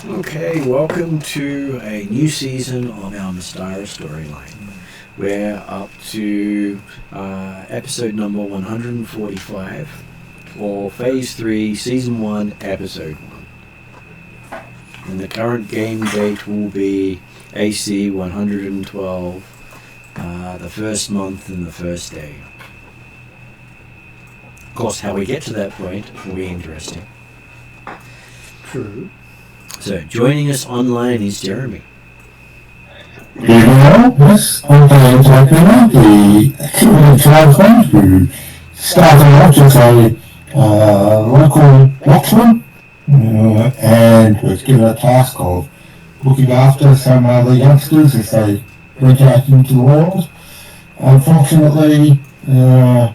Okay, welcome to a new season of our Mystara storyline. We're up to episode number 145 for Phase 3, Season 1, Episode 1. And the current game date will be AC 112, the first month and the first day. Of course, how we get to that point will be interesting. True. So, joining us online is Jeremy. Yes, I'm going to talk about the human tribesman who started out as a local watchman and was given a task of looking after some other youngsters as they went out into the world. Unfortunately, that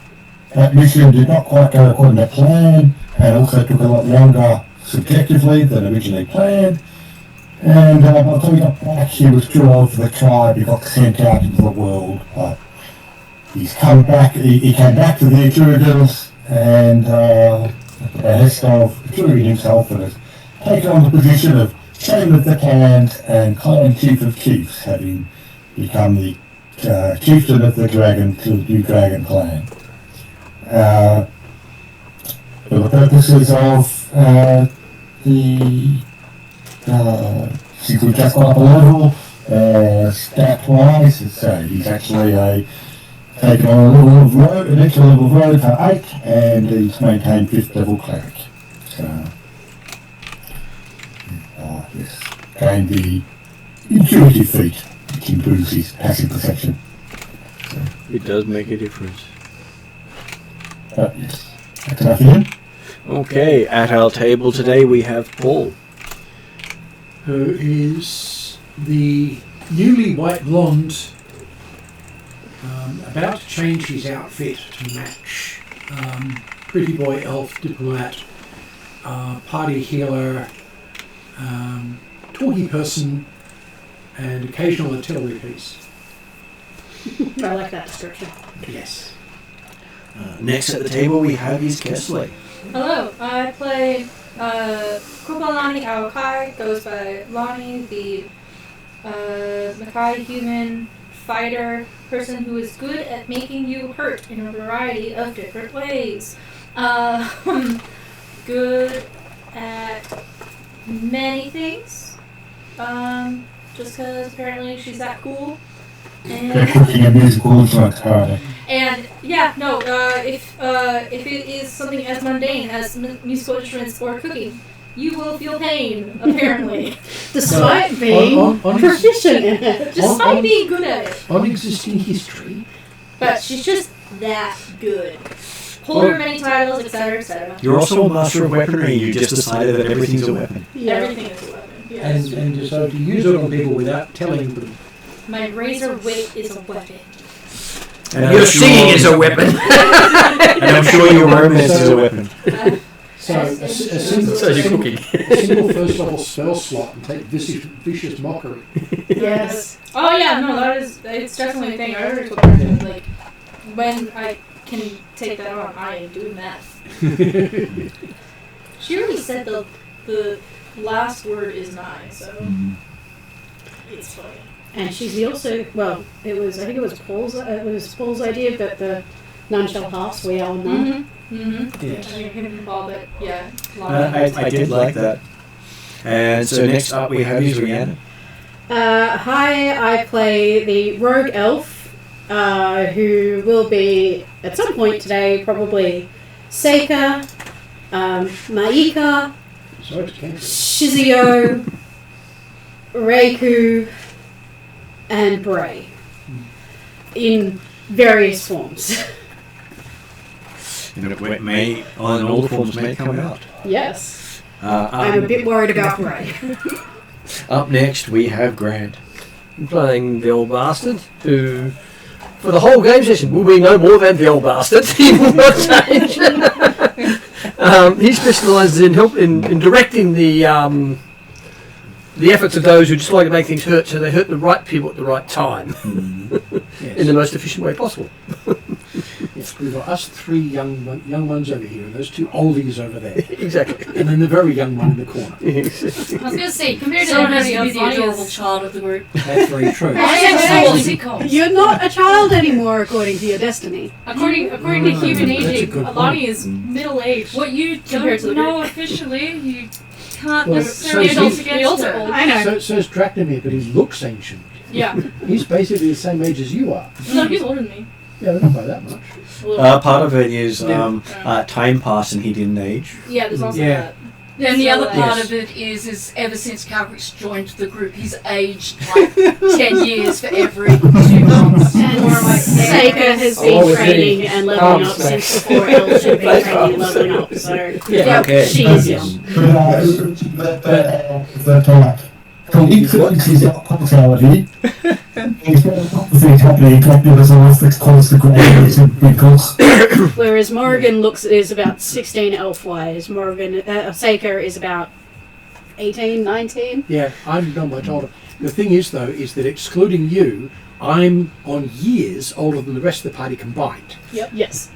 mission did not quite go according to plan and also took a lot longer subjectively than originally planned, and by the time he got back he was too old for the tribe. He got sent out into the world, but he's come back. He came back to the Atruagins and at the behest of Atruaghin himself, and has taken on the position of Chairman of the Clans and Clan Chief of Chiefs, having become the Chieftain of the Dragon to the New Dragon Clan. For the purposes of since we just got up a level, stat-wise, he's actually taken on a level of road, an extra level of road for 8, and he's maintained 5th level cleric. So, yes, gained the intuitive feat, which improves his passive perception. So, It does make a difference. yes, that's enough for him. Okay, at our table today we have Paul. Who is the newly white blonde, about to change his outfit to match pretty boy elf diplomat, party healer, talky person, and occasional artillery piece. I like that description. Yes. Next at the table we have is Kesley. Hello, I play Kupalani Aokai, goes by Lonnie, the Makai human fighter person who is good at making you hurt in a variety of different ways. Good at many things, just because apparently she's that cool. And yeah, no. If it is something as mundane as musical instruments or cooking, you will feel pain. Apparently, despite being proficient in it, despite being good at it. On existing history, but she's just that good. Holder many titles, etc., etc. You're also a master of weaponry. You just decided that everything's a weapon. Yeah. Everything is a weapon. Yes. And so to use it on people without telling them. My razor weight is a weapon. And your singing is a weapon. And I'm sure your romance is a weapon. So a single first level spell slot and take vicious mockery. Yes. Oh yeah, no, it's definitely a thing. I already told her, like, when I can take that on, I am doing that. She already said the last word is 9, so it's funny. And she's also, well, I think it was Paul's idea that the none shall pass, we are none. Mm-hmm. Mm-hmm. Yes. I can recall that, yeah. I did like that. And so next up we have is Rihanna. Hi, I play the rogue elf, who will be, at some point today, probably Seika, Maika, Shizio, Reiku, and Bray. In various forms. And it may, and all the forms may come out. Yes. I'm a bit worried about Bray. Up next we have Grant. I'm playing the old bastard, who, for the whole game session, will be no more than the old bastard. He will not change. He specialises in directing the efforts of those who just like to make things hurt, so they hurt the right people at the right time, in the most efficient way possible. Yes, we've got us three young ones over here, and those two oldies over there. Exactly. And then the very young one in the corner. I was going to say, compared to Someone has everybody to be else, the Lonnie adorable is... child of the group. That's very true. You're not a child anymore, according to your destiny. According to human That's a aging, good point. Lonnie is middle-aged. What you Compared to the don't know group. officially, you can't Well, necessarily so adults he- against her. I know. So is Dractomir, but he looks ancient. Yeah. He's basically the same age as you are. No, he's older than me. Yeah, but not by that much. Part of it is time passed and he didn't age. Yeah, there's also Yeah. that. And the So, other part Yes. of it is ever since Calgrix joined the group, he's aged like 10 years for every 2 months. And More like Seika has been Oh, training and leveling up since before elves have been training and leveling up, so Yeah. Okay. she is young. From influences of causality, things happening, characteristics cause the graduation because Whereas Morrigan is about 16 elf-wise, Seika is about 18, 19. Yeah, I'm not much older. The thing is, though, is that excluding you, I'm on years older than the rest of the party combined. Yep. Yes.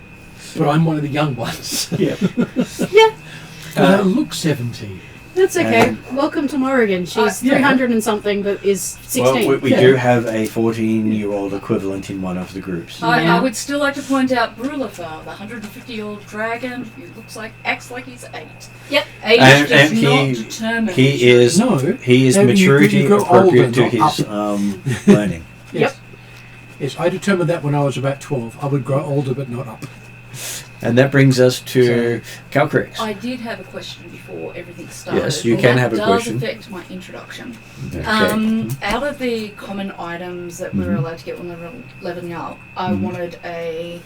But I'm one of the young ones. Yeah. Yeah. And I look 17. That's okay. Welcome to Morrigan. She's Yeah. 300 and something, but is 16. Well, we Yeah. do have a 14-year-old equivalent in one of the groups. Yeah. I would still like to point out Brulafar, the 150-year-old dragon who acts like he's 8. Yep. Age And does he- not determine. He is No. maturity you grow appropriate older, to not his up. learning. Yes. Yes, I determined that when I was about 12. I would grow older, but not up. And that brings us to Calcrix. I did have a question before everything started. Yes, you and can that have a question. does affect my introduction. Okay. Out of the common items that we were allowed to get when they were leveling up, I wanted a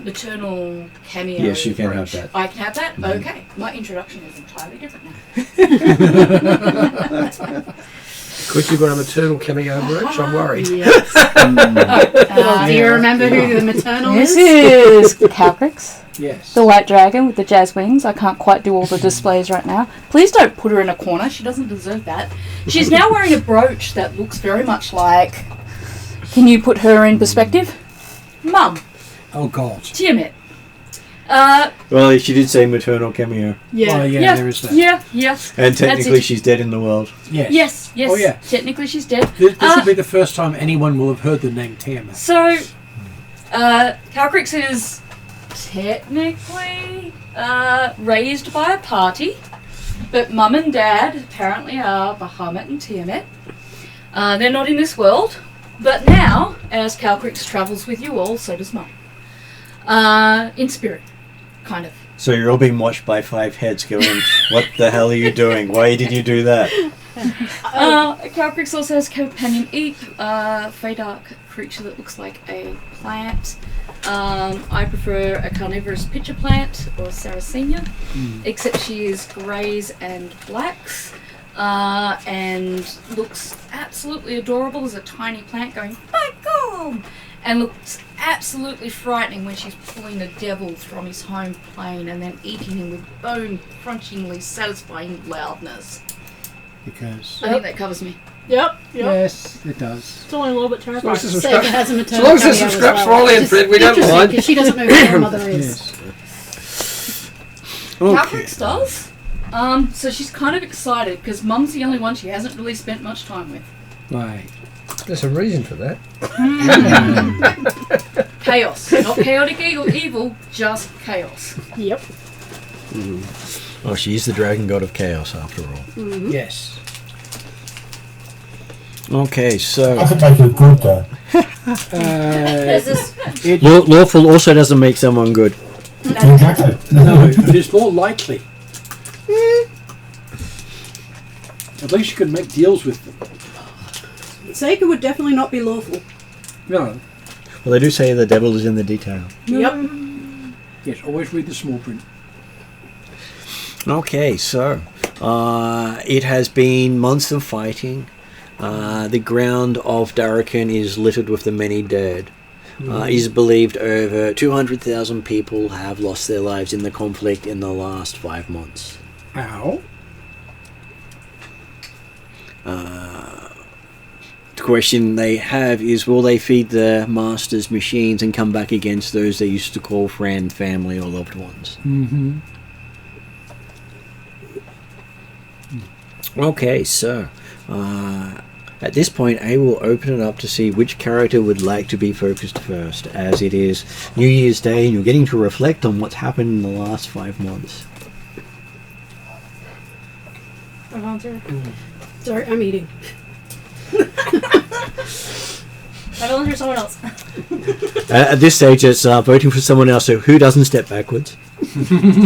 maternal cameo. Yes, you can have brooch. that. I can have that? Okay. My introduction is entirely different now. Because you've got a maternal cameo brooch, I'm worried. Yes. Well, do you remember who the maternal This is? is Calcrix, Yes. the white dragon with the jazz wings. I can't quite do all the displays right now. Please don't put her in a corner. She doesn't deserve that. She's now wearing a brooch that looks very much like Can you put her in perspective? Mum. Oh, God. Tiamat. Well, she did say maternal cameo. Yeah. Oh, yeah, there is that. Yeah. And technically it. she's dead in the world. Yes. Yes. Oh, yeah. Technically she's dead. This will be the first time anyone will have heard the name Tiamat. So, Calcrix is technically raised by a party, but Mum and Dad apparently are Bahamut and Tiamat. They're not in this world, but now, as Calcrix travels with you all, so does Mum. In spirit, kind of. So you're all being watched by 5 heads going, what the hell are you doing? Why did you do that? Calcrix also has companion Eep, Fey Dark creature that looks like a plant. I prefer a carnivorous pitcher plant or Sarracenia, except she is greys and blacks, and looks absolutely adorable as a tiny plant going, my God! And looks absolutely frightening when she's pulling the devil from his home plane and then eating him with bone-crunchingly satisfying loudness. Because... I think that covers me. Yep. Yes, it does. It's only a little bit terrifying. As long as there's some Seika scraps- has a as maternal long as there's some cameo scraps as for all in, Just Fred, we don't interesting, mind. 'cause she doesn't know who her mother is. Yes. Calcrix does. So she's kind of excited because Mum's the only one she hasn't really spent much time with. Right. There's a reason for that. Chaos. Not chaotic evil, just chaos. Yep. Oh, she is the dragon god of chaos, after all. Mhm. Yes. Okay, so I could make it good though. There's this. lawful also doesn't make someone good. Exactly. No, but it's more likely. At least you could make deals with them. Seika would definitely not be lawful. No. Well, they do say the devil is in the detail. Yep. Yes, always read the small print. Okay, so it has been months of fighting. The ground of Darokin is littered with the many dead. It is believed over 200,000 people have lost their lives in the conflict in the last 5 months. Ow. The question they have is, will they feed the master's machines and come back against those they used to call friend, family, or loved ones? Mm-hmm. Okay, so at this point I will open it up to see which character would like to be focused first, as it is New Year's Day and you're getting to reflect on what's happened in the last 5 months. I volunteer. Sorry, I'm eating. I volunteer someone else. At this stage it's voting for someone else, so who doesn't step backwards?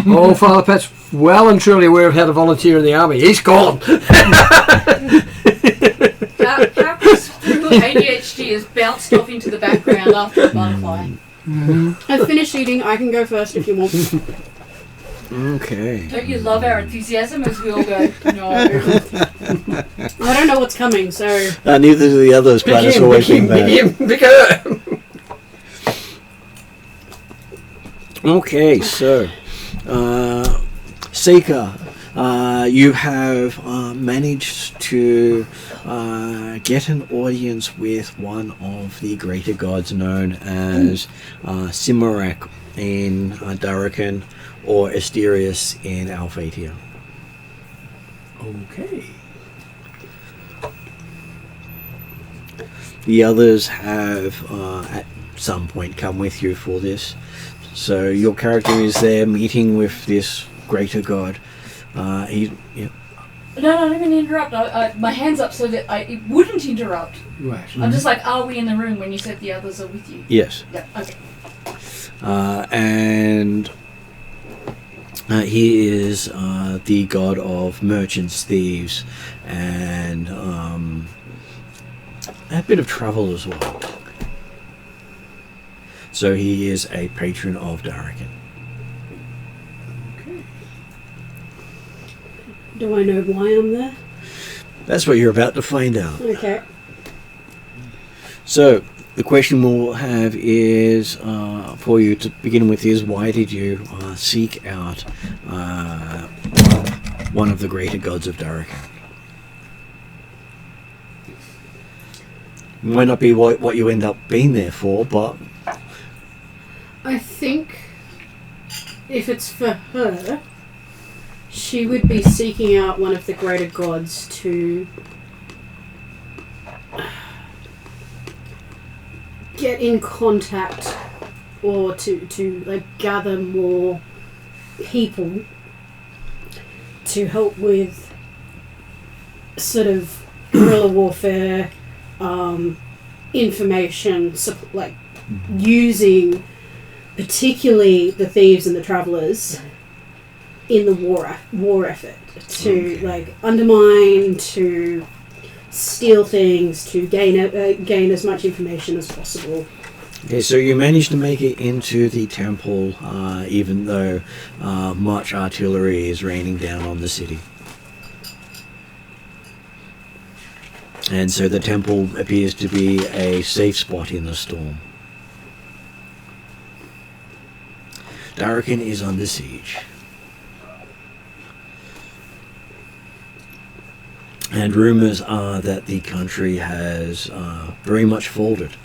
Oh, Father Pat's well and truly aware of how to volunteer in the army. He's gone. Cap's ADHD is bounced off into the background after a butterfly. I've finished eating. I can go first if you want. Okay. Don't you love our enthusiasm as we all go, no. I don't know what's coming, so Neither do the others, but it's always been bad. Okay, so Seika, you have managed to get an audience with one of the greater gods known as Simarak in Darokin, or Asterius in Alphatia. Okay. The others have at some point come with you for this. So your character is there meeting with this greater god. No, I didn't mean to interrupt. My hand's up so that it wouldn't interrupt. Right. I'm just like, are we in the room when you said the others are with you? Yes. Yeah, okay. And he is the god of merchants, thieves, and a bit of travel as well. So he is a patron of Darokin. Okay. do I know why I'm there? That's what you're about to find out. Okay. So the question we'll have is for you to begin with is, why did you seek out one of the greater gods of Darokin? Might not be what you end up being there for, but I think if it's for her, she would be seeking out one of the greater gods to get in contact or to like gather more people to help with sort of guerrilla warfare, information, like using particularly the thieves and the travelers in the war effort to like undermine, to steal things, to gain as much information as possible. okay, so you managed to make it into the temple, even though much artillery is raining down on the city. And so the temple appears to be a safe spot in the storm. Darokin is under siege. And rumors are that the country has very much folded.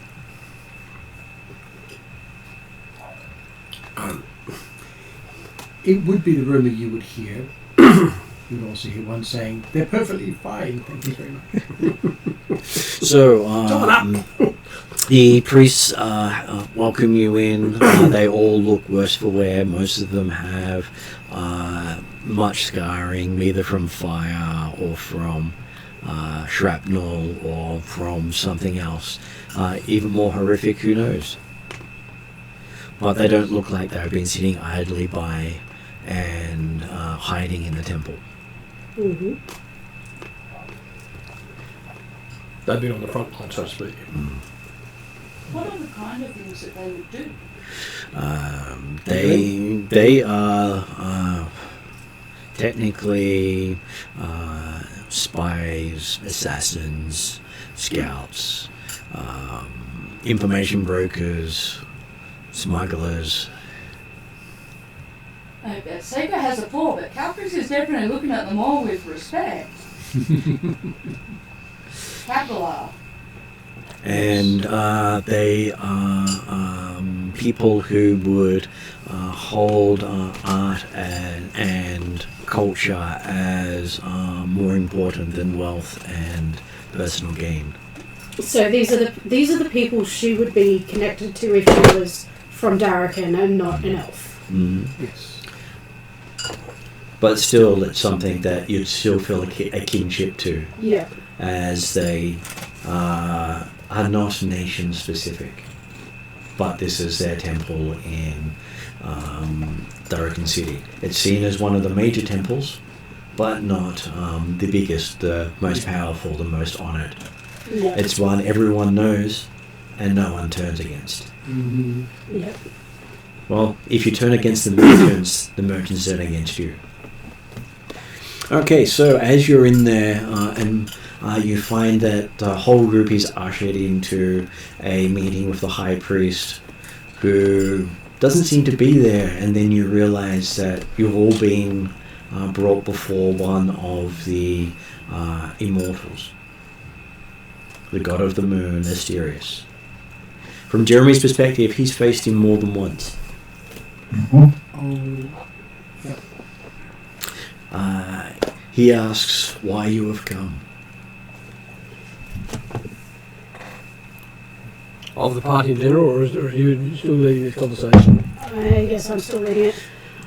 It would be the rumour you would hear. You would also hear one saying, "They're perfectly fine, thank you very much." So the priests welcome you in. They all look worse for wear. Most of them have much scarring, either from fire or from shrapnel or from something else. Even more horrific, who knows? But they don't look like they've been sitting idly by and hiding in the temple. Mm-hmm. They've been on the front line, so to speak. What are the kind of things that they would do? They are technically spies, assassins, scouts, information brokers, smugglers. Seika has a paw, but Calcrix is definitely looking at them all with respect. Capital R. And they are people who would hold art and culture as more important than wealth and personal gain. So these are the people she would be connected to if she was from Darokin and not an elf. Yes. But still, it's something that you'd still feel a kinship to, Yeah. as they are not nation specific. But this is their temple in Darokin City. It's seen as one of the major temples, but not the biggest, the most powerful, the most honoured. Yeah. It's one everyone knows and no one turns against. Yeah. Well, if you turn against the merchants turn against you. Okay, so as you're in there and you find that the whole group is ushered into a meeting with the high priest, who doesn't seem to be there, and then you realize that you've all been brought before one of the Immortals, the god of the moon, Asterius. From Jeremy's perspective, he's faced him more than once. He asks why you have come. Of the party in general, or are you still leading this conversation? I guess I'm still reading it.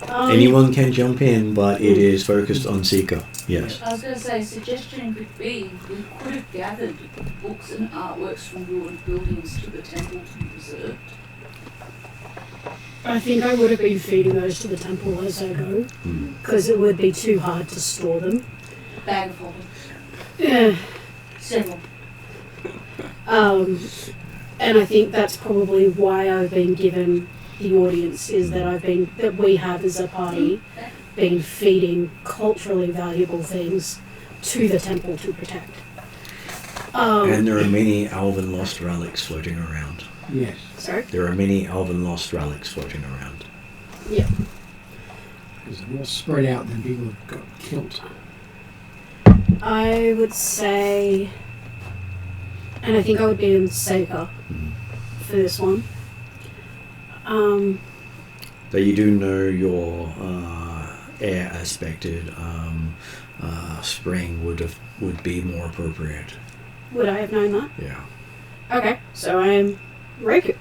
Anyone can jump in, but it is focused on Seeker. Yes. I was going to say, suggestion could be we could have gathered books and artworks from ruined buildings to the temple to be preserved. I think I would have been feeding those to the temple as I go, because it would be too hard to store them. Bag of holding. Yeah. Several. And I think that's probably why I've been given the audience, is that we have as a party been feeding culturally valuable things to the temple to protect. And there are many elven lost relics floating around. Yes. Sorry? There are many elven lost relics floating around. Yeah. Because they're more spread out than people have got killed. I would say, and I think I would be in Seika for this one. But you do know your air aspected spring would be more appropriate. Would I have known that? Yeah. Okay, so I'm Reiku.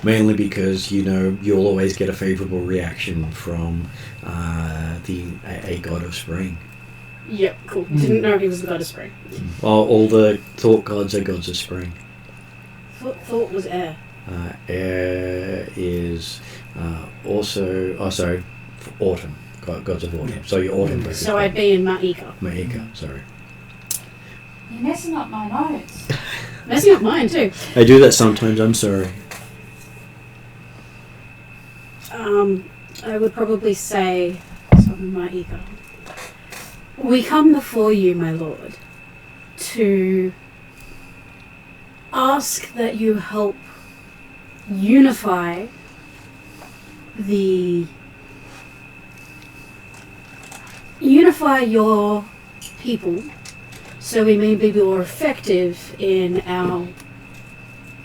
Mainly because you'll always get a favourable reaction from a god of spring. Yep, cool. Didn't know he was the god of spring. Well, all the thought gods are gods of spring. Thought was air. Air is also autumn. Gods of autumn. So you're autumn. So I'd be in Ma'ika. Ma'ika, sorry. You're messing up my notes. Messing up mine too. I do that sometimes, I'm sorry. I would probably say, something Ma'ika. We come before you, my lord, to ask that you help unify your people so we may be more effective in our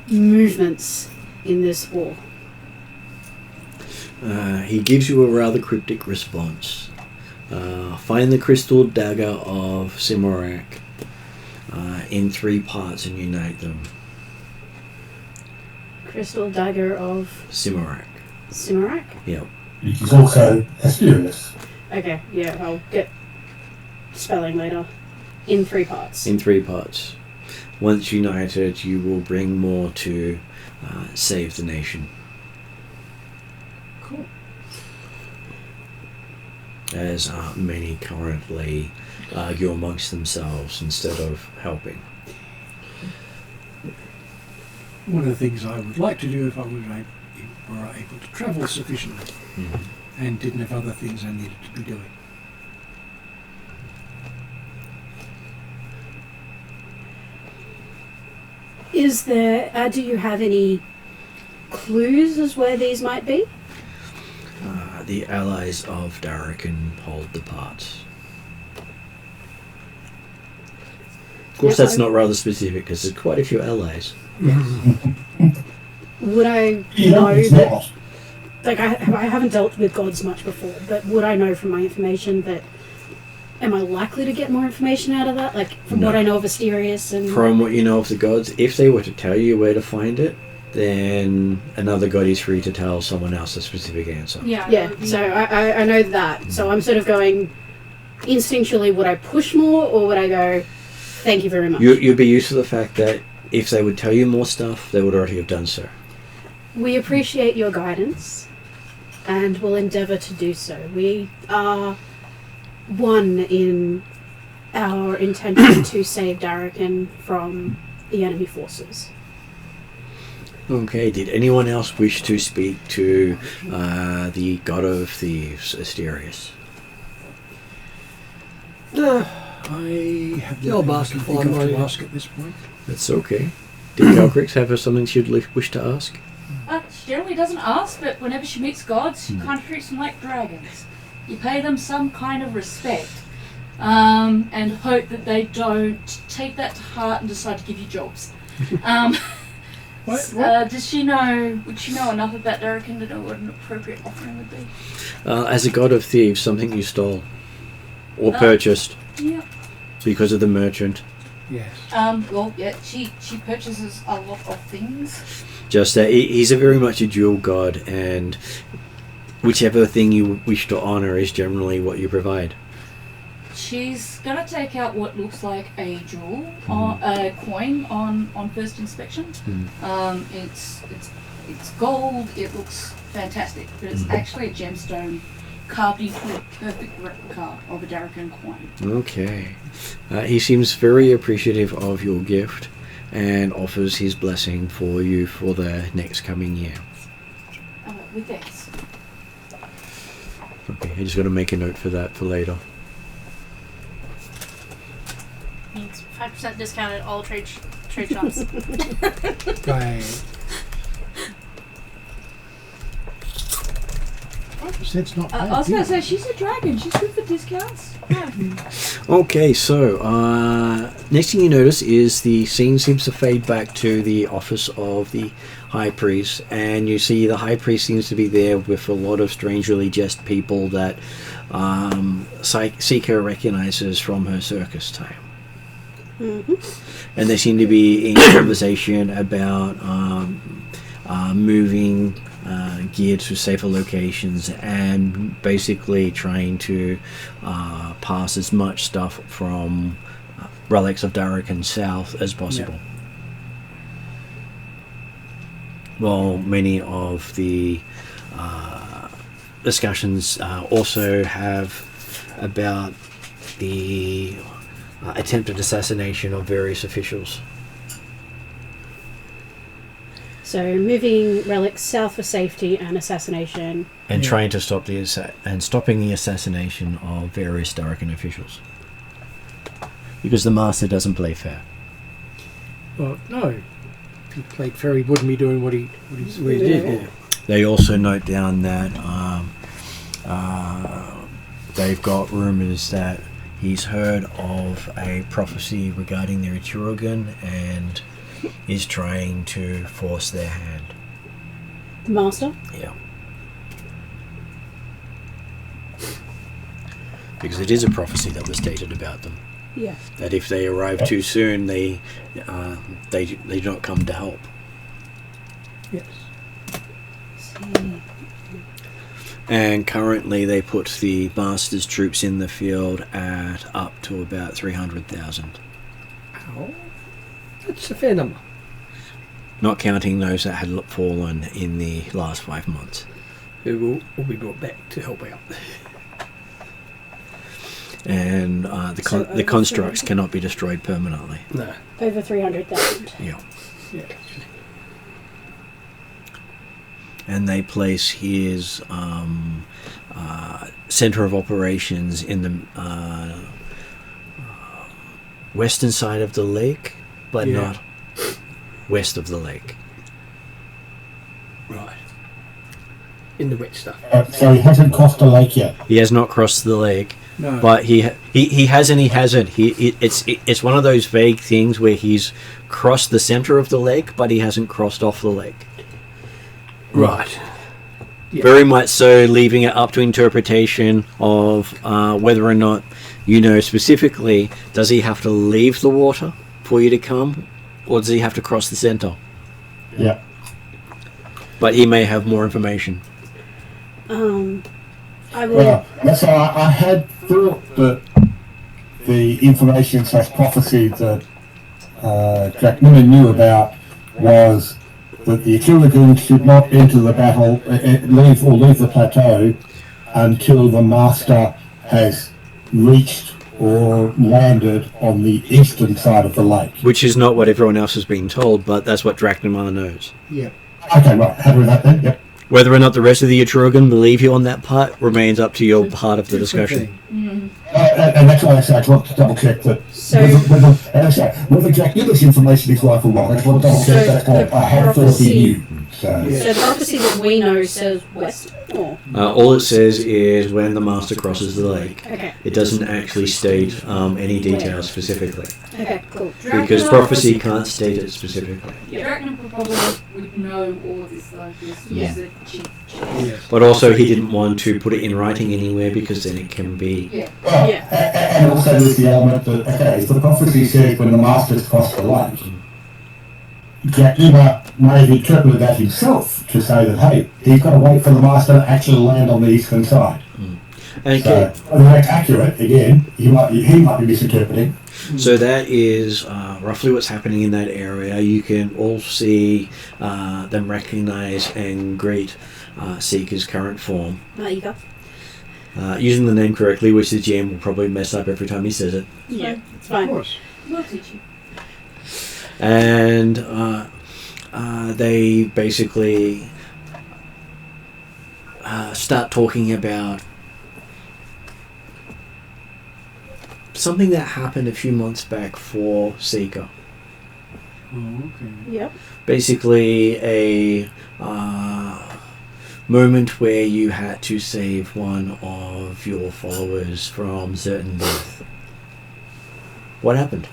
movements in this war. He gives you a rather cryptic response. Find the crystal dagger of Simarak in 3 parts and unite them. Crystal dagger of Simarak. Simarak? Yep. which is also Asturias. Okay, yeah, I'll get spelling later. In 3 parts. In 3 parts. Once united, you will bring more to save the nation. Cool. As many currently argue amongst themselves instead of helping. One of the things I would like to do if I were able to travel sufficiently and didn't have other things I needed to be doing. Is there, do you have any clues as where these might be? The allies of Darokin hold the parts. Of course, Yes, that's not rather specific because there's quite a few allies. Would I Yeah, know it's that, not. like I haven't dealt with gods much before, but would I know from my information that, am I likely to get more information out of that? Like from No. what I know of Asterius and... From what you know of the gods, if they were to tell you where to find it, then another god is free to tell someone else a specific answer. Yeah. Yeah, so I know that. So I'm sort of going, instinctually, would I push more or would I go, thank you very much? You'd be used to the fact that if they would tell you more stuff, they would already have done so. We appreciate your guidance and will endeavour to do so. We are one in our intention to save Darokin from the enemy forces. Okay, did anyone else wish to speak to the god of thieves, Asterius? I have The old nothing bastard I can think of flying to away. ask at this point. That's okay. Did Calcrix have something she'd wish to ask? She generally doesn't ask, but whenever she meets gods, she kind of treats them like dragons. You pay them some kind of respect, and hope that they don't take that to heart and decide to give you jobs. What? Does she know? Would she know enough about Darokin to know what an appropriate offering would be? As a god of thieves, something you stole or purchased Yeah. because of the merchant. Yes. Well, yeah. She purchases a lot of things. Just that he's a very much a dual god, and whichever thing you wish to honor is generally what you provide. She's gonna take out what looks like a jewel, a coin on first inspection. It's gold. It looks fantastic, but it's actually a gemstone carved into a perfect replica of a Darokin coin. Okay. He seems very appreciative of your gift and offers his blessing for you for the next coming year. With thanks. Okay, I just got to make a note for that for later. Means 5% discount at all trade shops. Right. 5%'s not bad. I was gonna is say it? she's a dragon. She's good for discounts. Yeah. Okay, so next thing you notice is the scene seems to fade back to the office of the High Priest, and you see the High Priest seems to be there with a lot of strangely dressed people that Seeker recognizes from her circus time. And they seem to be in conversation about moving gear to safer locations and basically trying to pass as much stuff from relics of Darokin south as possible. Well, many of the discussions also have about the attempted assassination of various officials. So moving relics south for safety and assassination. And trying to stop stopping the assassination of various Darokin officials. Because the Master doesn't play fair. Well, no. If he played fair, he wouldn't be doing what he did. Yeah. They also note down that they've got rumours that he's heard of a prophecy regarding the Atruaghin and is trying to force their hand. The Master? Yeah. Because it is a prophecy that was stated about them. Yeah. That if they arrive too soon, they do not come to help. Yes. And currently they put the Master's troops in the field at up to about 300,000. Oh, that's a fair number. Not counting those that had fallen in the last 5 months. Who will be brought back to help out. And the constructs cannot be destroyed permanently. No. Over 300,000. Yeah. Yeah. And they place his center of operations in the western side of the lake, but not west of the lake. Right. In the wet stuff. So he hasn't crossed the lake yet. He has not crossed the lake, No. but he has and he hasn't. It's one of those vague things where he's crossed the center of the lake, but he hasn't crossed off the lake. Right. Yeah. Very much so, leaving it up to interpretation of whether or not you know specifically, does he have to leave the water for you to come, or does he have to cross the center? Yeah. But he may have more information. I will. Well, that's I had thought that the information / prophecy that Jack Miller knew about was that the Atruaghin should not enter the battle, leave the plateau until the Master has reached or landed on the eastern side of the lake. Which is not what everyone else has been told, but that's what Drachnamar knows. Yeah. Okay, right. Happy with that then? Yep. Whether or not the rest of the Atruaghin believe you on that part remains up to your part of the discussion. And that's why I say I want to double check that So- whether Jack Miller's information is right or wrong. I just want to double check that's what I had thought he knew. So, So the prophecy that we know says west. Or All it says is when the Master crosses the lake. okay. It doesn't actually state any details specifically. Okay. Cool. Because prophecy can't state it specifically. Drachnamar probably would know all of this though, because he's the chief. Yes. But also he didn't want to put it in writing anywhere because then it can be... well, Yeah. and also there's the element that, okay, if the prophecy says when the Master's crossed the lake, Jack Miller may have interpreted that himself to say that, hey, he's got to wait for the Master to actually land on the eastern side. And So, whether that's accurate, again, he might be misinterpreting. so that is roughly what's happening in that area. You can all see them recognise and greet Seeker's current form. There you go. Using the name correctly, which the GM will probably mess up every time he says it. Yeah. It's Of fine. course. We'll teach you. And they basically start talking about something that happened a few months back for Seeker. Oh, okay. Yep. Basically a moment where you had to save one of your followers from certain death. What happened?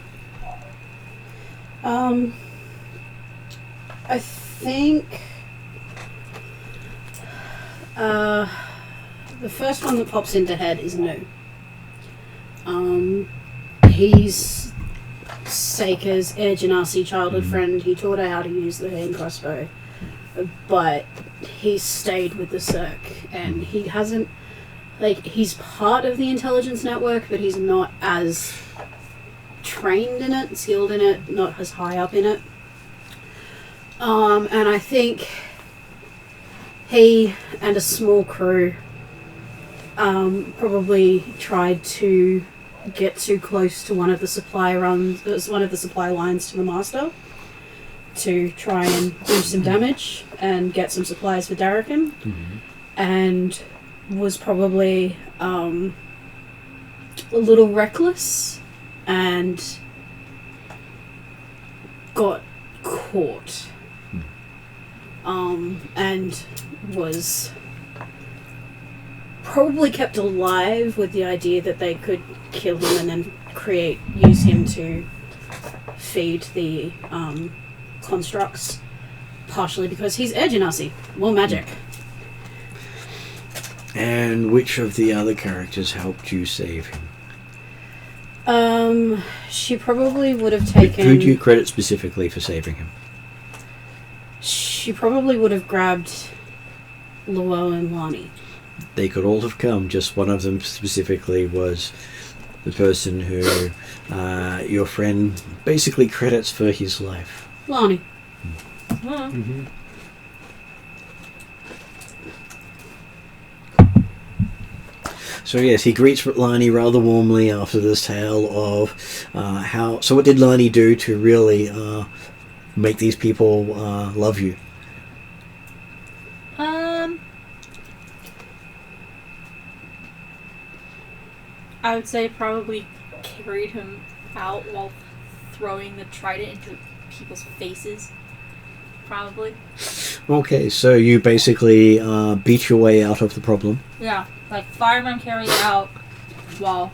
I think the first one that pops into head is new. He's Seika's Air Genasi childhood friend. He taught her how to use the hand crossbow, but he's stayed with the Cirque, and he hasn't, he's part of the intelligence network, but he's not as trained in it, skilled in it, not as high up in it. And I think he and a small crew probably tried to get too close to one of the supply lines to the Master to try and do some damage and get some supplies for Darokin, and was probably a little reckless and got caught, and was probably kept alive with the idea that they could kill him and then use him to feed the constructs, partially because he's Air Genasi, more magic. And which of the other characters helped you save him? She probably would have taken... Who do you credit specifically for saving him? She probably would have grabbed Luo and Lani. they could all have come. Just one of them specifically was the person who your friend basically credits for his life. Lonnie. Mm-hmm. So yes, he greets Lani rather warmly after this tale of how. So what did Lani do to really make these people love you? I would say probably carried him out while throwing the trident into people's faces. Probably. Okay, so you basically beat your way out of the problem. Yeah, like fireman carried out while.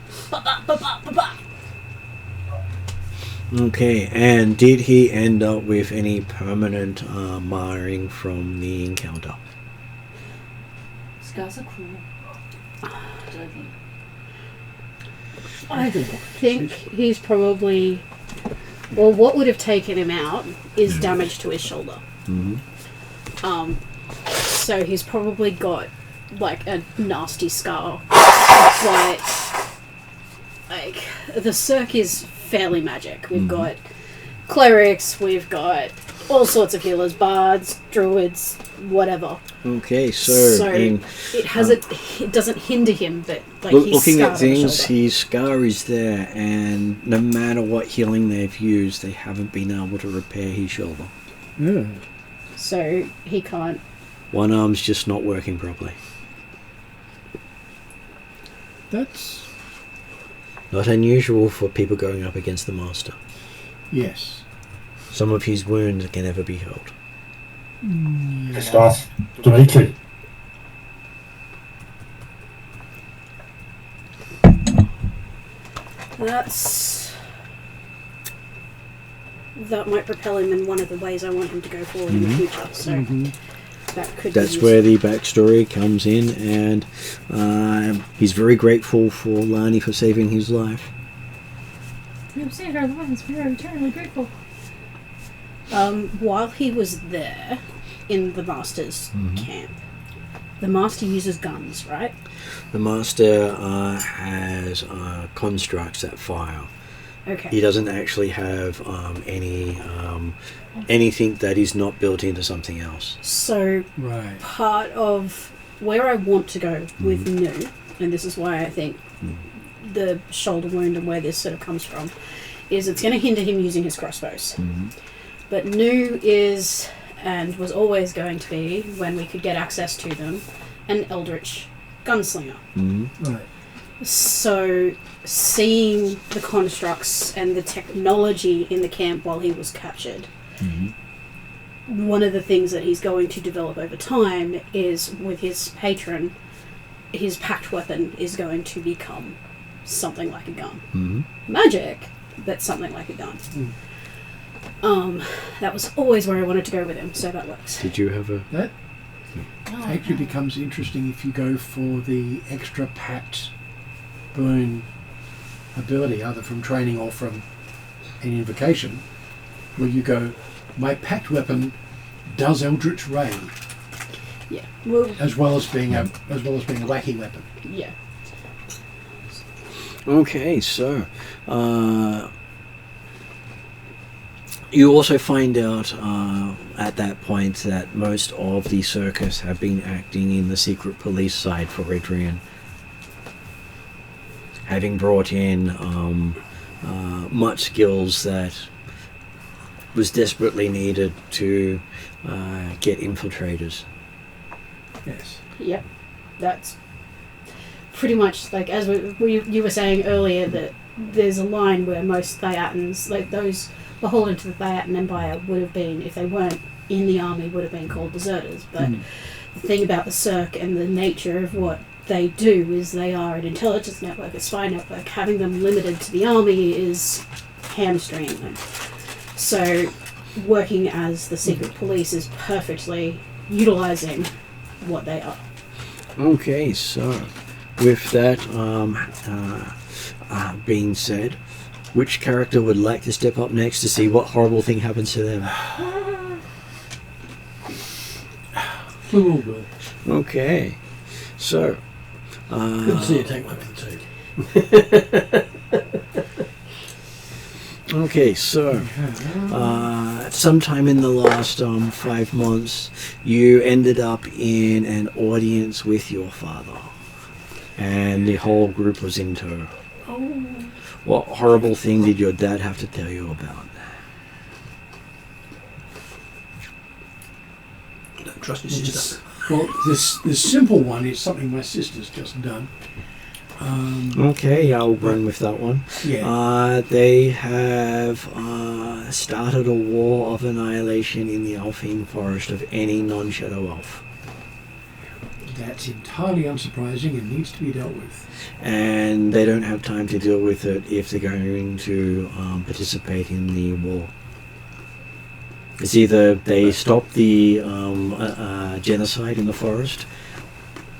Okay, and did he end up with any permanent marring from the encounter? These guys are cruel. I think he's probably... Well, what would have taken him out is damage to his shoulder. Mm-hmm. So he's probably got, like, a nasty scar. But, like, the Cirque is fairly magic. We've got clerics, we've got all sorts of healers, bards, druids, whatever. Okay, so it doesn't hinder him, but like he's looking scarred at on the things, shoulder. his scar is there, and no matter what healing they've used, they haven't been able to repair his shoulder. Yeah. So he can't. One arm's just not working properly. That's... Not unusual for people going up against the master. Yes. Some of his wounds can never be healed. Just ask Darokin. That might propel him in one of the ways I want him to go forward in the future. So that could. That's be where the backstory comes in, and he's very grateful for Lani for saving his life. You saved our lives. We are eternally grateful. While he was there in the master's camp, the master uses guns, right? The master has constructs that fire. Okay. He doesn't actually have anything that is not built into something else. So Right. part of where I want to go with Nu, and this is why I think the shoulder wound and where this sort of comes from, is it's going to hinder him using his crossbows. But Nu is, and was always going to be, when we could get access to them, an eldritch gunslinger. Right. So seeing the constructs and the technology in the camp while he was captured, one of the things that he's going to develop over time is with his patron, his packed weapon is going to become something like a gun. Magic, but something like a gun. That was always where I wanted to go with him, so that works. Did you have a... That actually becomes interesting if you go for the extra packed burn ability, either from training or from an invocation, where you go, my packed weapon does Eldritch Ray, Yeah. Well, as well as being a wacky weapon. yeah. Okay, so... you also find out at that point that most of the circus have been acting in the secret police side for Adrian, having brought in much skills that was desperately needed to get infiltrators. Yes. Yep. That's pretty much like as you were saying earlier, that there's a line where most Theatans, like those beholden to the Theatan Empire, would have been, if they weren't in the army, would have been called deserters. But the thing about the Cirque and the nature of what they do is they are an intelligence network, a spy network. Having them limited to the army is hamstringing them. So working as the secret police is perfectly utilising what they are. Okay, so with that being said, which character would like to step up next to see what horrible thing happens to them? We will go. Okay, So, Good to see you take one for the team. okay, so sometime in the last 5 months, you ended up in an audience with your father, and the whole group was in tow. Oh. What horrible thing did your dad have to tell you about? Don't trust your sister. Well, this simple one is something my sister's just done. Okay, I'll run with that one. Yeah. They have started a war of annihilation in the Alpine Forest of any non-Shadow Elf. That's entirely unsurprising and needs to be dealt with. And they don't have time to deal with it if they're going to participate in the war. It's either they stop the genocide in the forest,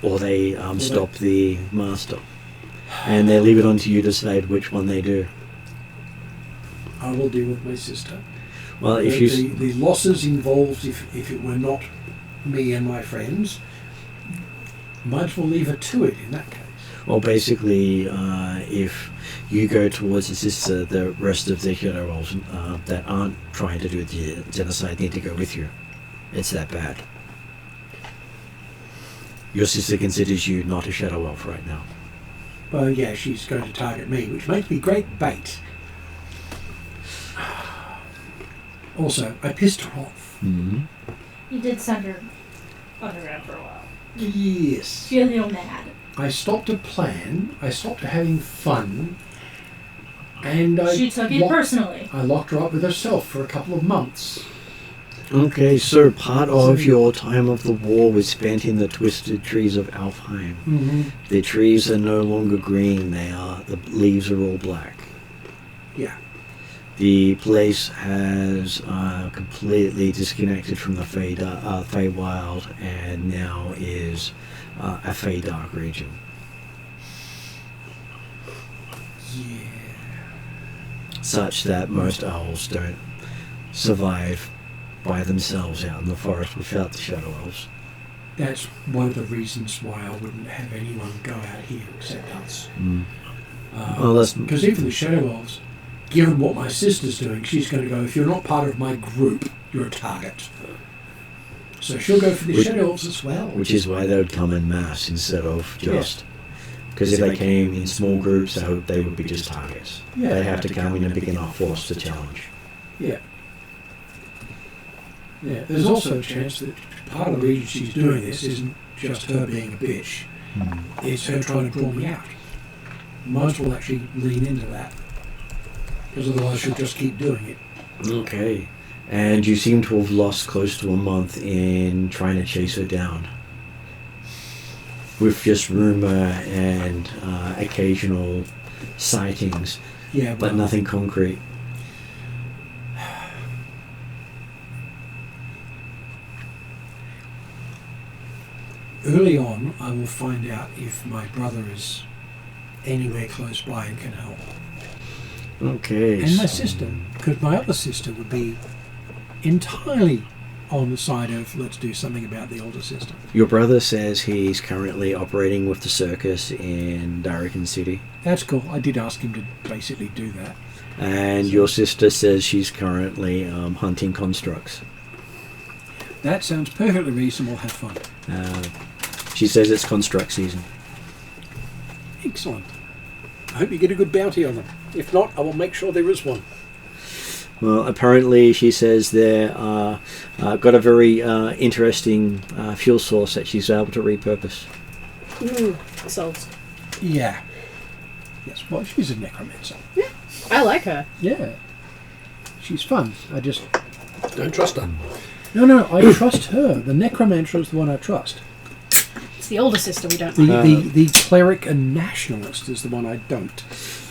or they stop the master. And they leave it on to you to decide which one they do. I will deal with my sister. Well, if you... The losses involved, if it were not me and my friends, might as well leave her to it in that case. Well, basically, if you go towards the sister, the rest of the Shadow Elves that aren't trying to do the genocide need to go with you. It's that bad. Your sister considers you not a Shadow Elf right now. Well, yeah, she's going to target me, which makes me great bait. Also, I pissed her off. Mm-hmm. You did send her underground for a while. Yes. She's a little mad. I stopped a plan, I stopped her having fun, and She took it personally. I locked her up with herself for a couple of months. Okay, so part of your time of the war was spent in the twisted trees of Alfheim. Mm-hmm. The trees are no longer green, the leaves are all black. Yeah. The place has completely disconnected from the Feywild and now is a Feydark region. Yeah. Such that most owls don't survive by themselves out in the forest without the Shadow Elves. That's one of the reasons why I wouldn't have anyone go out here except us. Mm. Well, that's... Because even the Shadow Elves, given what my sister's doing, she's going to go, if you're not part of my group, you're a target. So she'll go for the Shadow Elves as well. Which is why they would come in mass instead of just... Because if they came in small groups, they would be just targets. Yeah. They have to come in a big enough force to challenge. Yeah. Yeah, there's also a chance that part of the reason she's doing this isn't just her being a bitch. It's her trying to draw me out. Might as well actually lean into that. Because otherwise she'll just keep doing it. Okay. And you seem to have lost close to a month in trying to chase her down. With just rumour and occasional sightings. Yeah, but nothing concrete. Early on, I will find out if my brother is anywhere close by and can help. Okay. And my sister, because my other sister would be entirely on the side of let's do something about the older sister. Your brother says he's currently operating with the circus in Darokin City. That's cool. I did ask him to basically do that. And your sister says she's currently hunting constructs. That sounds perfectly reasonable. Have fun. She says it's construct season. Excellent. I hope you get a good bounty on them. If not, I will make sure there is one. Well, apparently she says they're got a very interesting fuel source that she's able to repurpose. Sold. Yeah. Yes, well, she's a necromancer. Yeah, I like her. Yeah. She's fun. I just... Don't trust her. No, I trust her. The necromancer is the one I trust. It's the older sister we don't The cleric and nationalist is the one I don't.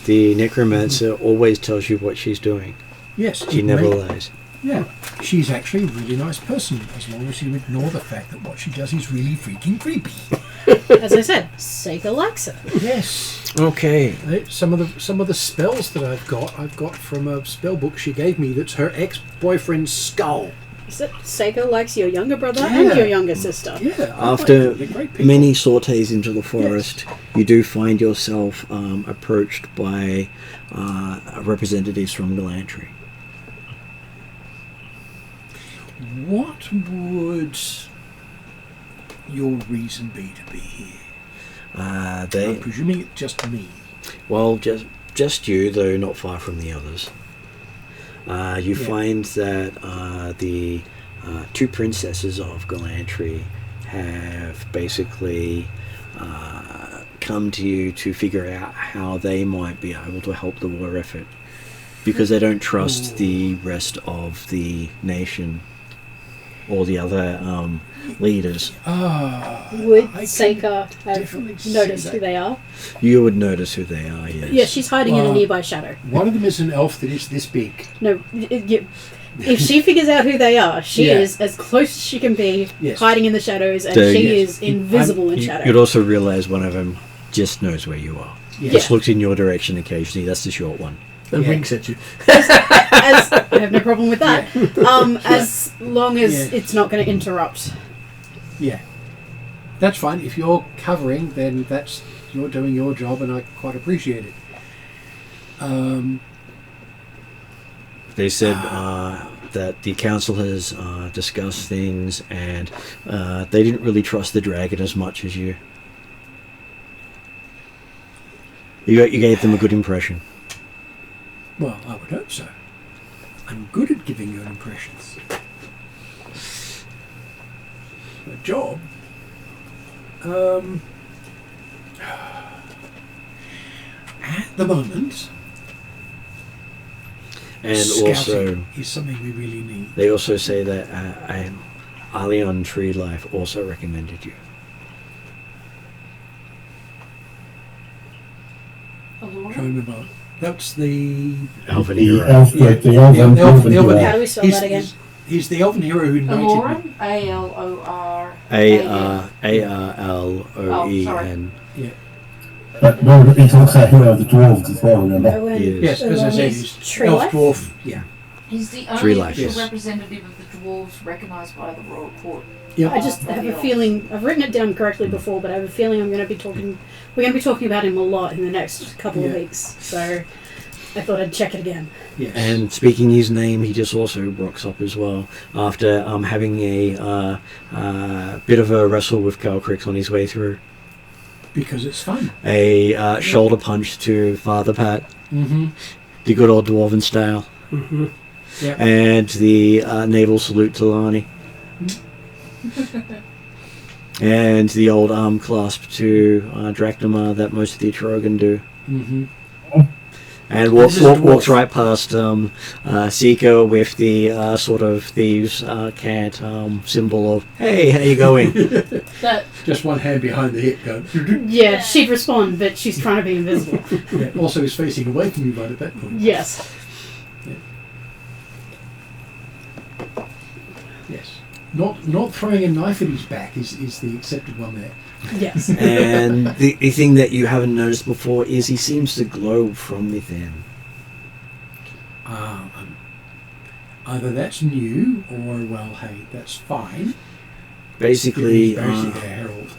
The necromancer always tells you what she's doing. Yes. She never lies. Yeah. She's actually a really nice person, as long as you ignore the fact that what she does is really freaking creepy. As I said, Seika likes her. Yes. Okay. Some of the spells that I've got from a spell book she gave me that's her ex-boyfriend's skull. Seiko likes your younger brother and your younger sister. Yeah. After they're great people. many sorties into the forest, you do find yourself approached by representatives from Galantry. What would your reason be to be here? I'm presuming it's just me. Well, just you, though not far from the others. You find that the two princesses of Galantry have basically come to you to figure out how they might be able to help the war effort, because they don't trust the rest of the nation or the other leaders. Would Seika have noticed who they are? You would notice who they are, yes. Yeah, she's hiding in a nearby shadow. One of them is an elf that is this big. No, if she figures out who they are, she is as close as she can be, hiding in the shadows, and So, she is invisible in shadow. You'd also realise one of them just knows where you are. Just looks in your direction occasionally. That's the short one. And winks at you. I have no problem with that. As long as it's not going to interrupt. Yeah. That's fine. If you're covering, then you're doing your job, and I quite appreciate it. They said that the council has discussed things, and they didn't really trust the dragon as much as you. You gave them a good impression. Well, I would hope so. I'm good at giving you impressions. A job? At the moment... And scouting also, is something we really need. they also say that Allion Tree Life also recommended you. Trying to remember. That's the... Elven The hero. elf, the elven the elven hero. How do we spell that again? He's the elven hero who knighted me. Aloran? A-L-O-R. A-R-L-O-E-N. But no, he's also a hero of the dwarves as well, remember? Yes, as I said, he's Tree elf life? dwarf. Yeah. He's the Tree only life, official yes. representative of the dwarves recognised by the royal court. Yeah. I just have a feeling, I've written it down correctly before, but I have a feeling we're going to be talking about him a lot in the next couple of weeks. So I thought I'd check it again. Yes. And speaking his name, he just also rocks up as well after having a bit of a wrestle with Calcrix on his way through. Because it's fun. A shoulder punch to Father Pat, Mm-hmm. the good old dwarven style, Mm-hmm. Yeah. and the naval salute to Lani, and the old arm clasp to Drachnamar that most of the Atruaghin do. Mm-hmm. And This is walks dwarf. right past Seeker with the sort of thieves' cant symbol of, hey, how you going? But Just one hand behind the hip go. Yeah, she'd respond, but she's trying to be invisible. Yeah. Also, he's facing away from you right at that point. Yes. Yes. Not throwing a knife at his back is the accepted one there. Yes. And the thing that you haven't noticed before is he seems to glow from within. Either that's new or, well, hey, that's fine. Basically, He's basically a herald.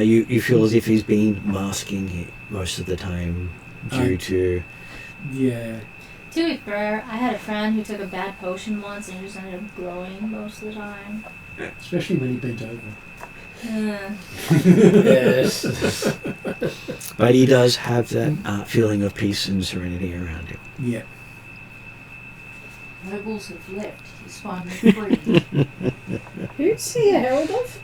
you feel as if he's been masking it most of the time due to... Yeah. To be fair, I had a friend who took a bad potion once and he just ended up glowing most of the time. Especially when he bent over. Yes. But he does have that feeling of peace and serenity around him. Yeah. nobles have left. He's finally free. Who's he a herald of?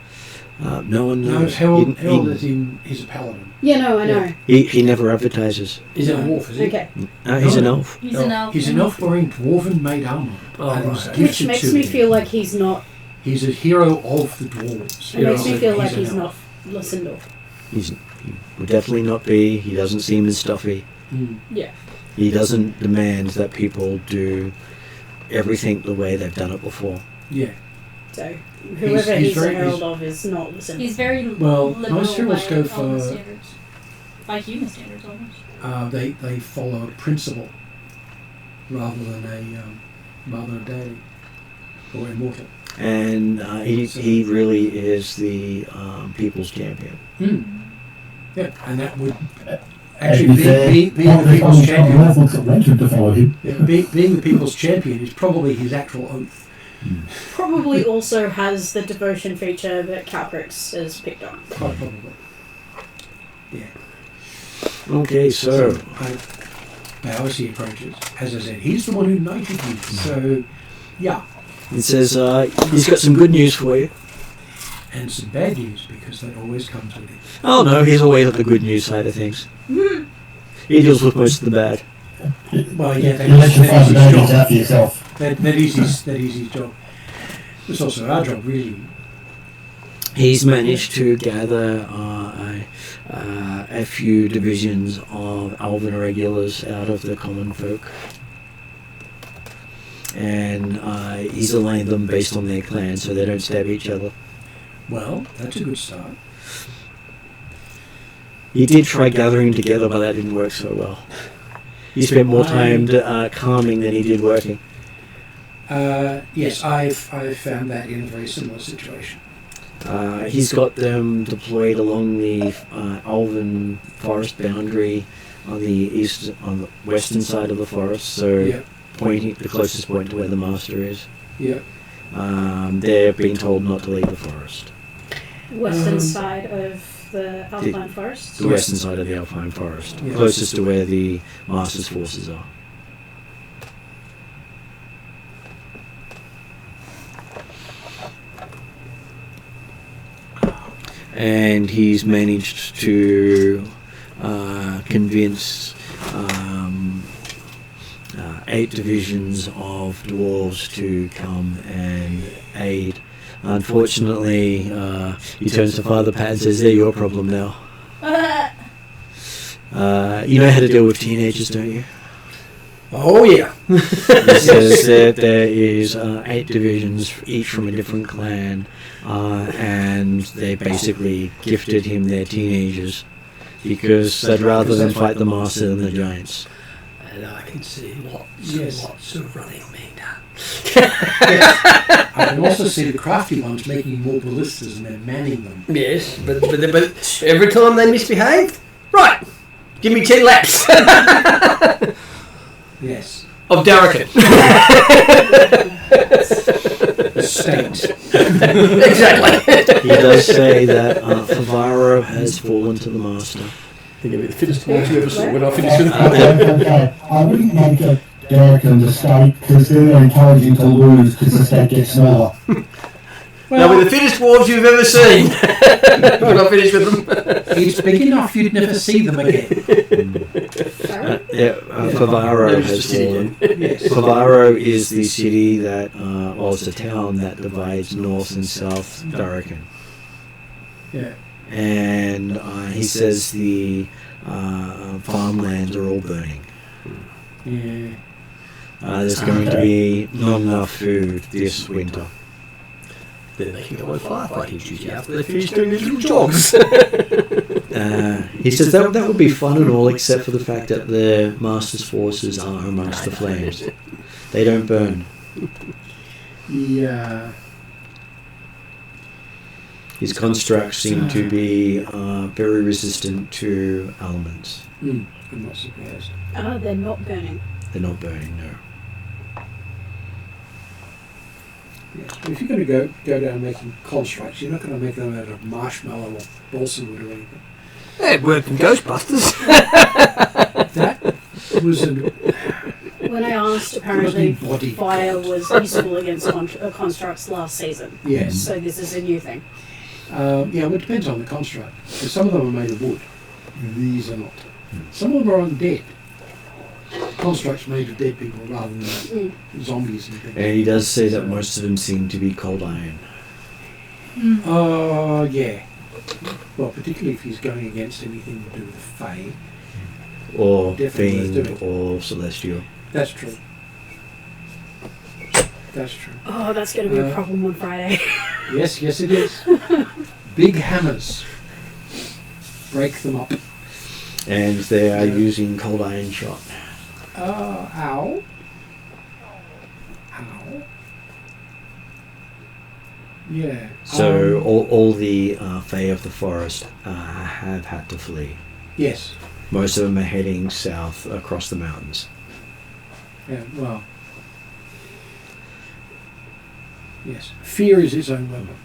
No one No, knows. Herald is he's a paladin. Yeah, no, I know. He never advertises. He's a dwarf, is he? Okay. He's an elf. He's an elf. He's an elf wearing dwarven made armour. Oh, and was right. gifted Which makes to me him. feel like he's not. He's a hero of the dwarves. It makes me feel like an he's not elf. Lysindor. He would definitely not be. He doesn't seem as stuffy. Mm. Yeah. He doesn't demand that people do everything the way they've done it before. Yeah. So whoever he's he's, a very- herald of is not Lysindor. He's very Well, liberal most heralds by go elven for- standards. By human standards, almost. They follow a principle rather than a deity or immortal. And he really is the people's champion. Yeah, and that would And actually being the people's champion. Being the people's champion is probably his actual oath. Probably also has the devotion feature that Calcrix has picked on. Quite probably. Yeah. Okay, so Now as he approaches, as I said, he's the one who knighted you. So, yeah. it says he's got some good news for you. And some bad news, because that always comes with it. Oh no, he's always at the good news side of things. He deals with most of the bad. Well, yeah, that Unless you is find his the out job. for yourself. That is his job. It's also our job, really. He's managed to gather a few divisions of elven irregulars out of the common folk. And he's aligned them based on their clan so they don't stab each other. Well, that's a good start. He did try gathering together, but that didn't work so well. He spent more time calming than he did working. Yes, I've found that in a very similar situation. He's got them deployed along the elven forest boundary on the western side of the forest, so Yep. pointing the closest point to where the master is. Yep. They're being told not to leave the forest. Western side of the Alpine Forest. The western side of the Alpine Forest, Yeah. closest to where the master's forces are. And he's managed to convince 8 divisions of dwarves to come and aid. Unfortunately, he turns to Father Pat and says, "They're your problem now." You know how to deal with teenagers, don't you? Oh, yeah. He says that there is 8 divisions, each from a different clan, and they basically gifted him their teenagers because they'd rather than fight the master than the giants. And I can see lots of running being done. I can also see the crafty ones making more ballistas and they're manning them. Yes, but every time they misbehave, right, give me 10 laps Yes. of Darokin. State. Exactly. He does say that Favaro has fallen to the master. I think it'll be the fittest dwarf you ever saw when I finish with Okay. I wouldn't make Derek and the state because they're encouraging to lose because the state gets smaller. They'll be the fittest dwarves you've ever seen when I finish with them. It's big enough you'd never see them again. Favaro Maybe has it's the city fallen. Yes. Favaro is the city that, it's a town that divides north and south Darokin. Yeah. And he says the farmlands are all burning. Yeah. There's going to be not enough food this winter. Then they can go on firefighting duty after they finish doing their little jogs. He says that would be fun and all, except for the fact that the master's forces are amongst the flames. They don't burn. Yeah. His constructs seem to be very resistant to elements. I'm not surprised. They're not burning. They're not burning, no. Yes. But if you're going to go down making constructs, you're not going to make them out of marshmallow or balsa wood or anything. It worked in Ghostbusters. That was When I asked, apparently body fire count. was useful against constructs last season. Yes. So this is a new thing. Well, it depends on the construct. Because some of them are made of wood. These are not. Some of them are undead. Constructs made of dead people rather than zombies and things. And he does say that most of them seem to be cold iron. Yeah. Well, particularly if he's going against anything to do with Fae. Or Definitely worth fiend, or celestial. That's true. That's true. Oh, that's going to be a problem on Friday. Yes, it is. Big hammers. Break them up. And they are using cold iron shot. Ow. Ow. Yeah. So all the Fae of the Forest have had to flee. Yes. Most of them are heading south across the mountains. Yeah. Well. Yes. Fear is its own weapon.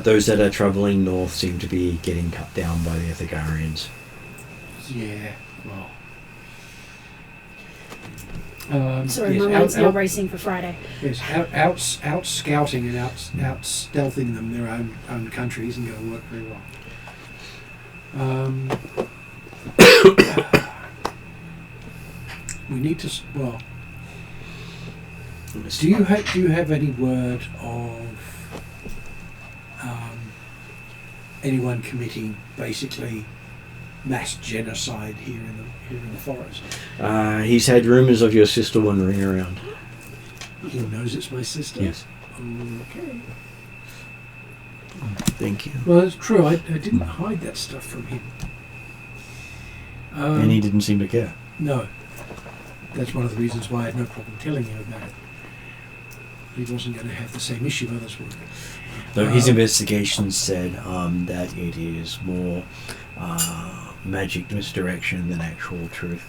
Those that are travelling north seem to be getting cut down by the Ethagarians. Yeah. Well. Sorry, yes, my mind's now racing for Friday. Yes, out scouting and out stealthing them their own country isn't going to work very well. We need to. Well, do you have any word of anyone committing basically mass genocide here in the forest? He's had rumours of your sister wandering around. He knows it's my sister? Yes. Okay. Thank you. Well, it's true. I didn't hide that stuff from him. And he didn't seem to care. No. That's one of the reasons why I had no problem telling you about it. He wasn't going to have the same issue others would. Though his investigation said that it is more magic misdirection than actual truth.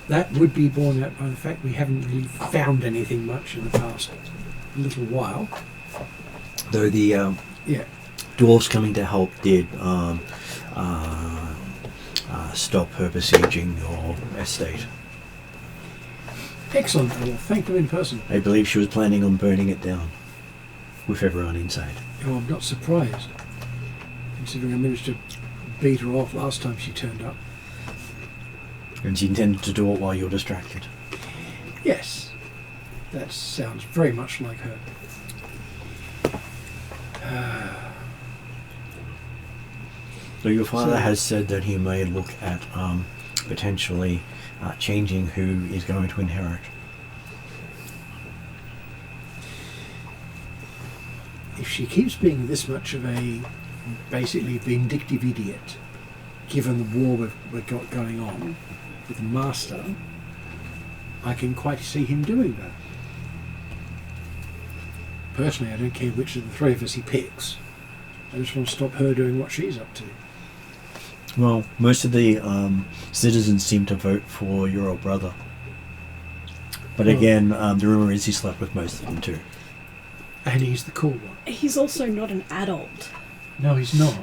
That would be borne out by the fact we haven't really found anything much in the past little while. Though the dwarves coming to help did stop her besieging your estate. Excellent. I will thank them in person. I believe she was planning on burning it down with everyone inside. Oh, I'm not surprised, considering I managed to beat her off last time she turned up. And she intended to do it while you're distracted. Yes. That sounds very much like her. So your father has said that he may look at potentially changing who is going to inherit. If she keeps being this much of a basically vindictive idiot, given the war we've got going on with the Master, I can quite see him doing that. Personally, I don't care which of the three of us he picks. I just want to stop her doing what she's up to. Well, most of the citizens seem to vote for your old brother. But again, the rumour is he slept with most of them too. And he's the cool one. He's also not an adult. No, he's not.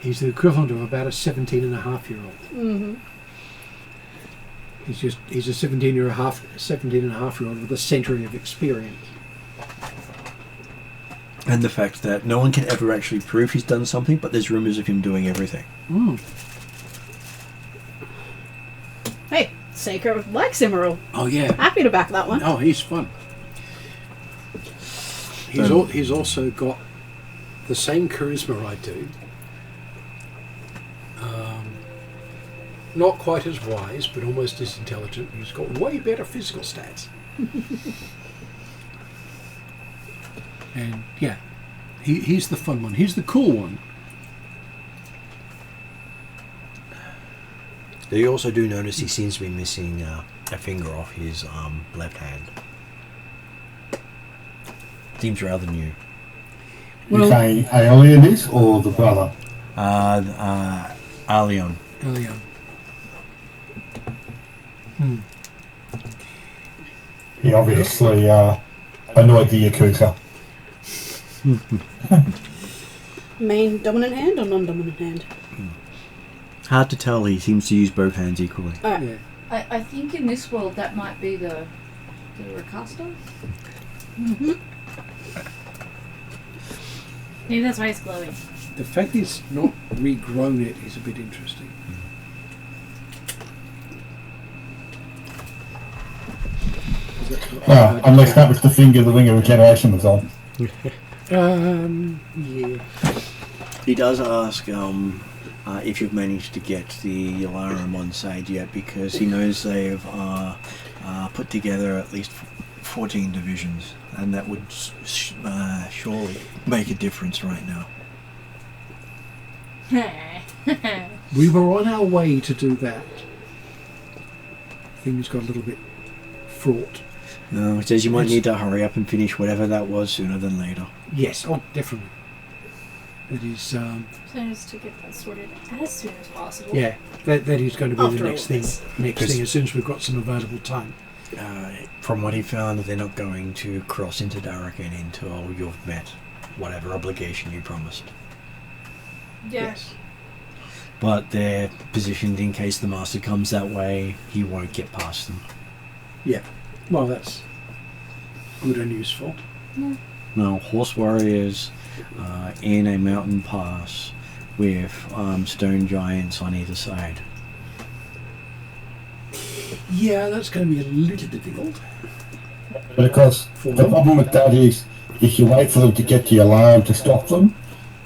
He's the equivalent of about a 17-and-a-half-year-old. Mm-hmm. He's a 17-and-a-half-year-old with a century of experience. And the fact that no one can ever actually prove he's done something, but there's rumours of him doing everything. Mm. Hey, Saker likes Emerald. Oh yeah. Happy to back that one. Oh, he's fun. He's also got the same charisma I do. Not quite as wise, but almost as intelligent. He's got way better physical stats. And yeah, he's the fun one. He's the cool one. You also do notice he seems to be missing a finger off his left hand. Seems rather new. You saying Alien is or the brother? Alion. Elion. He obviously annoyed the Yakuza. Main dominant hand or non-dominant hand? Hard to tell, he seems to use both hands equally. Alright. Yeah. I think in this world that might be the Rakasta. Mm-hmm. Maybe that's why it's glowing. The fact he's not regrown it is a bit interesting. Unless that was the finger the Ring of Regeneration was on. Yeah. He does ask if you've managed to get the Yalarum on side yet, because he knows they've put together at least 14 divisions, and that would surely make a difference right now. We were on our way to do that. things got a little bit fraught. No, it says you might need to hurry up and finish whatever that was sooner than later. Yes, oh, definitely. It is, So just to get that sorted as soon as possible. yeah, that is going to be After the all next thing. this. Next thing, as soon as we've got some available time. From what he found, they're not going to cross into Darokin until you've met whatever obligation you promised. Yes. But they're positioned in case the master comes that way, he won't get past them. Well, that's good and useful. Now, horse warriors in a mountain pass with stone giants on either side. Yeah, that's going to be a little difficult. But of course, the problem with that is, if you wait for them to get to your line to stop them,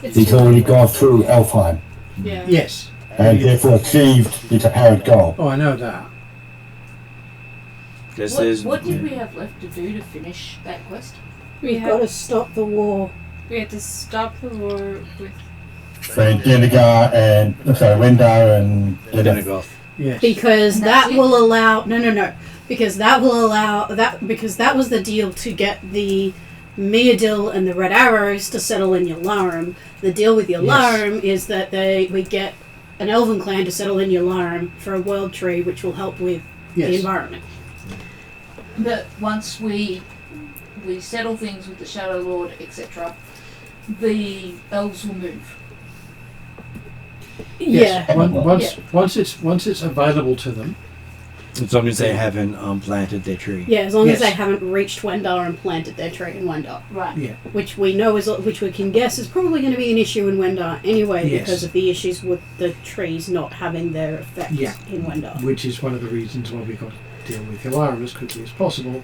he's already gone through Elfheim, Yeah. Yes. and therefore achieved his apparent goal. Oh, I know that. What did we have left to do to finish that quest? We've got to stop the war. We had to stop the war with So Wendar and Denegoth. Yes. Because And that that's it? will allow because that will allow because that was the deal to get the Meadil and the Red Arrows to settle in Yalarum. The deal with Yalarum is that we get an Elven clan to settle in Yalarum for a world tree, which will help with the Yes. environment. But once we settle things with the Shadow Lord, etc., the elves will move. Yes. Yeah. Once it's available to them. As long as they haven't planted their tree. Yeah, as long as Yes. they haven't reached Wendar and planted their tree in Wendar. Right. Yeah. Which we can guess is probably going to be an issue in Wendar anyway, Yes. because of the issues with the trees not having their effect Yeah. in Wendar. Which is one of the reasons why we've got to deal with Yalarum as quickly as possible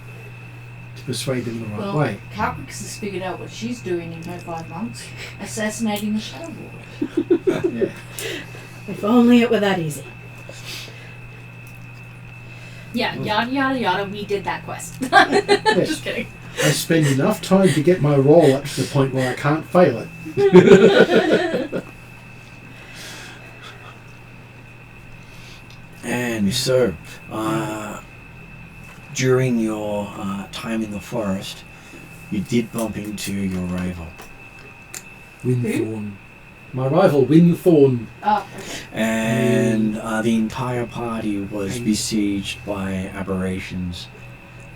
to persuade them the right Well, way. Calcrix has figured out what she's doing in her 5 months, assassinating the Shadow Lord. If only it were that easy. yeah, yada yada yada. We did that quest. Yes. Just kidding. I spend enough time to get my roll up to the point where I can't fail it. And so, during your time in the forest, you did bump into your rival. Windthorn. My rival, Windthorn. Oh, okay. And the entire party was besieged by aberrations.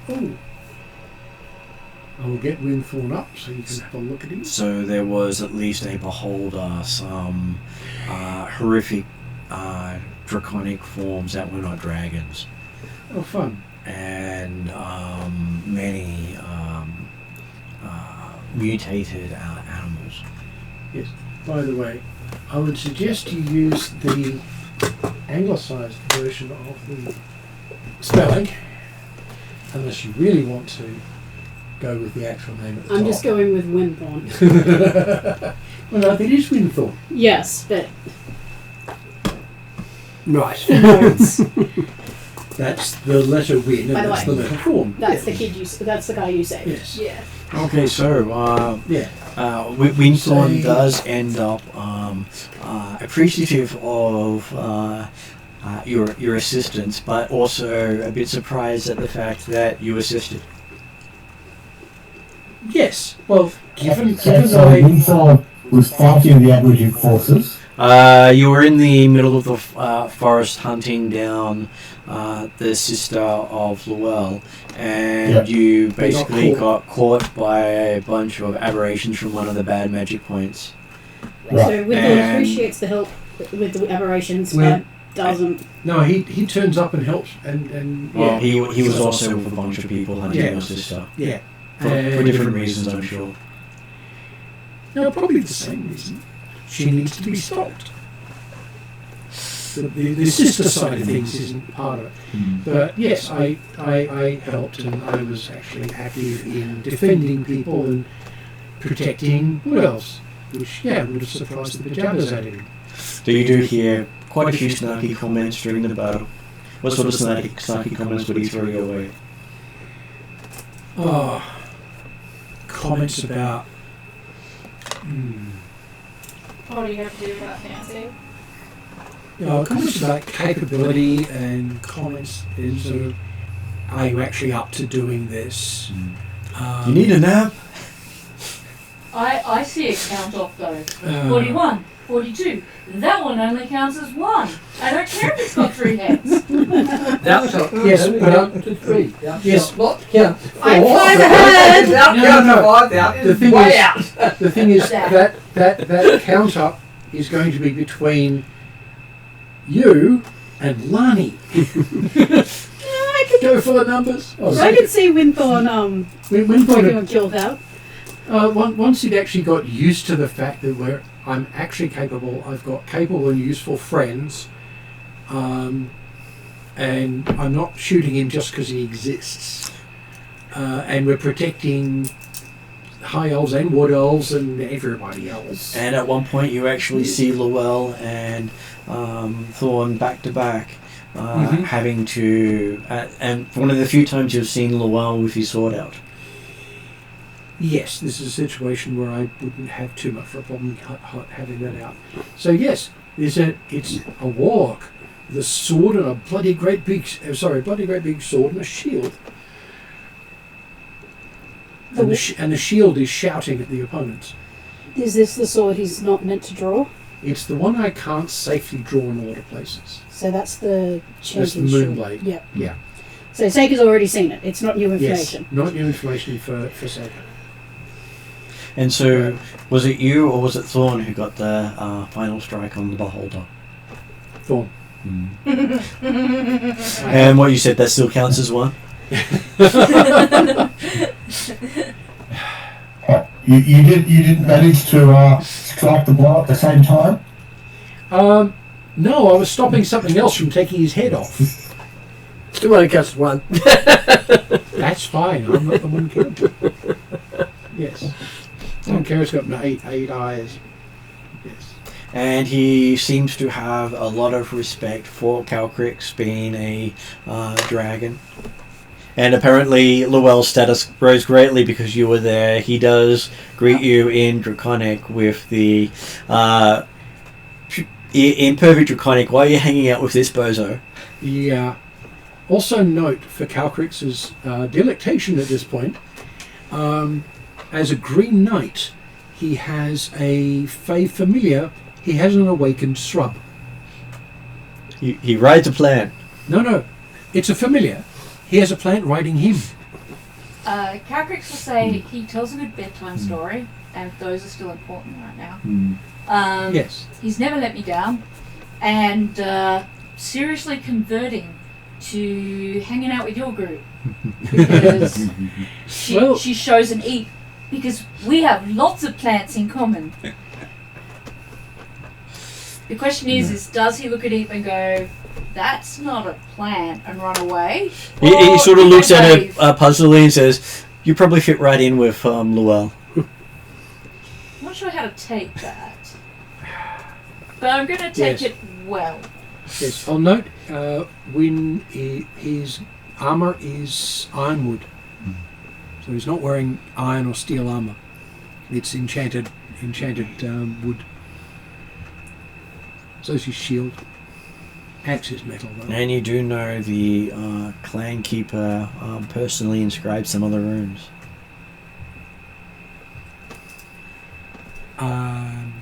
Ooh. I will get Windthorn up so you can have a look at him. So there was at least a beholder, some horrific draconic forms that were not dragons, Oh, fun. and many mutated animals. Yes. By the way, I would suggest you use the anglicised version of the spelling, unless you really want to go with the actual name at the I'm top. just going with Windthorn. Well, no, it is Windthorn. Yes, but Right. notes. That's the letter Win, and By the that's way, the letter Thorn. That's Yeah. the kid that's the guy you saved. Yes. Yeah. Okay, so Yeah. Windthorn Say- does end up appreciative of your assistance, but also a bit surprised at the fact that you assisted. Yes. Well, given So I Windthorn was fighting the Aboriginal forces. You were in the middle of the forest hunting down the sister of Llewell, and Yep. you basically Got got caught by a bunch of aberrations from one of the bad magic points. So Right. Windthorn And- appreciates the help with the aberrations, Well, but doesn't. no, he turns up and helps and Well, he was also with a bunch of people hunting Yeah. your sister. yeah. For different reasons, I'm sure. No, probably the same reason. She needs to be stopped. The sister side of things isn't part of it. But yes, I helped, and I was actually active in defending people and protecting Wells, which, would have surprised the pajamas out of him. So you do hear quite a few snarky comments during the battle. What sort of snarky comments would he throw your way? Oh, comments about... What do you have to do about fancy? comments about capability and comments in sort of, are you actually up to doing this? You need a nap? I see a count off though. 41, 42. That one only counts as one. I don't care if it's got 3 heads. That's not, Yes, but to 3. yes. Not count 4. I'm 5 ahead. Without No, count no. 5, that The is thing way is- out. The thing is that count up is going to be between you and Lani. I could Go for the numbers. Oh, I could see Winthorn when talking on killed out. once he'd actually got used to the fact that I'm actually capable, I've got capable and useful friends, and I'm not shooting him just because he exists, and we're protecting high elves and wood elves and everybody else. And at one point you actually see Llewell and Thorn back to back, having to... and one of the few times you've seen Llewell with his sword out. Yes, this is a situation where I wouldn't have too much of a problem having that out. So yes, it's a warlock with a sword and a bloody great big sword and a shield. And the shield is shouting at the opponents. Is this the sword he's not meant to draw? It's the one I can't safely draw in a lot of places. So that's the That's the champion shield. Moonblade. Yep. Yeah. So Seika's already seen it. It's not new Yes, information. not new information for Sega. And so, was it you or was it Thorn who got the final strike on the Beholder? Thorn. And what you said, that still counts as one? You didn't manage to strike the blow at the same time? No, I was stopping something else from taking his head off. Still only counts as 1. That's fine. I'm not the one killed. Yes. I don't care. It's got eight eyes. Yes. And he seems to have a lot of respect for Calcrix being a dragon. And apparently Llewell's status rose greatly because you were there. He does greet you in Draconic with the... in perfect Draconic, why are you hanging out with this bozo? Yeah. Also note for Calcrix's delectation at this point, as a Green Knight, he has a Fey Familiar. He has an awakened shrub. He rides a plant. No. It's a familiar. He has a plant riding him. Calcrix will say he tells a good bedtime story, and those are still important right now. Yes. He's never let me down, and seriously converting to hanging out with your group because she shows an eat because we have lots of plants in common. The question is does he look at it and go, that's not a plant, and run away? He sort of Or looks at wave? it puzzledly and says, you probably fit right in with Llewell. I'm not sure how to take that, but I'm going to take it well. Yes. I'll note when his armour is ironwood. So he's not wearing iron or steel armour. It's enchanted wood. So is his shield. Axe is metal though. And you do know the clan keeper personally inscribed some of the runes.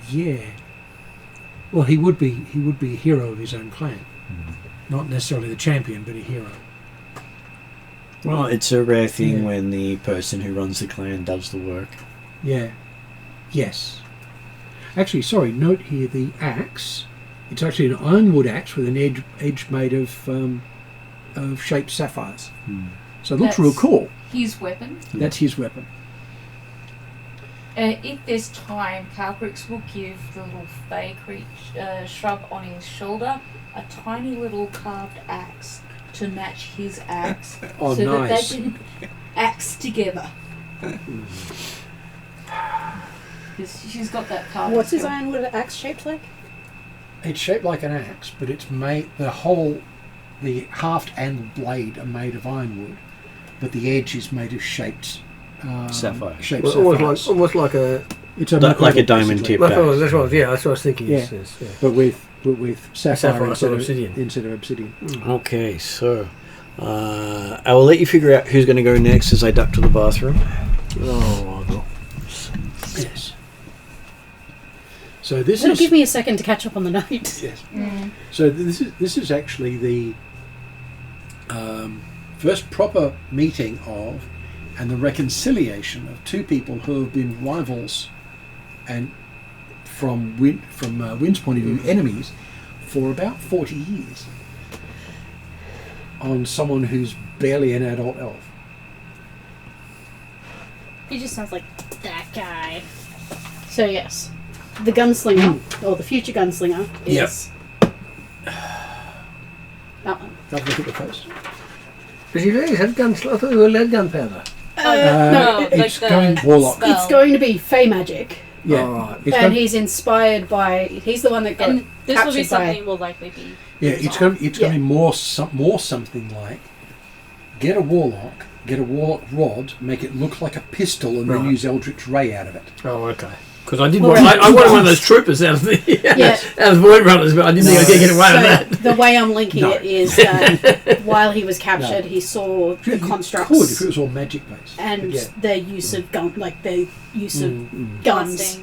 Yeah. Well, he would be a hero of his own clan. Not necessarily the champion, but a hero. Well, it's a rare thing Yeah. when the person who runs the clan does the work. Yeah. Yes. Actually, sorry, note here the axe. It's actually an ironwood axe with an edge made of shaped sapphires. So it looks real That's cool. His weapon. That's his weapon. If there's time, Calcrix will give the little fey shrub on his shoulder a tiny little carved axe to match his axe, Oh, so nice. that they can axe together. Because she's got that carved. What's his skill. ironwood axe shaped like? It's shaped like an axe, but it's made the haft and the blade are made of ironwood, but the edge is made of shaped Sapphire. Shaped Well, sapphires. almost like a... It's a Like a knuckle, diamond basically. tip. That's what I was thinking. Yeah. Yes. But with but with sapphire instead of obsidian. Instead of obsidian. Okay, so I will let you figure out who's going to go next as I duck to the bathroom. Oh, well. Yes. So this It'll is give me a second to catch up on the notes. yes. So this is actually the first proper meeting of and the reconciliation of two people who have been rivals and from Wyn's point of view enemies for about 40 years on someone who's barely an adult elf. He just sounds like that guy. So yes, the gunslinger, or the future gunslinger, is that one. Have a look at the face. Does he really have guns? I thought he lead gunpowder. No, It's like going the warlock. spell. it's going to be Fey magic, Yeah. Oh, right. It's and going, he's inspired by. He's the one that got And this will be captured by. something will likely be. yeah, it's going to be more something like get a warlock rod, make it look like a pistol, and then Right. use Eldritch Ray out of it. Oh, okay. Because I did Well, want, I wanted one of those troopers out of the out of the Void Runners, but I didn't think I could get away with that. The way I'm linking No. it is that while he was captured, he saw the You constructs could if it was all magic based. and Yeah. their use of gun, like their use of guns,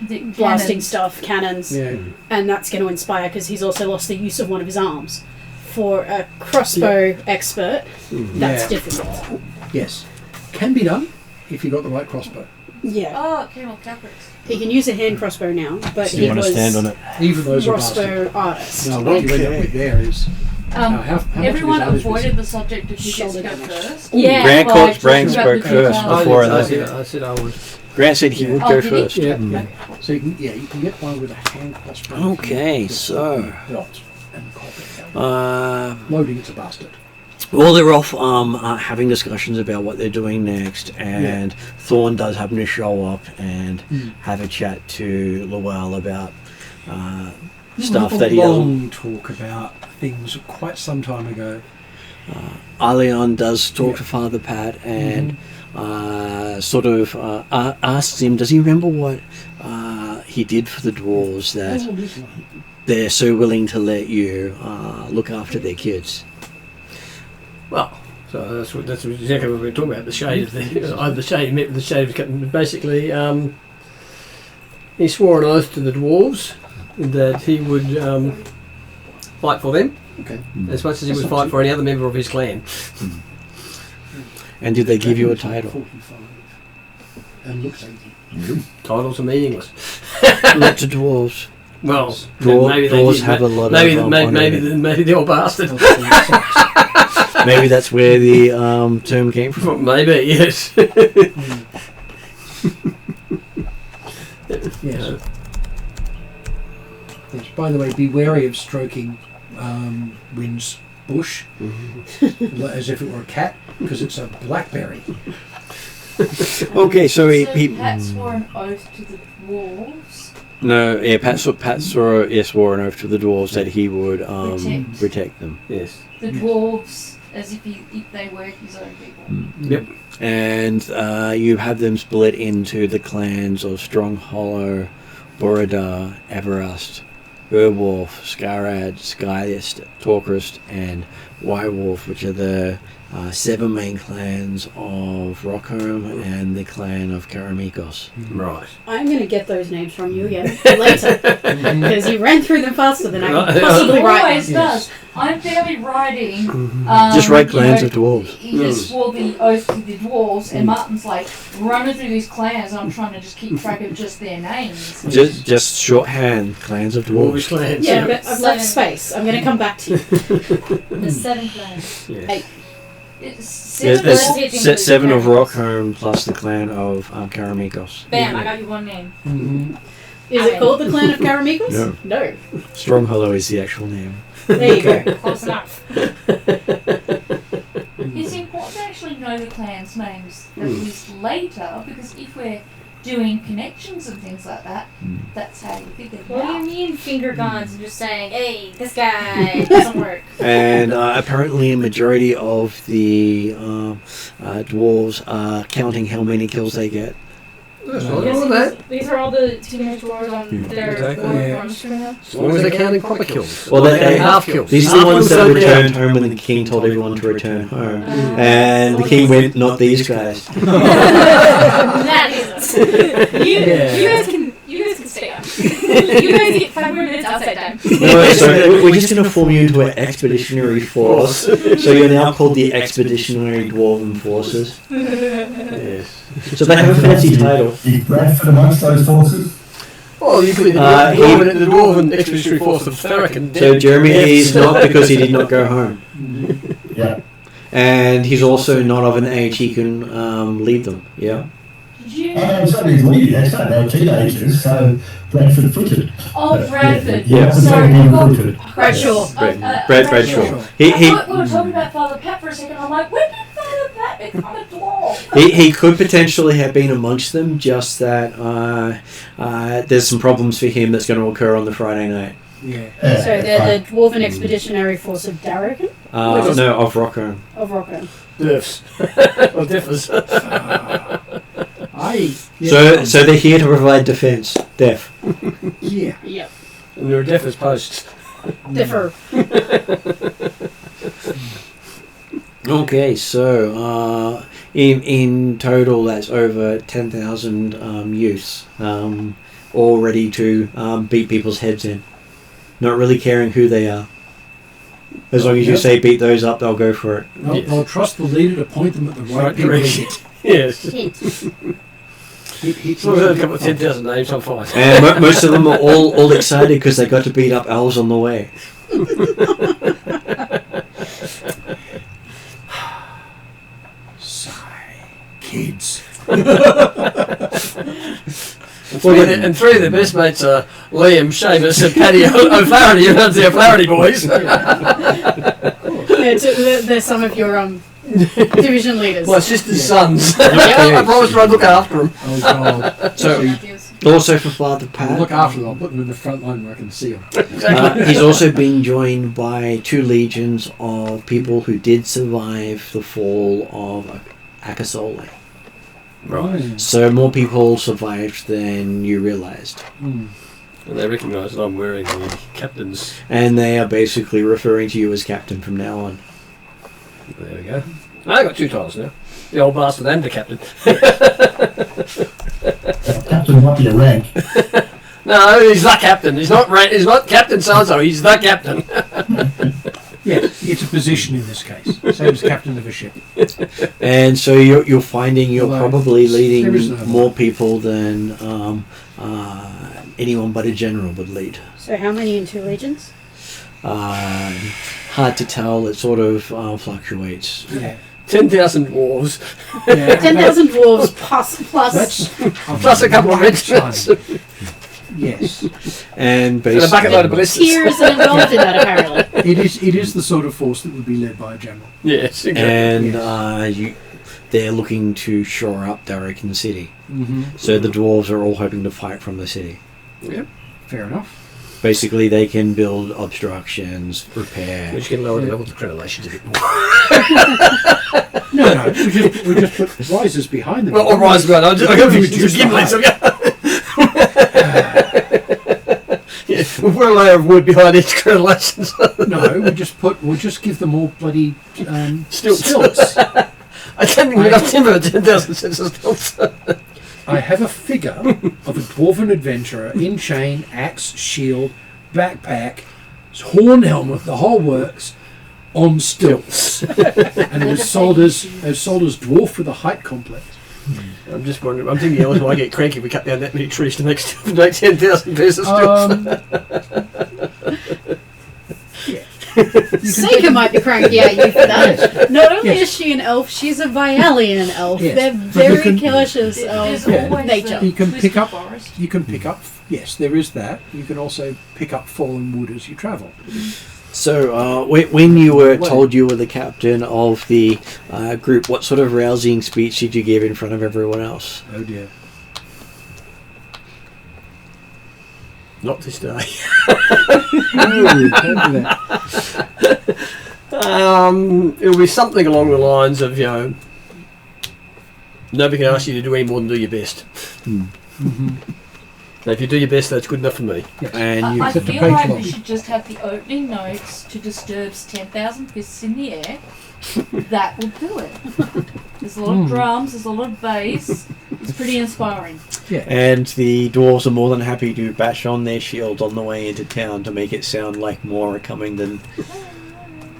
Blasting. blasting stuff, cannons, Yeah. and that's going to inspire because he's also lost the use of one of his arms. For a crossbow expert, that's Yeah. difficult. Yes. Can be done if you got the right crossbow. Yeah, Oh, Camel Caprix. he can use a hand crossbow now, but Do he you want to was stand on it? Even those are bastard. crossbow artist. No, what you end up with there is how much of Everyone his arm is avoided the subject of who gets Shoulder to go damage. first. Yeah. Grant Well, called, I Grant talked about spoke the first details. before I I said I would. Grant said he would Oh, go did he? first. Yeah. Mm. So you can get one with a hand crossbow. Okay, so Belt and copper. Loading, it's a bastard. well, they're off having discussions about what they're doing next, and Thorn does happen to show up and have a chat to Lowell about stuff that he doesn't. Long talk about things quite some time ago. Aleon does talk to Father Pat and sort of asks him, does he remember what he did for the dwarves that they're so willing to let you look after their kids? Well, so that's exactly what we were talking about. The shade of the shade. He met with the shade of Captain. Basically, he swore an oath to the dwarves that he would fight for them Okay. as much as he would fight for any other member of his clan. And did they give you a title? 45. And looks 80. Titles are meaningless. Not to dwarves. Well, Dwarves did. have a lot maybe, of maybe the old bastard. Maybe that's where the term came from. Maybe, yes. Yes. Yes. By the way, be wary of stroking Wyn's bush as if it were a cat, because it's a blackberry. Okay, so he Pat swore an oath to the dwarves. no, yeah, Pat swore an oath to the dwarves that he would protect them. Yes. The dwarves, as if they were his own people. Yep. And you have them split into the clans of Strong Hollow, Borodar, Everast, Werewolf, Scarad, Skyest, Torquist, and Wirewolf, which are the 7 main clans of Rockholm and the clan of Karamikos. Right. I'm going to get those names from you again later because you ran through them faster than I could He possibly write always them. does. I'm barely writing. Just write you clans know, of dwarves. He just swore the oath to the dwarves, and Martin's like running through these clans. And I'm trying to just keep track of just their names. Just shorthand, clans of Dwarvish dwarves. clans. Yeah, but I've left space. I'm going to come back to you. There's 7 clans. Yes. 8. It's There's 7 clans. 7 of Rockholm plus the clan of Karamikos. Bam! I got you one name. Is it called the Clan of Karamikos? No. No. Strong Hollow is the actual name. There you go. Close enough. It's important to actually know the clans' names at least later, because if we're doing connections and things like that, that's how you figure it What do you out. mean finger guns and just saying, hey, this guy doesn't work? And apparently a majority of the dwarves are counting how many kills they get That's No. right. Yes, All that. these are all the teenage dwarves on their Exactly. war Yeah. fronts right now. As long as they're counting proper kills. Well, they half kills. These are the Half ones kills that don't returned count. home when the king told everyone to return home. Uh, And the king went, not these guys. That is you guys can stay on. You guys get 5 more minutes outside time. No, so we're just going to form you into an expeditionary force. So you're now called the Expeditionary Dwarven Forces. Yes. So they have a fancy title. Is Bradford amongst those forces? Well, you could be the Dwarven Expeditionary Force of Darokin. So Jeremy is not because he did not go home. Yeah. And he's also not of an age he can lead them. Yeah. Somebody's leading, they start now teenagers, so Bradford footed. Oh, Bradford. Yeah. Sorry, I thought- Footed. Bradshaw. Brad Bradshaw. He I thought we were talking about Father Pat for a second. I'm like, when did Father Pat become a dwarf? he could potentially have been amongst them, just that there's some problems for him that's going to occur on the Friday night. Yeah. So they're the Dwarven Expeditionary Force of Darokin? No, of Rocco. Of Rocco. Diffs. Or differs. So they're here to provide defence. Def. Yeah. Yep. And there are differs posts. Differ. Okay, so in total, that's over 10,000 youths, all ready to beat people's heads in. Not really caring who they are. As long as you Yep. say beat those up, they'll go for it. They'll trust the leader to point them at the right Right people. direction. Yes. Hint. As long as there's a couple of 10,000 names, I'm fine. And most of them are all excited because they got to beat up elves on the way. Sigh. Kids. And three of their best mates are Liam, Seamus, and Paddy O'Flaherty, who runs the O'Flaherty boys. They're some of your division leaders. My sister's Yeah. sons. I promised I'd look after them. Oh God. So also for Father I'll Pat, look after them. I'll put them in the front line where I can see them. he's also been joined by 2 legions of people who did survive the fall of Akasole. Right. So more people survived than you realised. Mm. And they recognise that I'm wearing the captain's. And they are basically referring to you as captain from now on. There we go. I got 2 titles now. The old bastard and the captain. Captain might be a rank. No, he's the captain. He's not Captain so-and-so. He's the captain. Yeah, it's a position in this case. Same as captain of a ship. And so you're finding you're Although probably there is leading no more more. people than anyone but a general would lead. So how many in 2 legions? Hard to tell. It sort of fluctuates. Yeah. 10,000 dwarves. Yeah. 10,000 dwarves plus. That's Plus a couple of regiments. Yes. And And a basically, bucket load of ballistas. Tiers are involved in that apparently. It is the sort of force that would be led by a general. Yes, exactly. and they're looking to shore up Darokin City. Mm-hmm. So the dwarves are all hoping to fight from the city. Yep. Fair enough. Basically, they can build obstructions, repair. We should lower the level of crenellations a bit more. No, we just put risers behind them. Well, all rise, right. I'm going to Reduce the height. Yeah, we'll put a layer of wood behind each crenellations. No, we'll just give them all bloody Stilts. stilts. I don't think we've got timber for 10,000 sets of stilts. I have a figure of a dwarven adventurer in chain, axe, shield, backpack, horn helmet, the whole works, on stilts, and it was sold as dwarf with a height complex. I'm just wondering, I'm thinking elves might get cranky if we cut down that many trees to make 10,000 pairs of stilts. Seeker might be cranky at you for that. Not only is she an elf, she's a Vialian elf. Yes. They're But very you can- cautious There's of always nature. the You can pick up. forest. You can pick up. Yes, there is that. You can also pick up fallen wood as you travel. So, when you were told you were the captain of the group, what sort of rousing speech did you give in front of everyone else? Oh dear. Not this day. No, don't do that. It'll be something along the lines of, Nobody can ask you to do any more than do your best. Now, if you do your best, that's good enough for me. And you I Except the feel page like lock. we should just have the opening notes to Disturb's 10,000 fists in the air. That will do it. There's a lot of drums, there's a lot of bass. It's pretty inspiring. And the dwarves are more than happy to bash on their shield on the way into town to make it sound like more are coming than...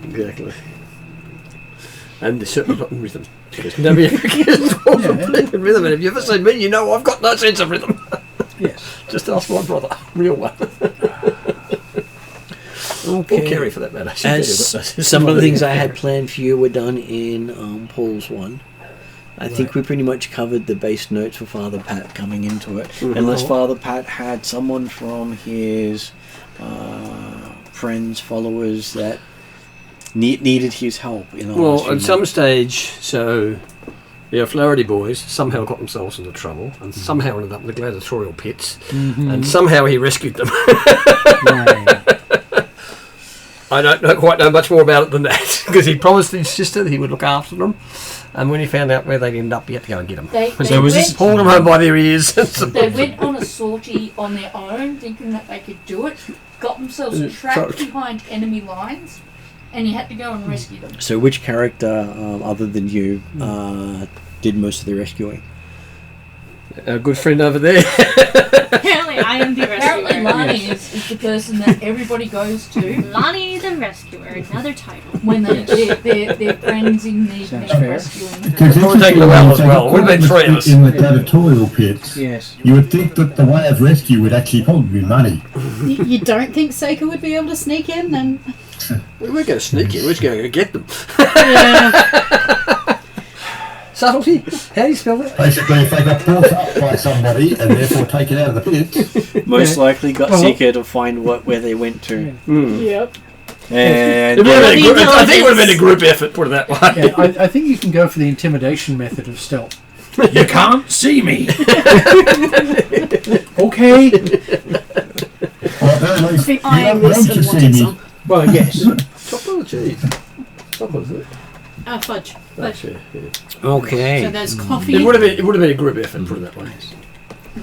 Exactly. And they're certainly not in rhythm. Because nobody ever gets dwarves from playing in rhythm. And if you've ever seen me, you know I've got no sense of rhythm. Yes. Just ask my brother, real one. Or Kerry, for that matter. As some of the things I had planned for you were done in Paul's one, I think we pretty much covered the base notes for Father Pat coming into it. Unless Father Pat had someone from his friends, followers that needed his help. Well, at some stage, so the O'Flaherty boys somehow got themselves into trouble and somehow ended up in the gladiatorial pits and somehow he rescued them. I don't quite know much more about it than that because he promised his sister that he would look after them, and when he found out where they'd end up, he had to go and get them. Pulled them home by their ears. They went on a sortie on their own, thinking that they could do it, got themselves trapped behind enemy lines, and he had to go and rescue them. So which character, other than you, did most of the rescuing? A good friend over there. Apparently, I am the Apparently rescuer. Lani is the person that everybody goes to Lonnie the rescuer, another title. when they're friends in need Sounds of fair. rescuing. Because Probably taking the well as well. Would have been 3 of us. In the gladiatorial pits, Yes. you would think that the way of rescue would actually probably be money. You don't think Seika would be able to sneak in? And We weren't going to sneak in, we were just going to go get them. yeah, Subtlety. How do you spell that? Basically, if they got brought up by somebody and therefore taken out of the pits, Most likely got Well- Seeker to find where they went to. yep. And It would have been a the group, I think it would have been a intelligence. group effort, put it that way. Yeah, I think you can go for the intimidation method of stealth. You can't see me. Okay. well, at least you I am don't want whiskey to see wanting me. some. Well, yes. Chocolate or cheese? Chocolate, isn't it? Fudge. That's yeah. okay. So there's It coffee. would have been a group effort, put it that way.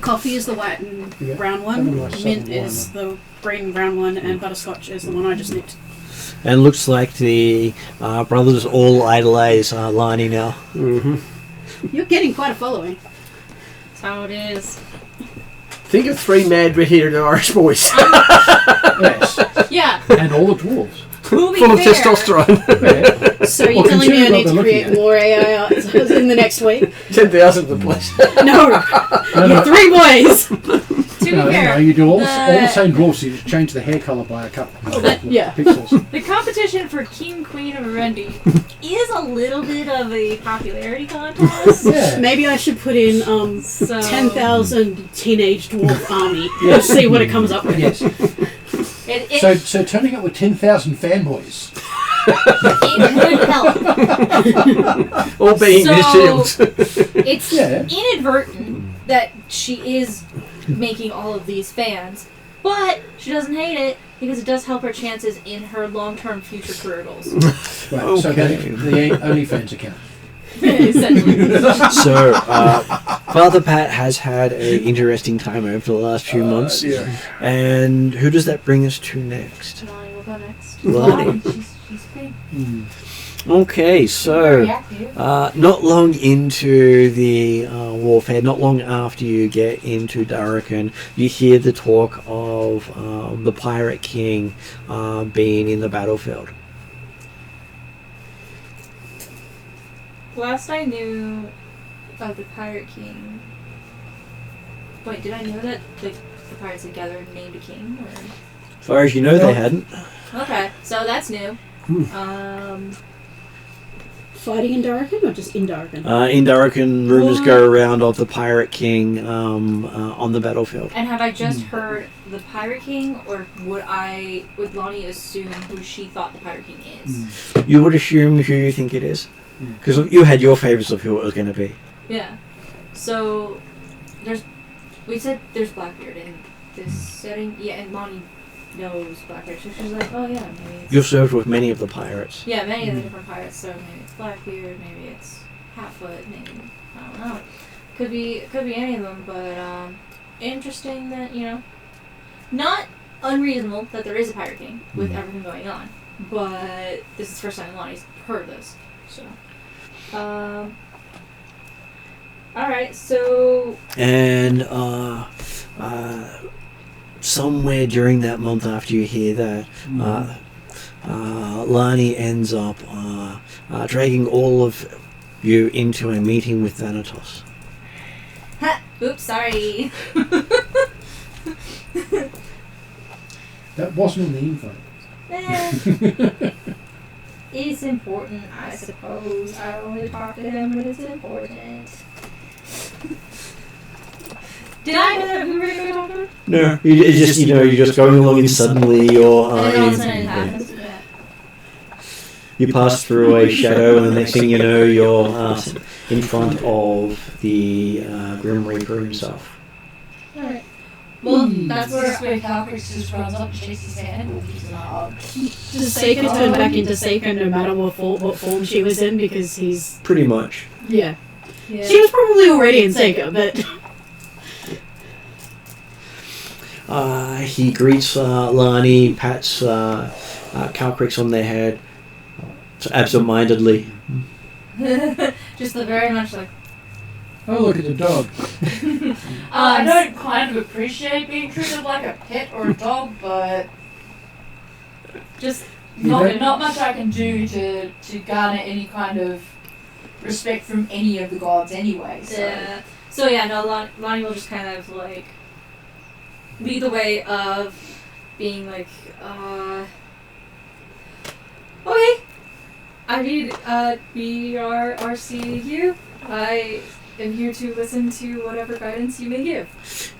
Coffee is the white and Yeah. brown Having a one. nice Mint southern is the green and brown one, and butterscotch is the one I just nicked. And looks like the brothers all idolize Lani now. You're getting quite a following. That's how it is. Think of 3 mad red-haired Irish boys. Yes. Yeah, And all the dwarves. to be Full of fair, testosterone. Yeah. So you're Well, telling me I consider need what to they're create looking more AI arts in the next week? 10,000 the place. No, No, 3 boys. To be no, fair, you do all the same dwarves, you just change the hair colour by a couple of Yeah. pixels. the competition for King Queen of Arundi is a little bit of a popularity contest. Yeah. Maybe I should put in So 10,000 teenage dwarf army. Yeah. Let's see what it comes up with. Yes. So turning up with 10,000 fanboys. it would help. All being So- his shields. It's Yeah. inadvertent that she is making all of these fans, but she doesn't hate it because it does help her chances in her long-term future career goals. Right, so Okay. the OnlyFans account. Essentially. So, Father Pat has had an interesting time over the last few months. And who does that bring us to next? Lonnie will go next. Lonnie. She's big. Okay, so Very active. not long into the warfare, not long after you get into Darokin, you hear the talk of the Pirate King being in the battlefield. Last I knew of the Pirate King. Wait, did I know that the pirates had gathered and named a king? Or? As far as you know, they hadn't. Okay, so that's new. Fighting in Darokin or just in Darokin? In Darokin, rumors go around of the Pirate King on the battlefield. And have I just heard the Pirate King, or would Lonnie assume who she thought the Pirate King is? You would assume who you think it is, because you had your favorites of who it was going to be. Yeah. So we said there's Blackbeard in this setting. Yeah, and Lonnie knows Blackbeard, so she's like, oh yeah, maybe it's... You've served with many of the pirates. Yeah, many of the different pirates, so maybe it's Blackbeard, maybe it's Halffoot, maybe. I don't know. Could be any of them, but interesting that, you know, not unreasonable that there is a Pirate King with everything going on, but this is the first time Lonnie's heard of this. So, alright, so... And somewhere during that month after you hear that, Lani ends up dragging all of you into a meeting with Thanatos. Ha! Oops, sorry. That wasn't in the invite. It's important, I suppose. I only talk to him when it's important. Did I know that we were going to talk to him? No, you're just going along and suddenly you're... And then all of a sudden it happens. Yeah. You pass through a shadow, and the next thing you know, you're in front of the Grim Reaper himself. Alright. Well, that's Where where... Calcrix just runs up and shakes his hand and gives him a hug. Does Seika turn back into Seika no matter what form she was in because he's... Pretty much. Yeah. Yeah. She was probably already in Seika, but... He greets Lani, pats Calcrix on their head, absent-mindedly. Just the very much like... Oh, look at the dog. I don't kind of appreciate being treated like a pet or a dog, but Just... not much I can do to garner any kind of respect from any of the gods anyway. So. Yeah. So yeah, no, Lonnie will just kind of like lead the way of being like, okay, I need BRCU. I am here to listen to whatever guidance you may give.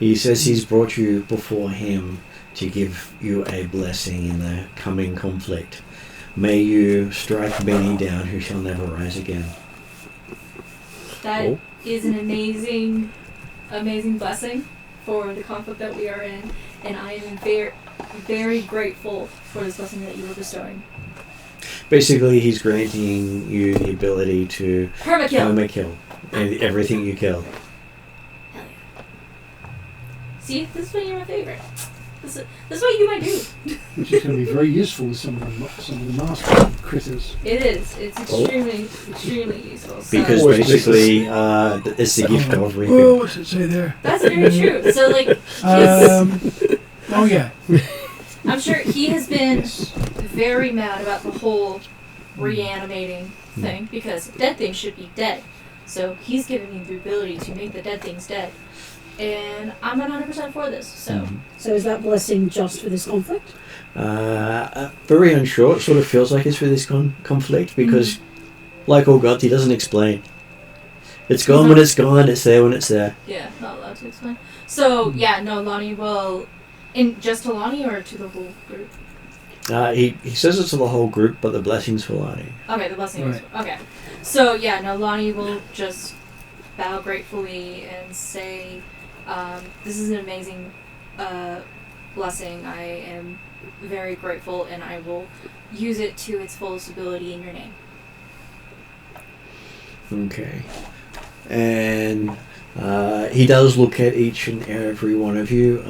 He says he's brought you before him to give you a blessing in the coming conflict. May you strike many down who shall never rise again. That is an amazing blessing for the conflict that we are in, and I am very, very grateful for this blessing that you are bestowing. Basically, he's granting you the ability to Permakill. everything you kill. Hell yeah. See, this is why you're my favorite. This is what you might do. Which is going to be very useful with some of the master critters. It is. It's extremely useful. So Because basically, it's the gift of reaping. Oh, what's it say there? that's very true. So like, Oh yeah. I'm sure he has been Yes. very mad about the whole reanimating thing because dead things should be dead. So he's giving me the ability to make the dead things dead. And I'm 100% for this, so... So is that blessing just for this conflict? Very unsure. It sort of feels like it's for this conflict because, like all gods, he doesn't explain. It's gone when it's gone, it's there when it's there. Yeah, not allowed to explain. So, yeah, no, Lonnie will... just to Lonnie or to the whole group? He says it's to the whole group, but the blessing's for Lani. Okay, the blessing is... Right. Okay. So, yeah, no, Lonnie will just bow gratefully and say... this is an amazing blessing. I am very grateful, and I will use it to its fullest ability in your name. Okay. And he does look at each and every one of you.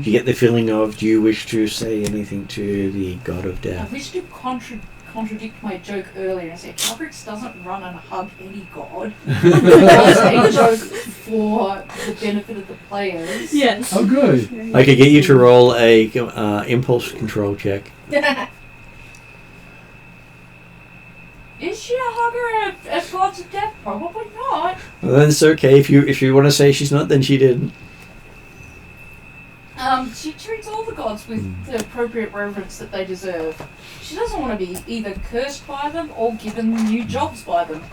You get the feeling of, do you wish to say anything to the god of I death? wish to contradict my joke earlier and say Calcrix doesn't run and hug any god. It's a joke for the benefit of the players. Yes. Oh, good. I could get you to roll a impulse control check. Is she a hugger of gods of death? Probably not. Well, then it's okay. If you want to say she's not, then she didn't. She treats all the gods with the appropriate reverence that they deserve. She doesn't want to be either cursed by them or given new jobs by them.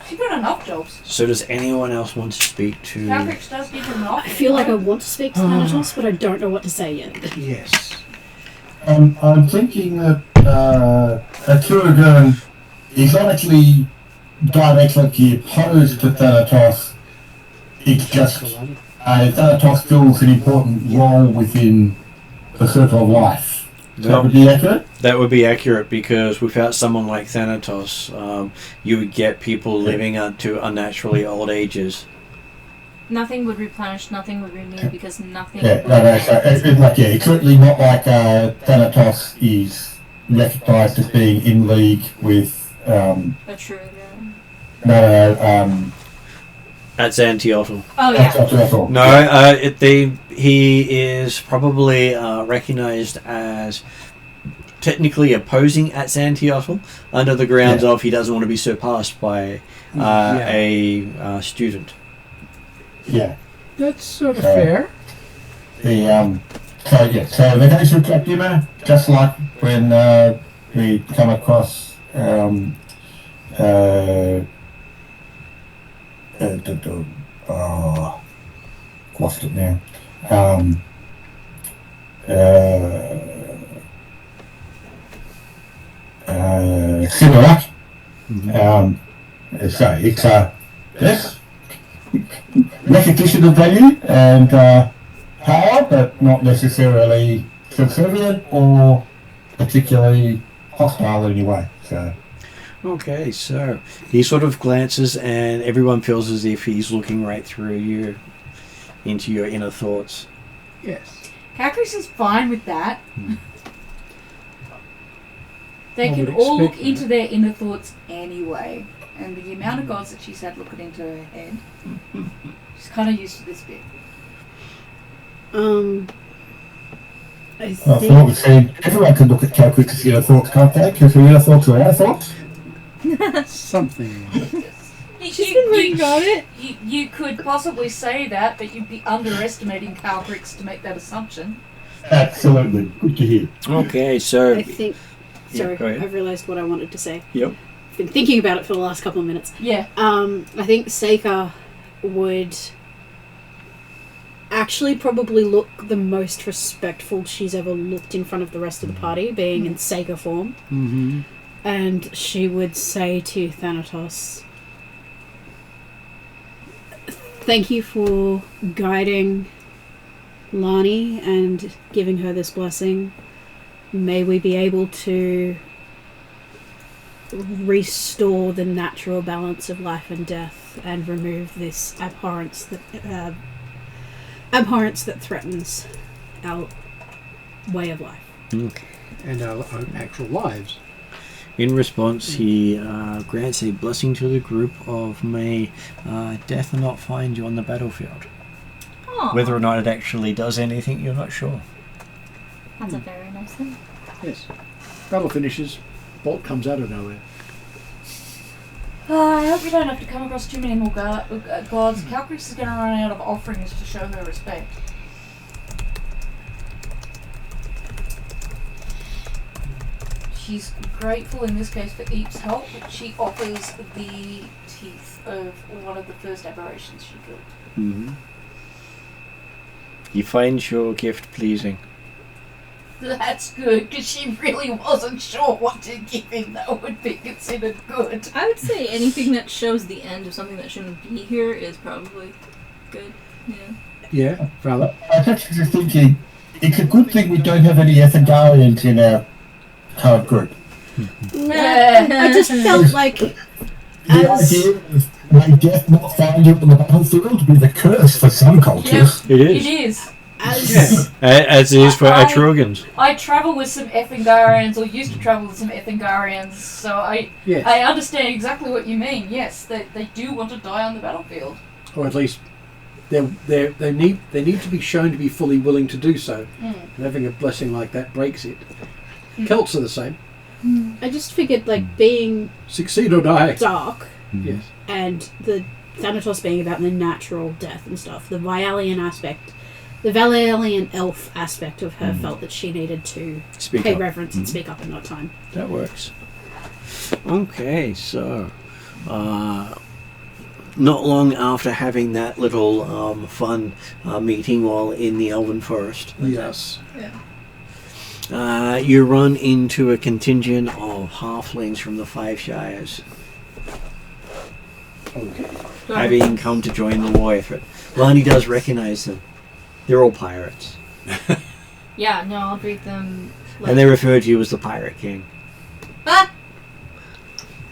She's got enough jobs. So does anyone else want to speak to... Calcrix does give her enough. I feel like I want to speak to Thanatos, but I don't know what to say yet. Yes. I'm thinking that Atruaghin is not actually directly opposed to Thanatos. It's just Thanatos fills an important role within the circle of life. That would be accurate? That would be accurate, because without someone like Thanatos, you would get people living up to unnaturally old ages. Nothing would replenish, nothing would renew, because nothing Yeah, would no, so it's certainly not like Thanatos is recognised as being in league with Atruaghin. no, At Xantiotl. Oh yeah. that's all. No, he is probably recognised as technically opposing at Xantiotl, under the grounds of he doesn't want to be surpassed by a student. Yeah. That's sort of fair. So the guys who kept him, just like when we come across lost it now. Similac. So it's yes, recognition of value and power, but not necessarily subservient or particularly hostile anyway. So. Okay, so he sort of glances, and everyone feels as if he's looking right through you, into your inner thoughts. Yes. Cacrix is fine with that. They I can would all look expect that. into their inner thoughts anyway. And with the amount of gods that she's had looking into her head, she's kind of used to this bit. I From what think we've seen, everyone can look at Calquix's inner thoughts, can't they? Because her inner thoughts are our thoughts. Something like that. she's been working on it. You could possibly say that, but you'd be underestimating Cacrix to make that assumption. Absolutely. Good to hear. Okay, so I think. Sorry, go ahead. I've realised what I wanted to say. Yep. I've been thinking about it for the last couple of minutes. Yeah. I think Seika would actually probably look the most respectful she's ever looked in front of the rest of the party, being in Seika form. Mm-hmm. And she would say to Thanatos, "Thank you for guiding Lani and giving her this blessing. May we be able to restore the natural balance of life and death and remove this abhorrence that threatens our way of life." Okay. And our own actual lives. In response, he grants a blessing to the group of may death not find you on the battlefield. Oh, Whether or not it actually does anything, you're not sure. that's a very nice thing. Yes. Battle finishes. Bolt comes out of nowhere. I hope you don't have to come across too many more gods. Cacrix is going to run out of offerings to show her respect. She's grateful in this case for Eep's help, but she offers the teeth of one of the first aberrations she killed. Mm-hmm. You find your gift pleasing. That's good, because she really wasn't sure what to give him that would be considered good. I would say anything that shows the end of something that shouldn't be here is probably good. Yeah. Yeah, valid. I was actually just thinking, it's a good thing we don't have any Ethangarians in our current group. I just felt like The as idea of may death not find you on the battlefield would be the curse for some cultures. It It is. is. as As it is for I- Atruagins. I travel with some Ethangarians, or used to travel with some Ethangarians, so I Yes. understand exactly what you mean. Yes, they do want to die on the battlefield. Or at least they need to be shown to be fully willing to do so. Mm. And having a blessing like that breaks it. Celts are the same. I just figured like being Succeed or die. dark Yes. and the Thanatos being about the natural death and stuff, the Valyalian elf aspect of her felt that she needed to Speak pay up. reverence and speak up in that time. That works. Okay, so not long after having that little fun meeting while in the Elven Forest, Yes. you run into a contingent of halflings from the Five Shires, Okay. having come to join the war effort. Lani does recognize them. They're all pirates. Yeah, no, I'll greet them And they refer to you as the Pirate King.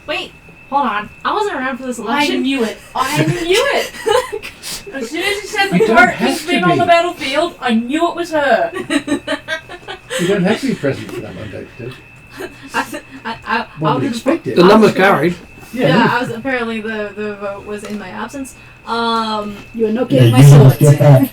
Wait, hold on. I wasn't around for this I election. knew it. I knew it. As soon as you said the You don't Pirate have King's to been on be. the battlefield, I knew it was her. You don't have to be present for that one, Dave. I One would was expect it. The number's carried. Yeah, I was apparently the vote was in my absence. You are not Yeah, getting my you sword. get that.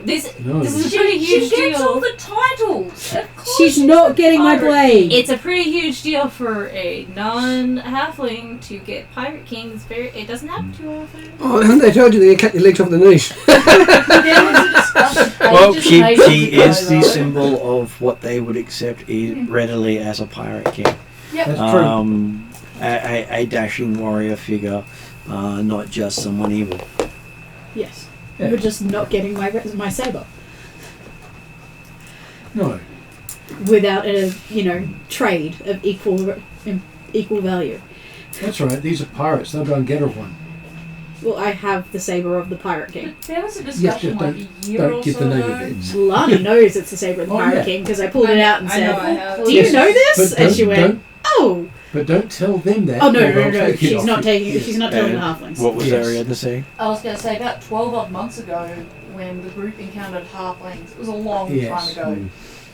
This No. this is a pretty She huge gets all deal. the titles. Of course She's not getting my pirate. blade. It's a pretty huge deal for a non-halfling to get Pirate King. It doesn't happen too often. Oh, haven't they told you they cut your legs off the knees? There was a discussion. Well, ages she and ages is ago, the though. symbol of what they would accept readily as a Pirate King. That's true. A dashing warrior figure, not just someone evil. Yes. Yeah. You're just not getting my saber No. without a trade of equal value. That's right. These are pirates. They'll go and get her one. Well, I have the saber of the Pirate King. There was a Yes, discussion just like a year or don't give so the name of ago. it. Lana knows it's the saber of the Oh, Pirate yeah. King because I pulled it out and I know said, I have. "Do you Yes, know this?" but And she don't- went, "Oh, But don't tell them that. oh no, or no, they'll no, no! take it She's off not you. taking. Yes. She's not telling the And halflings." What was Yes. Ariadne saying? I was going to say about 12 odd months ago when the group encountered halflings. It was a long Yes. time ago. Mm.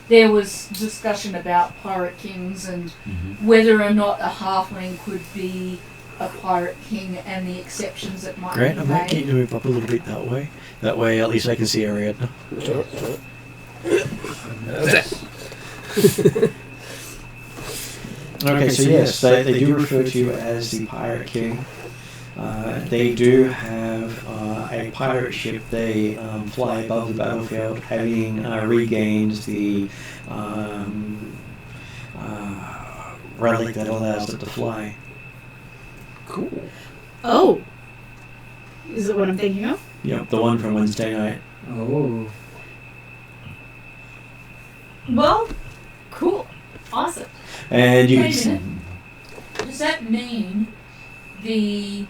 There was discussion about pirate kings and whether or not a halfling could be a pirate king and the exceptions that might Great, be I might get you made. to move up a little bit that way. That way, at least I can see Ariadne. Okay, so yes, they do refer to you as the Pirate King. They do have a pirate ship. They fly above the battlefield, having regained the relic that allows it to fly. Cool. Oh, is it what I'm thinking of? Yep, the one from Wednesday night. Oh. Well, cool, awesome. And you Wait a can minute. Does that mean the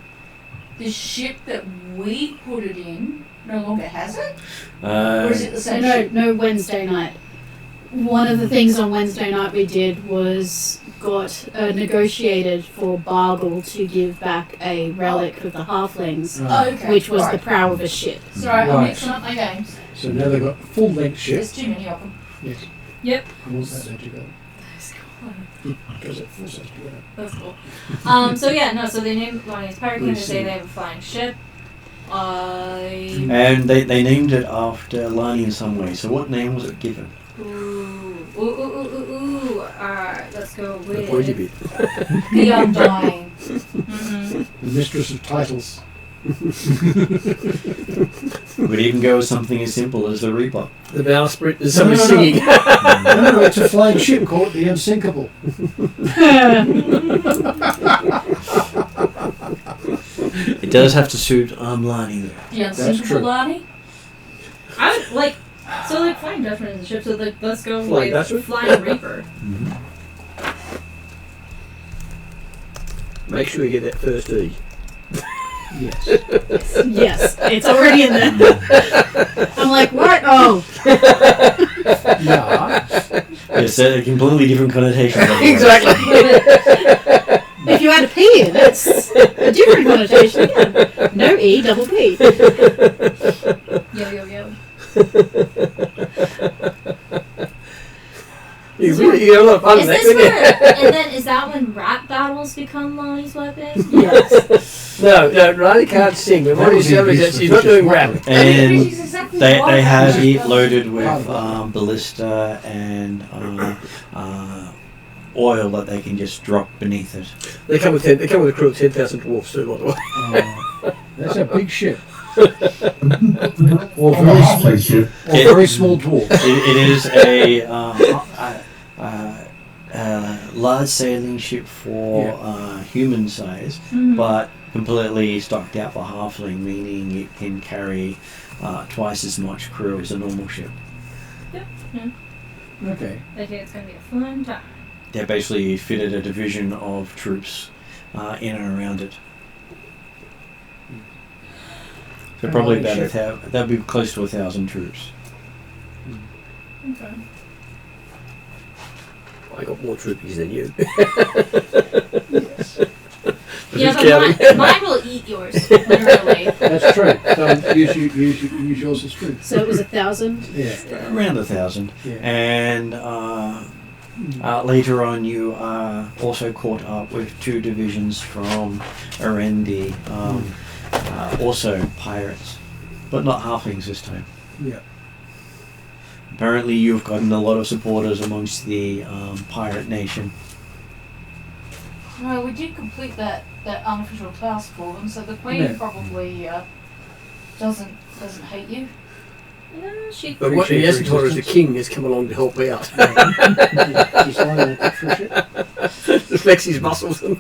ship that we put it in no longer has it? Or is it the same No, ship? no. Wednesday night. One of the things on Wednesday night we did was got negotiated for Bargle to give back a relic of the halflings, Oh, okay. which was the Right. prow of a ship. Sorry, I'm Right. mixing up my games. So now they've got full length ship. There's too many of them. Yes. Yep. I want that there to go. That's cool. Goes at full size together. That's cool. So yeah, no. So they named Lonnie's Pirate King. They say they have a flying ship. And they named it after Lani in some way. So what name was it given? Ooh. Alright, let's go with The pointy bit. The Undying. Mhm. The mistress of titles. Would even go with something as simple as the Reaper. The bowsprit is somebody No. singing. No, it's a flying ship called the Unsinkable. It does have to suit Lani though. The That's Unsinkable true. Lani? I would like. So like flying Dutchman is the ship. So like let's go Flying with Dutchman? Flying Reaper. Make sure you get that first E. Yes. Yes, it's already in there. I'm like, what? Oh, Yeah. It's a completely different connotation. Exactly. if you add a P in, it's a different connotation again. No E, double P. Yo. You get a lot of fun Is with that, this couldn't you? where? And then is that when rap battles become Lonnie's weapon? Yes. No, Riley can't sing. But That what would he's be saying is that business she's not which is doing lovely. rap. And She's exactly they like have that. it loaded with Part ballista and oil that they can just drop beneath it. They come with a crew of 10,000 dwarfs too, by the way. That's a big ship. Or very small ship. Or very small dwarf. It is a large sailing ship for human size, but completely stocked out for halfling, meaning it can carry twice as much crew as a normal ship. Okay. I think it's gonna be a fun time. They basically fitted a division of troops in and around it. So probably about that'd be close to 1,000 troops. Okay. I got more troopies than you. Yes. Yeah, Who's but counting? mine will eat yours, literally. That's true. So use yours as food. So it was 1,000. Yeah. Around 1,000. Yeah. And later on, you are also caught up with 2 divisions from Arendi, also pirates, but not halflings this time. Yeah. Apparently, you've gotten a lot of supporters amongst the pirate nation. Well, we did complete that unofficial task for them, so the Queen Yeah. probably doesn't hate you. Yeah, she. But what he Appreciate hasn't your told us, the existence. king has come along to help out. He's lying on for shit. Flex his muscles and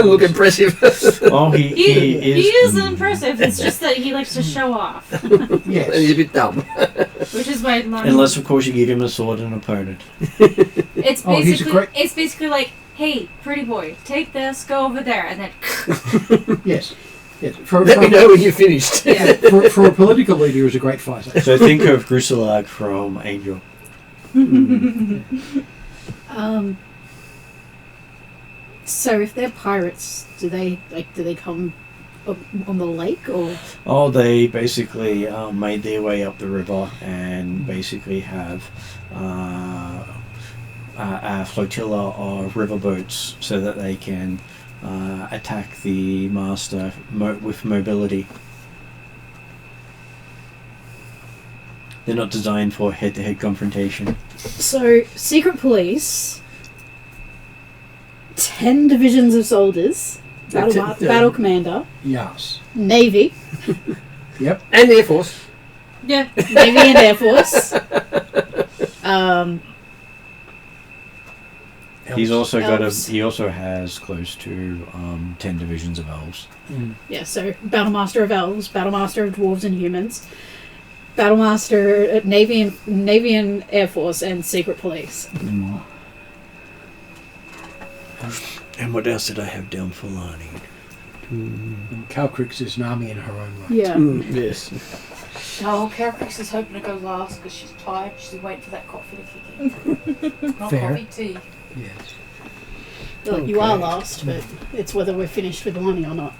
look impressive. Oh, He is mm, impressive. It's just that he likes to show off, And he's Yes. a bit dumb. which is why Unless, of course, you give him a sword and opponent. it's Oh, he's a basically like, hey, pretty boy, take this, go over there, and then Yes. Yes. For, Let for, me know when you're finished. yeah. for a political leader, he was a great fighter. So think of Gruselag from Angel. So if they're pirates, do they come up on the lake or? Oh, they basically made their way up the river and basically have a flotilla of riverboats so that they can attack the master with mobility. They're not designed for head-to-head confrontation. So secret police, 10 divisions of soldiers, battle commander, Yes. navy, Yep. And the Air Force. Yeah. navy and air force. He's also got Elves. he also has close to 10 divisions of elves. Yeah, so Battlemaster of Elves, Battlemaster of Dwarves and Humans, Battlemaster Navy and Air Force, and Secret Police. And what else did I have down for Lani? And Calcrix is an army in her own right. Yeah. Yes. Oh, Caracrix is hoping to go last because she's tired. She's waiting for that coffee to kick in. Not Fair. coffee, tea. Yes. Like you are Okay. last, but it's whether we're finished with Lonnie or not.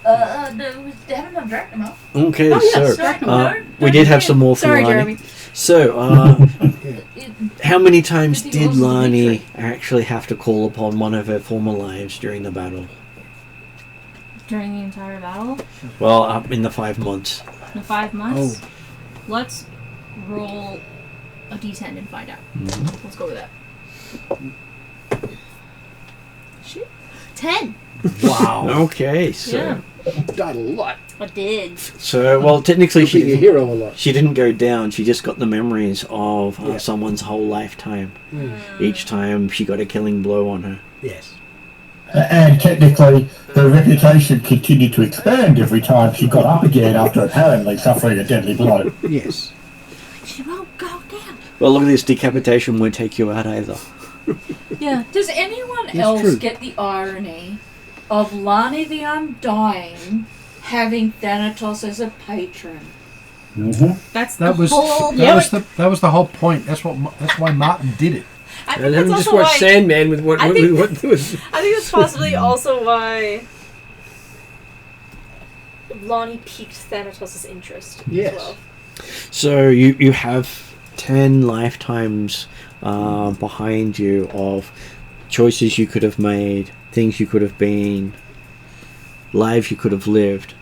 No, they haven't done Dragon Mouth. Okay, Oh, yeah, so sorry. we did have some more for Sorry, Lani. Jeremy. So, Yeah. how many times If he did wasn't a Lani victory. actually have to call upon one of her former lives during the battle? During the entire battle, Well, up in the 5 months. the 5 months. Oh. Let's roll a d10 and find out. Let's go with that. Shit. 10. Wow. Okay, so Yeah. Done a lot. I did. well, technically She's a she hero a lot. she didn't go down. She just got the memories of Yeah. someone's whole lifetime. Mm. Each time she got a killing blow on her. Yes. And technically, her reputation continued to expand every time she got up again after apparently suffering a deadly blow. Yes. She won't go down. Well, look at this. Decapitation won't take you out either. Yeah. Does anyone It's else true. get the irony of Lani the Undying having Thanatos as a patron? Mm-hmm. That's That the was whole. that was the whole point. That's why Martin did it. I think And that's then just also watch why. Sandman with what? I think- what I think that's possibly also why Lonnie piqued Thanatos' interest Yes. as well. So you have 10 lifetimes behind you of choices you could have made, things you could have been, lives you could have lived.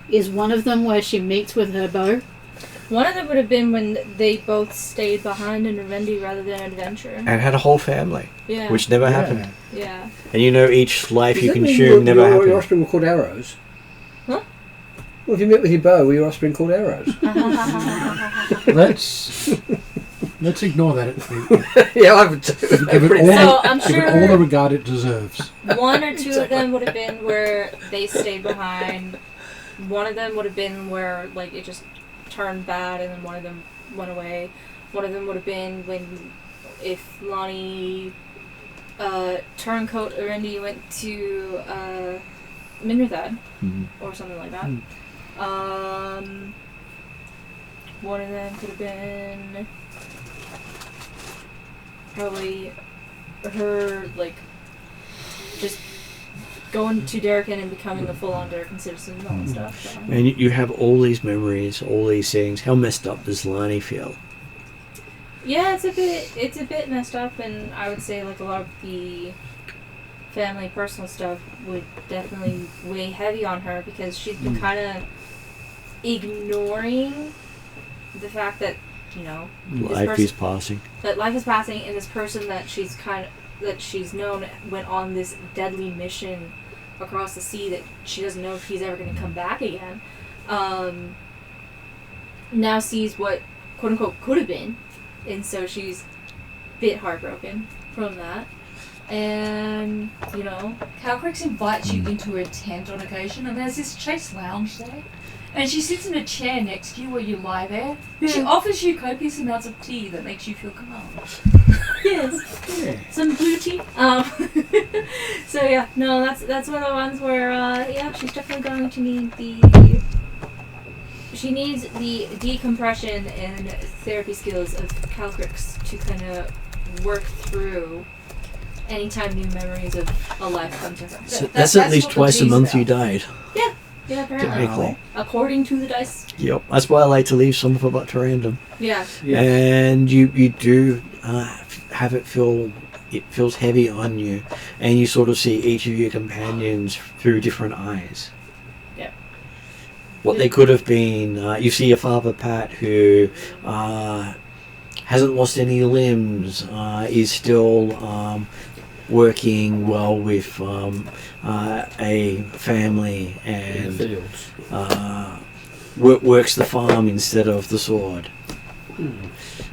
Is one of them where she meets with her bow? One of them would have been when they both stayed behind in Ravendi rather than adventure. And had a whole family, Yeah. which never happened. Yeah. And you know each life Does you that mean consume never your happened. offspring were called arrows? Huh? Well, if you met with your bow, were your offspring called arrows? Let's ignore that. Yeah, I would. Give it all, So I'm give it sure- all the regard it deserves. One or two of them would have been where they stayed behind. One of them would have been where like it just turned bad, and then one of them went away. One of them would have been when if Lonnie turncoat Arendi went to Minrathad Mhm. or something like that. Mm. One of them could have been probably her like just going to Darokin and becoming a full-on Darokin citizen and all that stuff. So. And you have all these memories, all these things. How messed up does Lani feel? Yeah, it's a bit messed up, and I would say like a lot of the family personal stuff would definitely weigh heavy on her because she's been kind of ignoring the fact that Life is passing. That life is passing, and this person that she's known went on this deadly mission across the sea that she doesn't know if he's ever going to come back again. Now sees what quote unquote could have been, and so she's a bit heartbroken from that. And Calcrix invites you into her tent on occasion, and there's this chase lounge there. And she sits in a chair next to you where you lie there. Yeah. She offers you copious amounts of tea that makes you feel calm. Yes. Yeah. Some blue tea. So yeah, no, that's one of the ones where she's definitely going to need she needs the decompression and therapy skills of Calcrix to kind of work through anytime new memories of a life come to her. So that's at least twice a month you died. Yeah. Yeah, apparently. Technically. According to the dice. Yep. That's why I like to leave some of it to random. Yeah. And you do have it feels heavy on you, and you sort of see each of your companions through different eyes. Yeah. What they could have been. You see your father Pat, who hasn't lost any limbs, is still working well with a family and works the farm instead of the sword.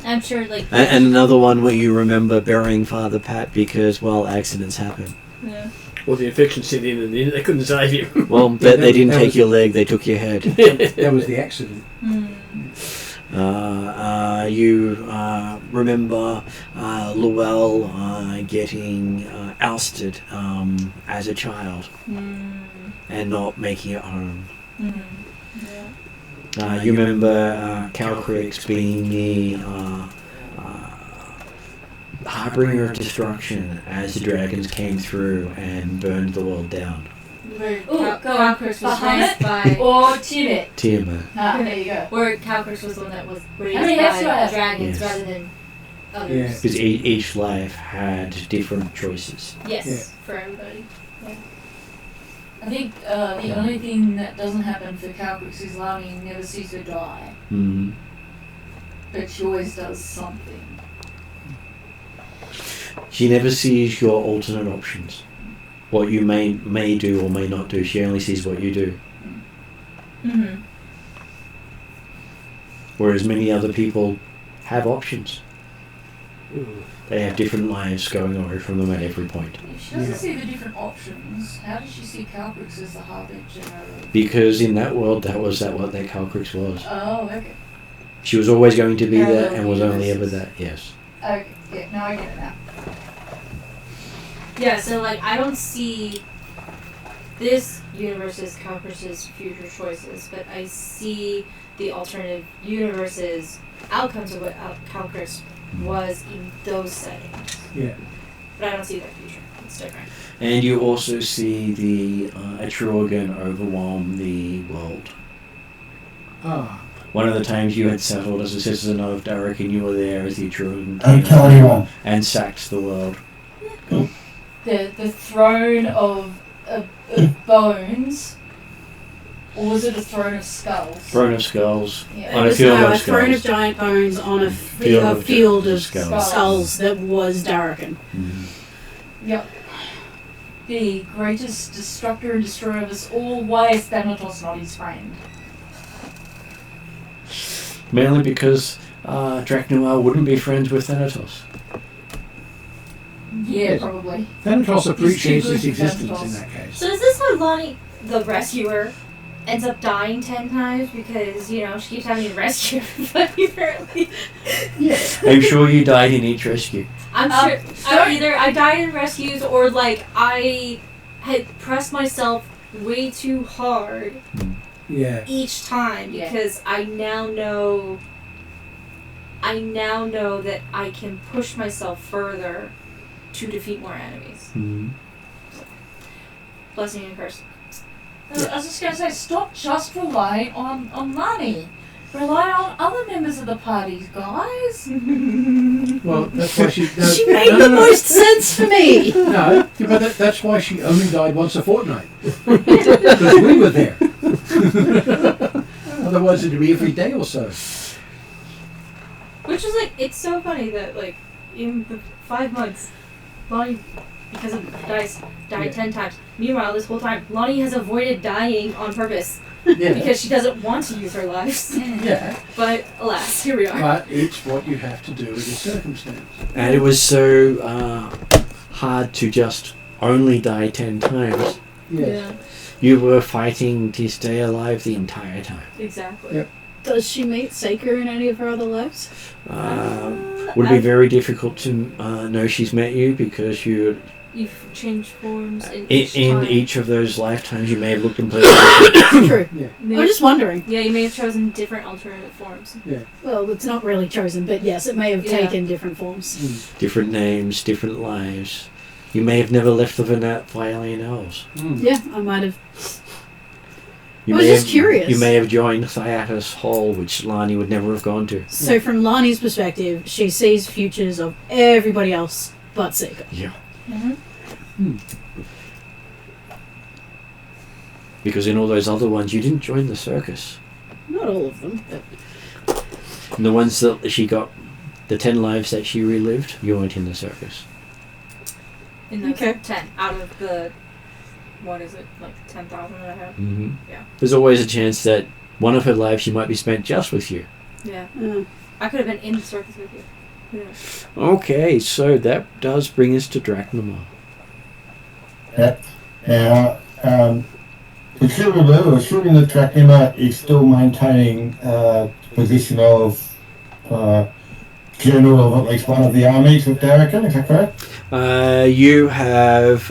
I'm sure, like... And another one where you remember burying Father Pat because, well, accidents happen. Yeah. Well, the infection set in and they couldn't save you. Well, they didn't take your leg, they took your head. That was the accident. You remember Llewell getting ousted as a child and not making it home. Yeah. You remember Calcrix being the harbinger of destruction as the dragons came through and burned the world down. Calcrix was raised by... Or Tiamat. Tiamat. There you go. Where Calcrix was the one that was raised I mean, that's by right. dragons Yes. rather than others. Yeah. Because each life had different choices. Yes, for everybody. Yeah. I think the only thing that doesn't happen for Calcrix is Lani never sees her die. Mm-hmm. But she always does something. She never sees your alternate options. What you may do or may not do. She only sees what you do. Mm-hmm. Whereas many other people have options. They have different lives going away from them at every point. If she doesn't see the different options, how does she see Calcrix as the harbinger of... Because in that world, that was what that Calcrix was. Oh, okay. She was always going to be there Parallel and was only ever universes. that, yes. Okay, yeah, now I get it now. Yeah, so like I don't see this universe as Calcrix's future choices, but I see the alternative universes outcomes of what Calcrix was in those settings. Yeah. But I don't see their future. It's different. And you also see the Atruaghin overwhelm the world. Ah. One of the times you had settled as a citizen of Darokin, you were there as the Atruaghin Don't tell anyone. and sacked the world. The throne of bones, or was it a throne of skulls? Throne of Skulls. Yeah. On It a was field no, of a throne of skulls. giant bones on a Field field of of skulls. skulls that was Darokin. Mhm. Yep. The greatest destructor and destroyer of us all. Why is Thanatos not his friend? Mainly because Draknoir wouldn't be friends with Thanatos. Yeah, Yes. probably. Thanatos appreciates too his good for existence in Thanatos. that case. So is this why Lonnie, the rescuer, ends up dying 10 times because, she keeps having to rescue everybody apparently? I'm sure you died in each rescue. I'm sure either I died in rescues or like I had pressed myself way too hard Yeah. each time Yeah. because I now know that I can push myself further to defeat more enemies. Mm. Blessing and curse. I was just going to say, stop just relying on money. Rely on other members of the party, guys. Well, that's why she... No, She made the most sense for me. No, but that's why she only died once a fortnight. Because we were there. Otherwise it'd be every day or so. Which is like, it's so funny that like in the 5 months, Lonnie, because of the dice, died 10 times. Meanwhile, this whole time, Lonnie has avoided dying on purpose Yeah. because she doesn't want to use her lives. Yeah. But alas, here we are. But it's what you have to do in this circumstance. And it was so hard to just only die 10 times. Yeah. You were fighting to stay alive the entire time. Exactly. Yep. Does she meet Seeker in any of her other lives? Would be very difficult to know she's met you because you've changed forms in in time. each of those lifetimes you may have looked completely different. True. Yeah. I'm just wondering. Yeah, you may have chosen different alternate forms. Yeah. Well, it's not really chosen, but yes, it may have Yeah. taken different forms. Different names, different lives. You may have never left the Violain Elves. Yeah, I might have. You I was may just have, curious. You may have joined Thyatus Hall, which Lani would never have gone to. So, from Lani's perspective, she sees futures of everybody else but Seeker. Yeah. Mm-hmm. Because in all those other ones, you didn't join the circus. Not all of them, but And the ones that she got, the 10 lives that she relived, you weren't in the circus. In those Okay. 10 out of the, what is it, like 10,000 that I have? Mm-hmm. Yeah. There's always a chance that one of her lives she might be spent just with you. Yeah. uh, I could have been in the circus with you. Who knows? Okay, so that does bring us to Drachnamar. Now, assuming that Drachnamar is still maintaining position of general of at least one of the armies of Darokin, is that correct? You have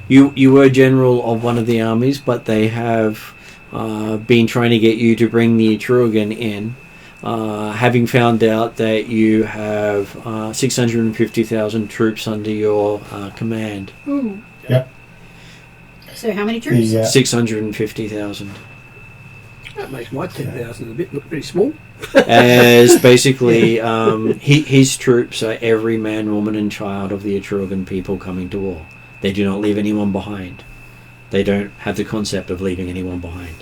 you were general of one of the armies, but they have been trying to get you to bring the Atruaghin in, having found out that you have 650,000 troops under your command. ooh. Yep. So, how many troops? The, 650,000. That makes my 10,000 a bit look pretty small. As basically, his troops are every man, woman, and child of the Atruaghin people coming to war. They do not leave anyone behind. They don't have the concept of leaving anyone behind.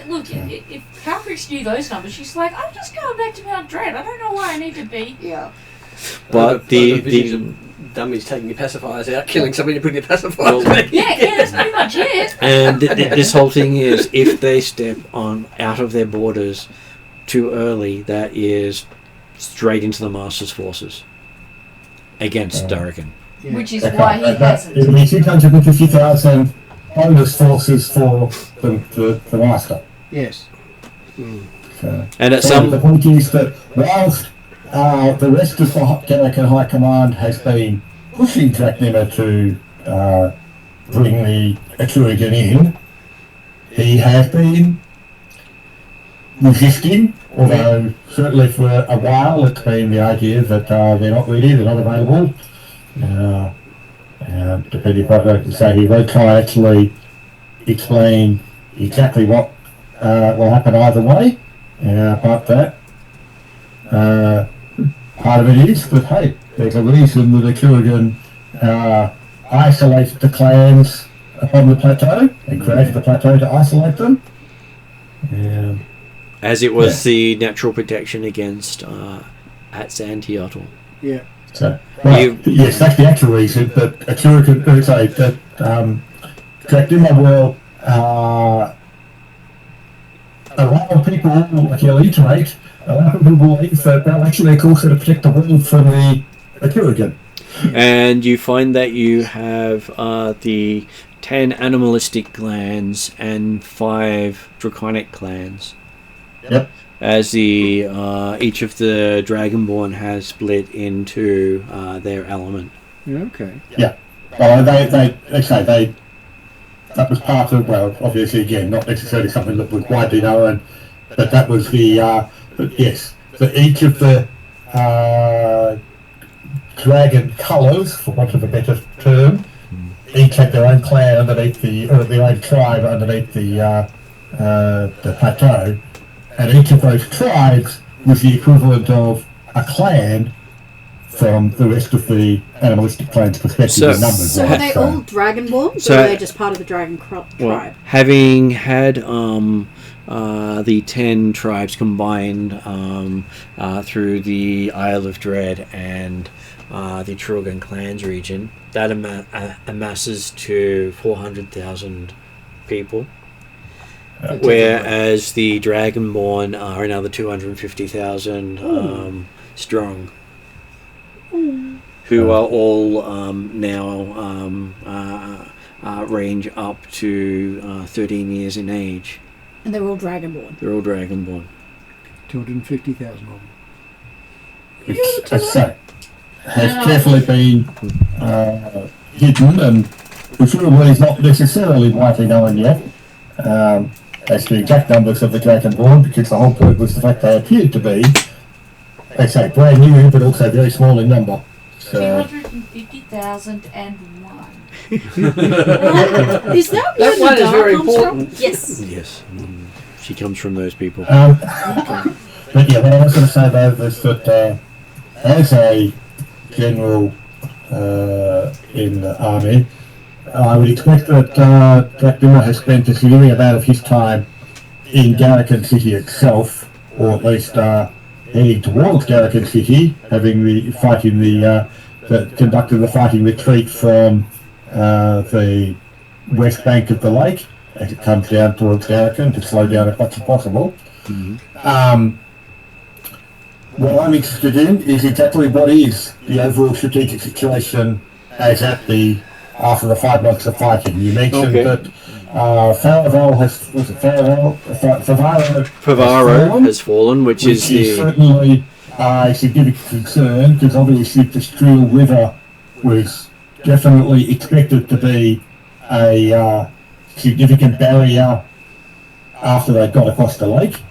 Look, if Calcrix knew those numbers, she's like, I'm just going back to Mount Dread. I don't know why I need to be here. But the dummies taking your pacifiers out, killing somebody to bring their pacifiers back. Yeah, that's pretty much it. and this whole thing is, if they step on out of their borders too early, that is straight into the Master's forces against Darokin. Yeah. Which is why he It'll hasn't. be 650,000 bonus forces for the Master. Yes. So, And at so the some point is that whilst the rest of the Darokin High Command has been pushing Drachnamar to bring the Atruaghin in, he has been resisting, although certainly for a while it's been the idea that they're not ready, they're not available. Depending upon what I can say, he won't try actually explain exactly what will happen either way about that. Part of it is that, hey, there's a reason that the Atruaghin isolated the clans upon the plateau and created the plateau to isolate them. as it was the natural protection against at Xantiotl. Yeah. So, well, yes, that's the actual reason, but Atruaghin, that Drachnamar will allow people, he'll iterate, allow people to believe that they'll actually, of course, to protect the world from the Atruaghin. And you find that you have the 10 animalistic clans and 5 draconic clans. Yep. As the each of the Dragonborn has split into their element. Okay. Well, that was part of, well, obviously, again, not necessarily something that was widely known, but that was the, yes, so each of the dragon colours, for want of a better term. Each had their own clan underneath their own tribe underneath the plateau, and each of those tribes was the equivalent of a clan from the rest of the animalistic clan's perspective in numbers. So were they all dragonborn, or were they just part of the dragon tribe? Well, having had the 10 tribes combined through the Isle of Dread and the Atruaghin clans region, that amasses to 400,000 people. Whereas the Dragonborn are another 250,000 strong, who are all now range up to 13 years in age. And they're all dragonborn. They're all Dragonborn. 250,000 of them. It's, as I say, has carefully been hidden and presumably is not necessarily widely known yet as the exact numbers of the Dragonborn, because the whole point was the fact they appeared to be, they say, brand new but also very small in number. So, 250,001. Is that That one is very comes important. from? Yes. Yes. She comes from those people. but yeah, what I was going to say though was that as a general in the army, I would expect that Dracula has spent a significant amount of his time in Darokin City itself, or at least heading towards Darokin City, having conducted the fighting retreat from the west bank of the lake as it comes down towards Darokin to slow down as much as possible. What I'm interested in is exactly what is the overall strategic situation as at after the 5 months of fighting. You mentioned that Favaro has fallen, which is certainly a significant concern, because obviously the Streel River was definitely expected to be a significant barrier after they got across the lake.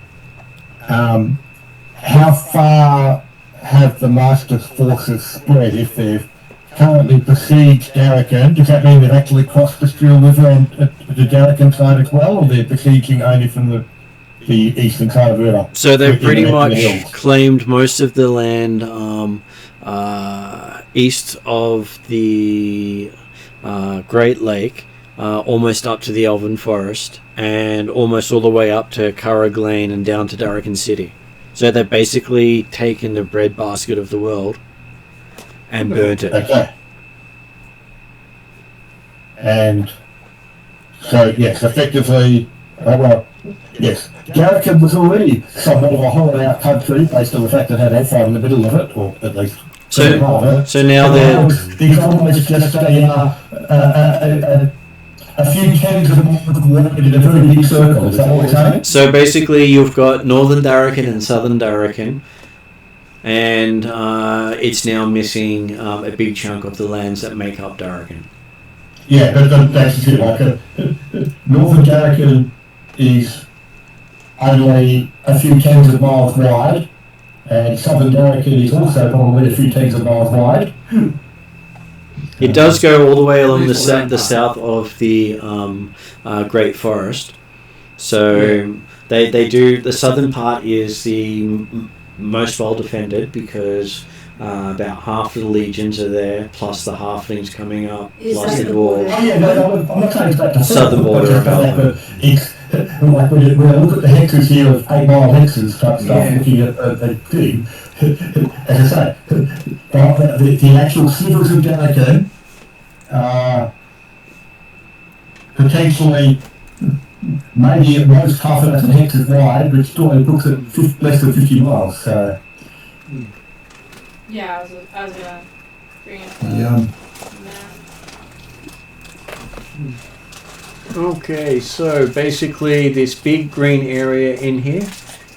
How far have the Master's forces spread? If they've currently besieged Darokin, does that mean they've actually crossed the Streel River on the Darokin side as well, or they're besieging only from the eastern side of the river? So they've pretty much claimed most of the land east of the Great Lake, almost up to the Elven Forest, and almost all the way up to Curragh and down to Darokin City. So they've basically taken the breadbasket of the world and burnt it. Okay. And so, yes, effectively, yes, Darokin was already somewhat of a hollowed out country based on the fact that it had Hellfire in the middle of it, or at least. So now they're. These almost just a few tens of miles of water in a very big circle, is that what you're saying? So basically, you've got northern Darokin and southern Darokin, and it's now missing a big chunk of the lands that make up Darokin. Yeah, but that's it. Like northern Darokin is only a few tens of miles wide, and southern Darokin is also probably a few tens of miles wide. It does go all the way along the south of the Great Forest. So they do. The southern part is the most well defended because about half of the legions are there, plus the halflings coming up, plus the dwarves. Oh yeah, no, I'm not saying it's about the southern border of but it's like when I look at the hexes here of 8 mile hexes type stuff, looking at the thing. As I say, the actual slivers of Darokin potentially maybe at most half a dozen hexes wide, but still only books at less than 50 miles. So. Yeah, I was gonna bring it up. Okay, so basically this big green area in here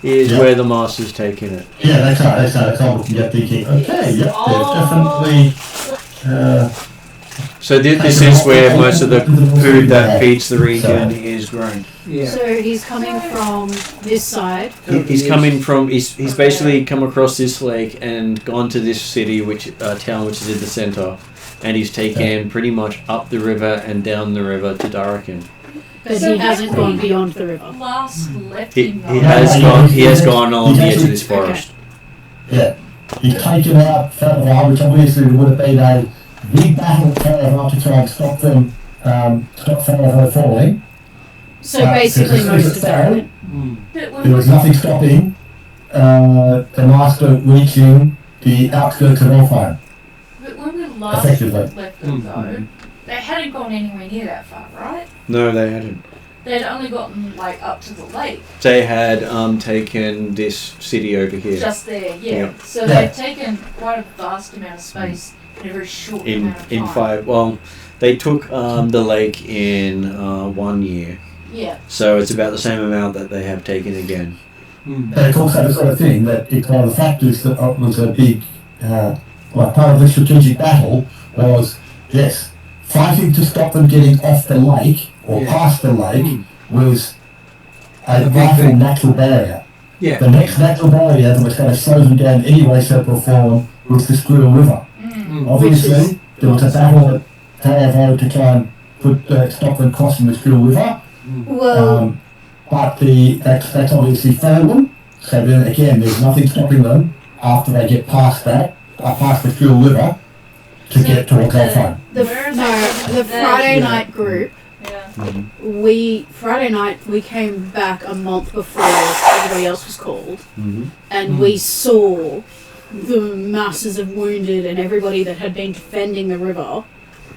is where the Master's taken it. Yeah, that's right. I'm looking at thinking, okay, there's definitely So this is where most of the food that feeds the region is grown. Yeah. So he's coming from this side. He's coming from. He's basically come across this lake and gone to this city, town which is in the center, and he's taken pretty much up the river and down the river to Darokin. But So he hasn't gone beyond the river. Last left He him. has gone on the edge of this forest. Yeah. He's taken out Fenrir, which obviously would have been a big battle Fenrir to try and stop them, stop Fenrir falling. So basically most of Darokin. But when There was nothing stopping the master reaching the outskirts of Elfheim. But when we last Effectively. left them, though, they hadn't gone anywhere near that far, right? No, they hadn't. They'd only gotten like up to the lake, They had taken this city over here. just there. Yeah. Yeah. So Yeah. they've taken quite a vast amount of space in a very short in amount of time. 5. Well, they took the lake in 1 year, Yeah. so it's about the same amount that they have taken again. And it's also the sort of thing that it's one of the factors that was a big, part of the strategic battle was, yes, fighting to stop them getting off the lake or past the lake was a vital natural barrier. Yeah. The next natural barrier that was going to slow them down anyway, shape or form, was the Squirrel River. Obviously, there was a battle that Fenrir to try and stop them crossing the Squirrel River. Well, But that's obviously fallen. So then again, there's nothing stopping them after they get past that, past the Squirrel River, to get towards Elfheim. the Where is no, that? the Friday Yeah. night group. Yeah. Friday night we came back a month before everybody else was called, Mm-hmm. and we saw the masses of wounded and everybody that had been defending the river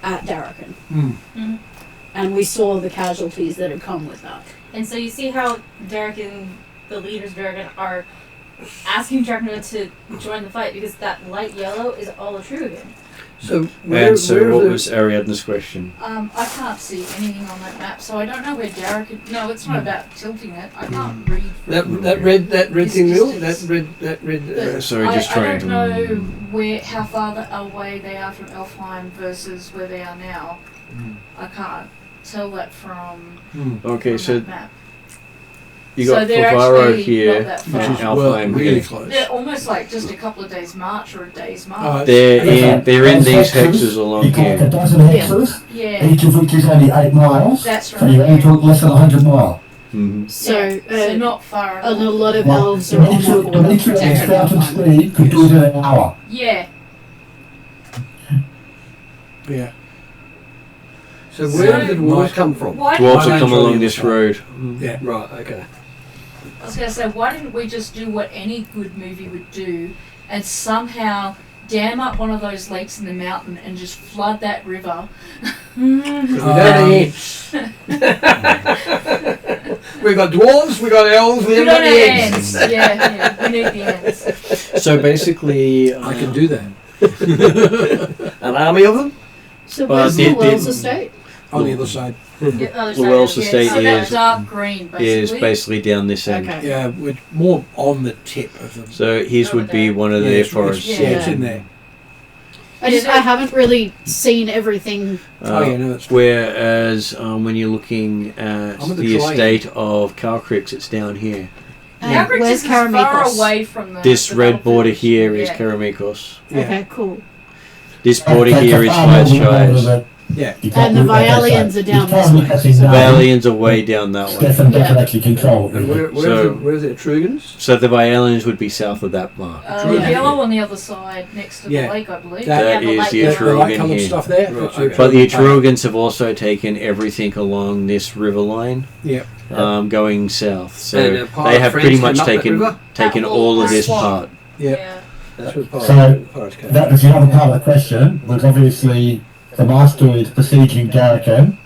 at Darokin. Mhm. And we saw the casualties that had come with that. And so you see how Darokin, the leaders of Darokin, are asking Dracula to join the fight because that light yellow is all Atruaghin. So And so, what was Ariadne's question? I can't see anything on that map, so I don't know where Darokin. No, it's not about tilting it. I can't read. From that red It's thing wheel? distance. That red. Sorry, just I trying don't to. know how far away they are from Elfheim versus where they are now. I can't tell that from, Okay, from so that map. you so got they're Favaro actually here not that far. and Which is well, Alfheim really here. close. They're almost like just a couple of days march or a day's march. They're in these hexes along You got like a here. dozen hexes, Yeah, each of which is only 8 miles. that's So right. you're only Yeah. talking less than 100 miles. Mm-hmm. So, So not far at and a all. lot of Well, elves are on that border Dimitri and protecting Fountain Elfheim. Speed could do it in an hour. Yeah. Yeah. So where did the dwarves come from? Why Dwarves didn't have come along this road. Yeah. Right. Okay. I was going to say, why didn't we just do what any good movie would do and somehow dam up one of those lakes in the mountain and just flood that river? We don't ants. We got dwarves. We got elves. We We haven't don't got have the ants. ants. Yeah, we need the ants. So basically, I can do that. An army of them So Well, where's the- the Wells the- estate? on the other side. The other The side Wells of it. estate So that is dark green, basically. basically down this end. Okay. Yeah, we're more on the tip of them. So his would be one of Yeah, their it's- forests. Yeah, it's in there. I haven't really seen everything. Oh yeah, no, that's Whereas when you're looking at I'm at the the estate of Calcrix, it's down here. Calcrix Where's is far Karamikos? away from the This the red border battlefield. here is Yeah. Karamikos. yeah. Okay, cool. This border That's here a is far more border Hyde's that Yeah. you can't And the look at that Vialians side. are down You can't this look way. at these The now. Valians are way down that way. Stefan can actually control it. And really. where's the Atrugans? So the Vialians would be south of that mark. The yellow on the other side, next to Yeah. the lake, I believe. That the is light the yellow. The light Atruaghin coloured here. stuff there. Right, That's okay. But the Atrugans have also taken everything along this river line, Yeah. going south. So And a pile they of have friends pretty came much up that taken river? That all of whole this swamp. part. Yeah. Yeah. That's what So, Pirates came. That was the other part of the question, was obviously the master is besieging Darokin.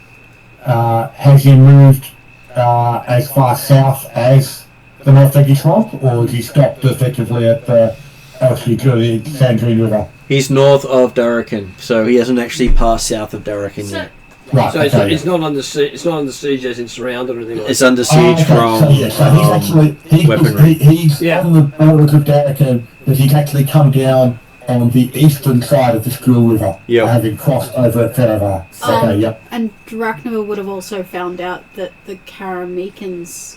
Has he moved as far south as the North Eggy Swamp, or has he stopped effectively at the Sandrine River? He's north of Darokin, so he hasn't actually passed south of Darokin So, yet. Right, So okay. it's not under siege. It's not under siege as in surrounded or anything like It's that. under Oh, siege okay. from So, yeah, so he's actually weaponry. he's Yeah. on the borders of Darokin, but he's actually come down on the eastern side of the Skrill River, Yep. having crossed over at Ferava. Okay, yep. And Drachnova would have also found out that the Karamikans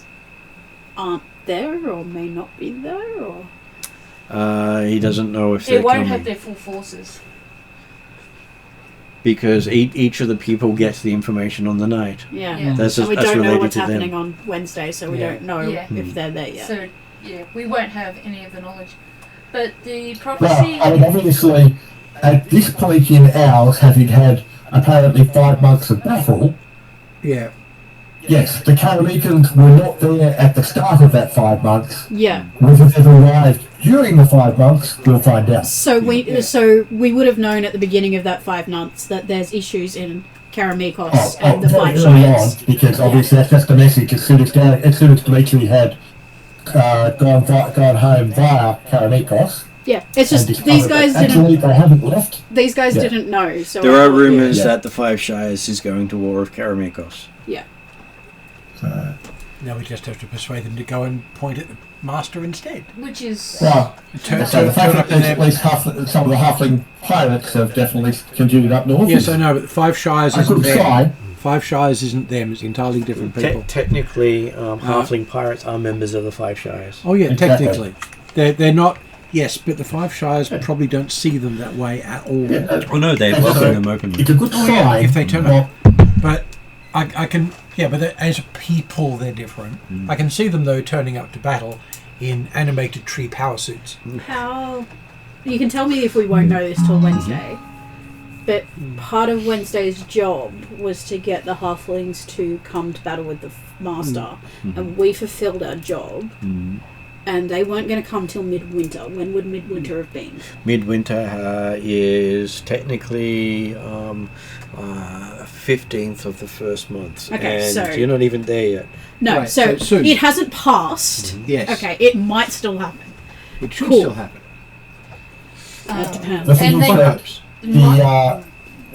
aren't there or may not be there, or He doesn't know if They they're won't coming. have their full forces. Because each of the people gets the information on the night. yeah. Yeah. That's, And we that's don't know related what's to happening them. on Wednesday, so we Yeah. don't know Yeah. if they're there yet. So, yeah, we won't have any of the knowledge. But the Well, prophecy. I mean, obviously, at this point in ours, having had apparently 5 months of battle, Yeah. yes, the Karamikans were not there at the start of that 5 months. Yeah. Whether they've arrived during the 5 months, we'll find out. So we would have known at the beginning of that 5 months that there's issues in Karamikos and the very Five early on, Shires. because obviously that's just a message. As soon as Dimitri had gone home via Karamikos, Yeah, it's and just these discovered guys that actually they haven't left. These guys Yeah. didn't know. So There are rumours Yeah. that the Five Shires is going to war with Karamikos. Now we just have to persuade them to go and point at the master instead. Which is. Well, Turn so the fact up that in there's there. at least some of the halfling pirates have definitely continued up north. Yes, I know, but the Five Shires I isn't could them. try. Five Shires isn't them. It's entirely different people. Technically, halfling pirates are members of the Five Shires. Oh yeah, Exactly. technically, they're not. Yes, but the Five Shires probably don't see them that way at all. Yeah, Oh no, they That's welcome okay. them openly. it's a good Oh, sign. yeah, if they turn well, up. But I can. Yeah, but as people, they're different. I can see them though turning up to battle in animated tree power suits. how you can tell me if we won't know this till Wednesday. But part of Wednesday's job was to get the halflings to come to battle with the master, and we fulfilled our job. And they weren't going to come till midwinter. When would midwinter have been? Midwinter is technically 15th of the first month. Okay, and so- you're not even there yet. No, Right, so so soon. it hasn't passed. Yes. Okay, it might still happen. It should Cool. still happen. It depends. the thing And is they- that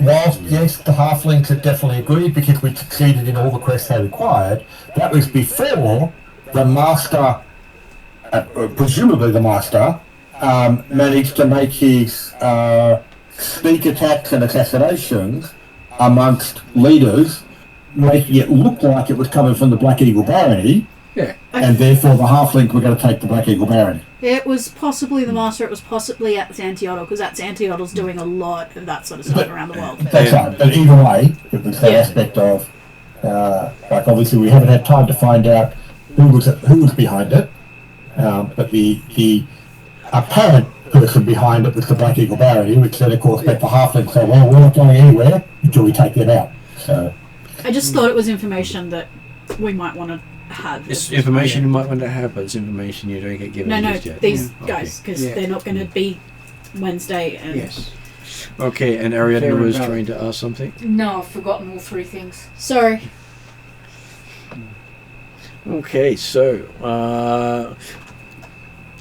whilst yes, the halflings had definitely agreed because we succeeded in all the quests they required. That was before the master, presumably the master, managed to make his sneak attacks and assassinations amongst leaders, making it look like it was coming from the Black Eagle Barony, Yeah. and therefore the halflings were going to take the Black Eagle Barony. It was possibly the master, it was possibly at Xantiotl, because at Xantiottl's doing a lot of that sort of stuff around the world. That's right, but either way, it was that Yeah. aspect of, like obviously we haven't had time to find out who was behind it, but the apparent person behind it was the Black Eagle Barony, which then of course meant the halflings say, well, we're not going anywhere until we take them out. So, I just thought it was information that we might want to have. It's information you might want to have, but it's information you don't get given No, just yet. these Okay. guys, because Yeah. they're not going to be Wednesday. And Yes. Okay, and Ariadna Fair was and trying to ask something. No, I've forgotten all three things. Sorry. Okay, so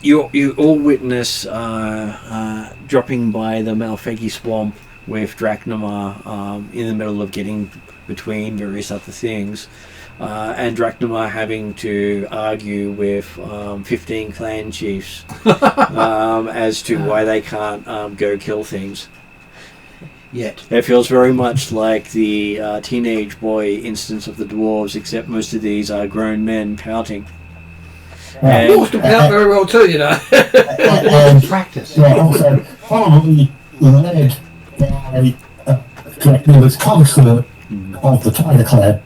you all witness dropping by the Malfegi swamp with Drachnoma in the middle of getting between various other things, and Drachnoma having to argue with 15 clan chiefs as to why they can't go kill things. Yet. It feels very much like the teenage boy instance of the dwarves, except most of these are grown men pouting. And- Dwarves can pout very well too, you know. and Practice. also probably led by Dracula's consort of the Tiger Clan.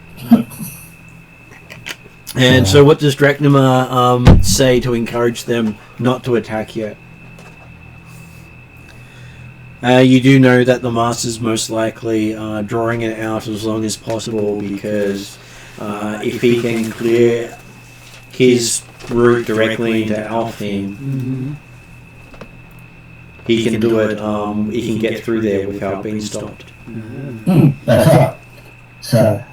And so what does Drachnoma say to encourage them not to attack yet? You do know that the Master's most likely drawing it out as long as possible, because if he can clear his route directly into Alfheim, he can do it, he can get through there without being stopped. That's right. So,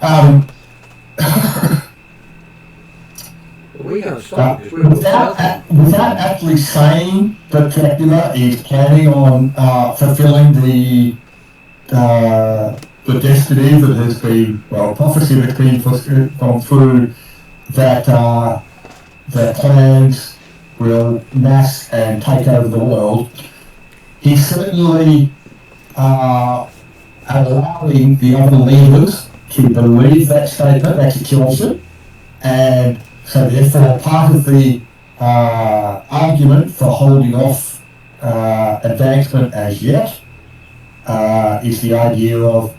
We can't stop because we're all south. without actually saying that Dracula is planning on fulfilling the destiny that has been, well, prophecy that's been gone through, that the clans will mass and take over the world, he's certainly allowing the other leaders to believe that statement, that situation, and so therefore part of the argument for holding off advancement as yet is the idea of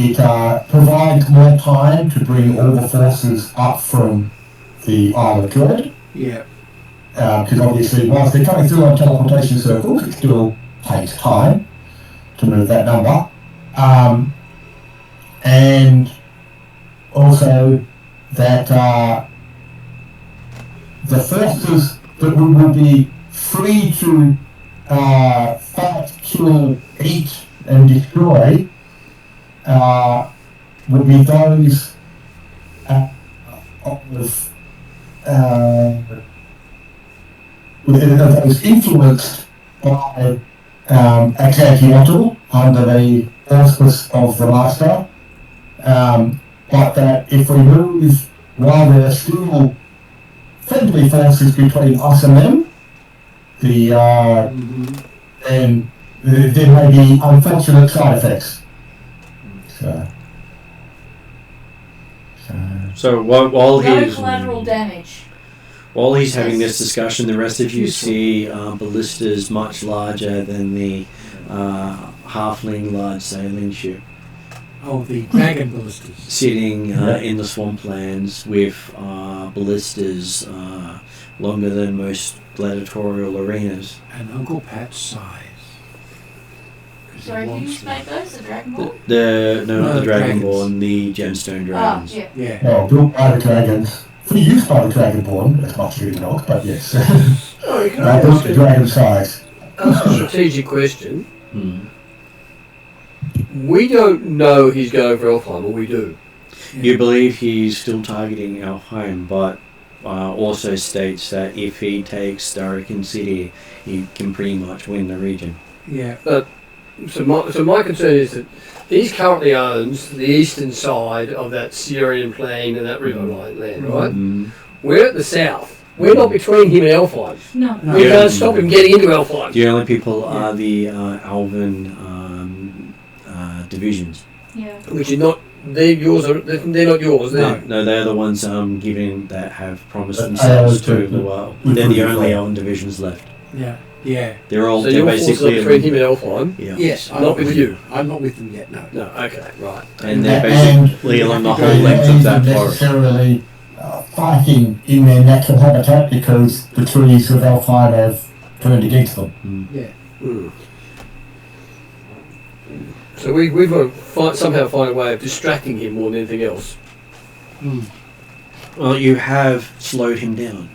it provides more time to bring all the forces up from the Isle of Dread. Yeah. Because obviously, whilst they're coming through on teleportation circles, it still takes time to move that number. And also that the forces that will be free to fight, kill, eat, and destroy would be those those influenced by Atruaghin under the auspice of the Master, but that if we move while there are still friendly forces between us and them, then there may be unfortunate side effects. So while No he's collateral damage. while he's having this discussion, the rest of you see ballistas much larger than the halfling large sailing ship Oh, the dragon ballistas. sitting in the swamplands with ballistas longer than most gladiatorial arenas. And Uncle Pat's size. 'Cause he Sorry, who wants used to make those? The Dragon Ball? Not the dragons. Dragonborn, the gemstone dragons. Yeah. Yeah. Well, built by the dragons, for use by the Dragonborn, as much as not, but yes. Oh, you can ask Built to dragon size. a strategic question. Hmm. We don't know he's going for Elfheim, or we do. You believe he's still targeting Alfheim, but also states that if he takes Darokin City, he can pretty much win the region. Yeah. So my concern is that he currently owns the eastern side of that Syrian plain and that riverline land, right? Mm. We're at the south. We're not between him and Elfheim. No. No. We Yeah. can't stop him getting into Elfheim. The only people are the Alvin divisions. Yeah. Which are not, they're not yours, they're No, they're the ones that have promised But themselves I to the world. They're the only Alvin divisions left. Yeah. Yeah. They're all So they're your forces are basically between him and Elfheim. yeah. Yes. Not with you. I'm not with them yet, no. No, okay, right. And they're And basically along the you whole have to go length of that Not forest. necessarily fighting in their natural habitat because the trees of Alfheim have turned against them. Yeah. Hmm. So we've got to somehow find a way of distracting him more than anything else. Well, you have slowed him down.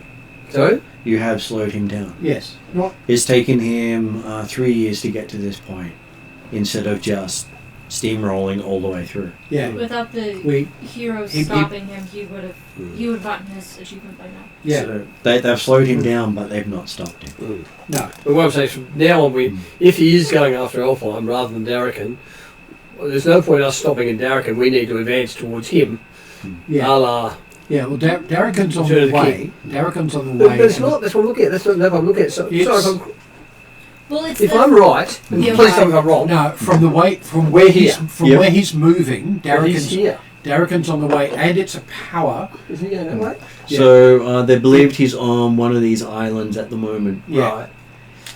So? You have slowed him down. Yes. Not. It's taken him 3 years to get to this point, instead of just steamrolling all the way through. Yeah. Without the We. hero he- stopping him, he would have gotten his achievement by now. Yeah. So they've slowed him down, but they've not stopped him. No. But what I'm saying is from now on, if he is going after Elfheim rather than Darokin, well, there's no point in us stopping in Darokin. We need to advance towards him, Yeah. a la... Yeah. Well, Darokin's on Return the of the way. Darokin's on the But way. it's not, that's what I'm looking at. That's not what I'm looking at. So, It's- sorry Well, it's if I'm right, and Yeah, please right. tell me if I'm wrong, No, from where he's Here. where he's moving, but he's Darokin's here. Darokin's on the way, and it's a power. Is he going that way? Yeah. So they believed he's on one of these islands at the moment. Yeah.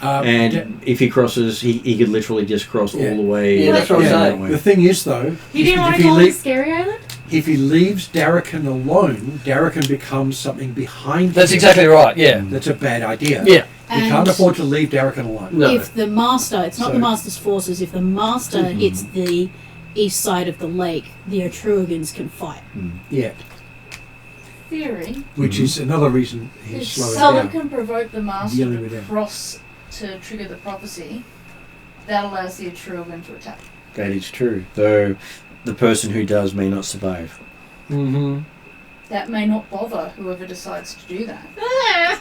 Right. And if he crosses, he could literally just cross Yeah. all the way. Yeah, that's what I'm Yeah. saying. that The way. thing is, though, You didn't want if to he call lea- it Scary Island? if he leaves Darokin alone, Darokin becomes something behind That's him. exactly right, yeah. That's a bad idea. Yeah. He can't afford to leave Darokin alone. No. If the master, it's not So- the master's forces, if the master hits the east side of the lake, the Atruagins can fight. Yeah, Theory. which is another reason If he's slowing someone down. can provoke the master Dealing with to him. cross to trigger the prophecy, that allows the Atruagin to attack. That is true. Though the person who does may not survive. Mm-hmm. That may not bother whoever decides to do that.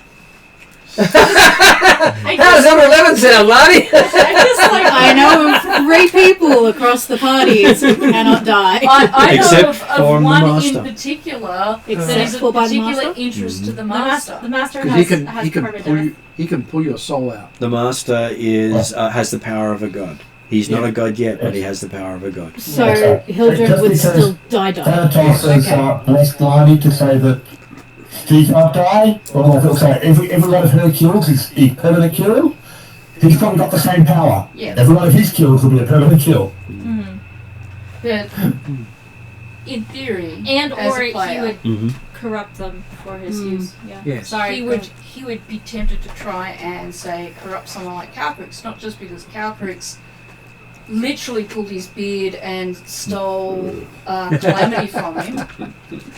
How does number 11 sound, Marty? I know of 3 people across the parties who cannot die. I know Except of for the one master. in particular that Except is of for by the particular master? interest to the The master. master Because has he permanent can death. he can pull your soul out. The master is has the power of a god. He's not Yeah. a god yet, but he has the power of a god. So Hildred Just would because still die. Thanatos is Okay. less likely to say that she can't die, or he'll say every one of her kills is a permanent kill. He's probably got the same power. Yeah. Every one of his kills will be a permanent kill. But in theory, And as or a he player, would Mm-hmm. corrupt them for his use. Yeah. Yes. Sorry. he would be tempted to try and say corrupt someone like Calcrix, not just because Calcrix literally pulled his beard and stole calamity from him,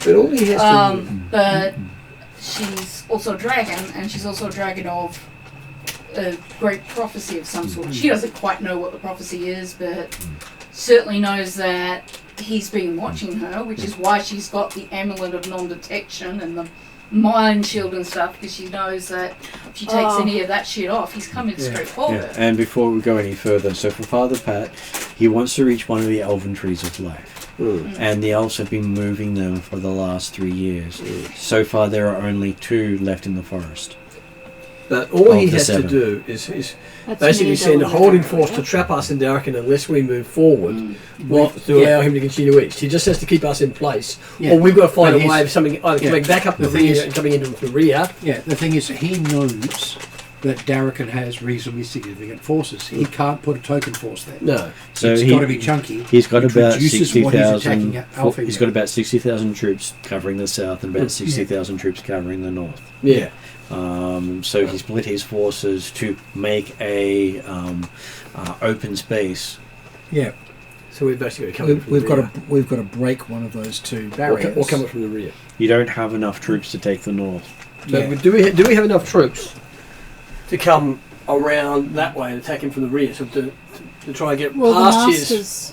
But all he has to but she's also a dragon, and she's also a dragon of a great prophecy of some sort. She doesn't quite know what the prophecy is, but certainly knows that he's been watching her, which is why she's got the amulet of non-detection and the mind shield and stuff, because she knows that if she takes any of that shit off, he's coming straight for Yeah. her. And before we go any further, so for Father Pat, he wants to reach one of the elven trees of life. And the elves have been moving them for the last 3 years. So far, there are only 2 left in the forest. But all he Of the has to 7. do is That's basically me send a double holding the force to area. trap us in Darokin unless we move forward, to allow him to continue east. He just has to keep us in place, Yeah. or we've got to find But a way he's- of something either yeah. coming back up the The thing rear is- and coming into the rear. Yeah, the thing is, he knows that Darokin has reasonably significant forces. He can't put a token force there. No, So It's he, got to be chunky. he's got which about reduces what he's attacking 60,000. at Alpha He's with. got about 60,000 troops covering the south and about 60,000 troops covering the north. yeah. So he split his forces to make a open space. Yeah, So we've basically got to come in from we've the got rear. to we've got to break one of those 2 or, barriers. or come up from the rear. You don't have enough troops to take the north. So Yeah. do we have enough troops to come around that way and attack him from the rear? So to try and get Well, the past his. masters.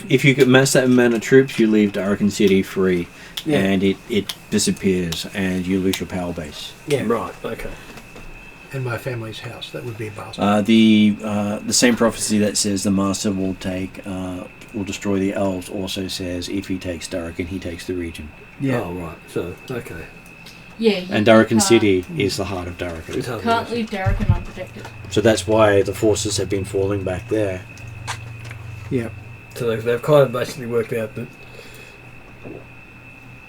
If you could mass that amount of troops, you leave Darokin City free, Yeah. and it disappears, and you lose your power base. Yeah, Right. Okay. and my family's house. That would be a bastard. The same prophecy that says the master will will destroy the elves also says if he takes Darokin, he takes the region. Yeah. Oh right. So okay. Yeah. And Darokin City is the heart of Darokin. It's hard Can't to leave Darokin unprotected. So that's why the forces have been falling back there. Yeah. So they've kind of basically worked out that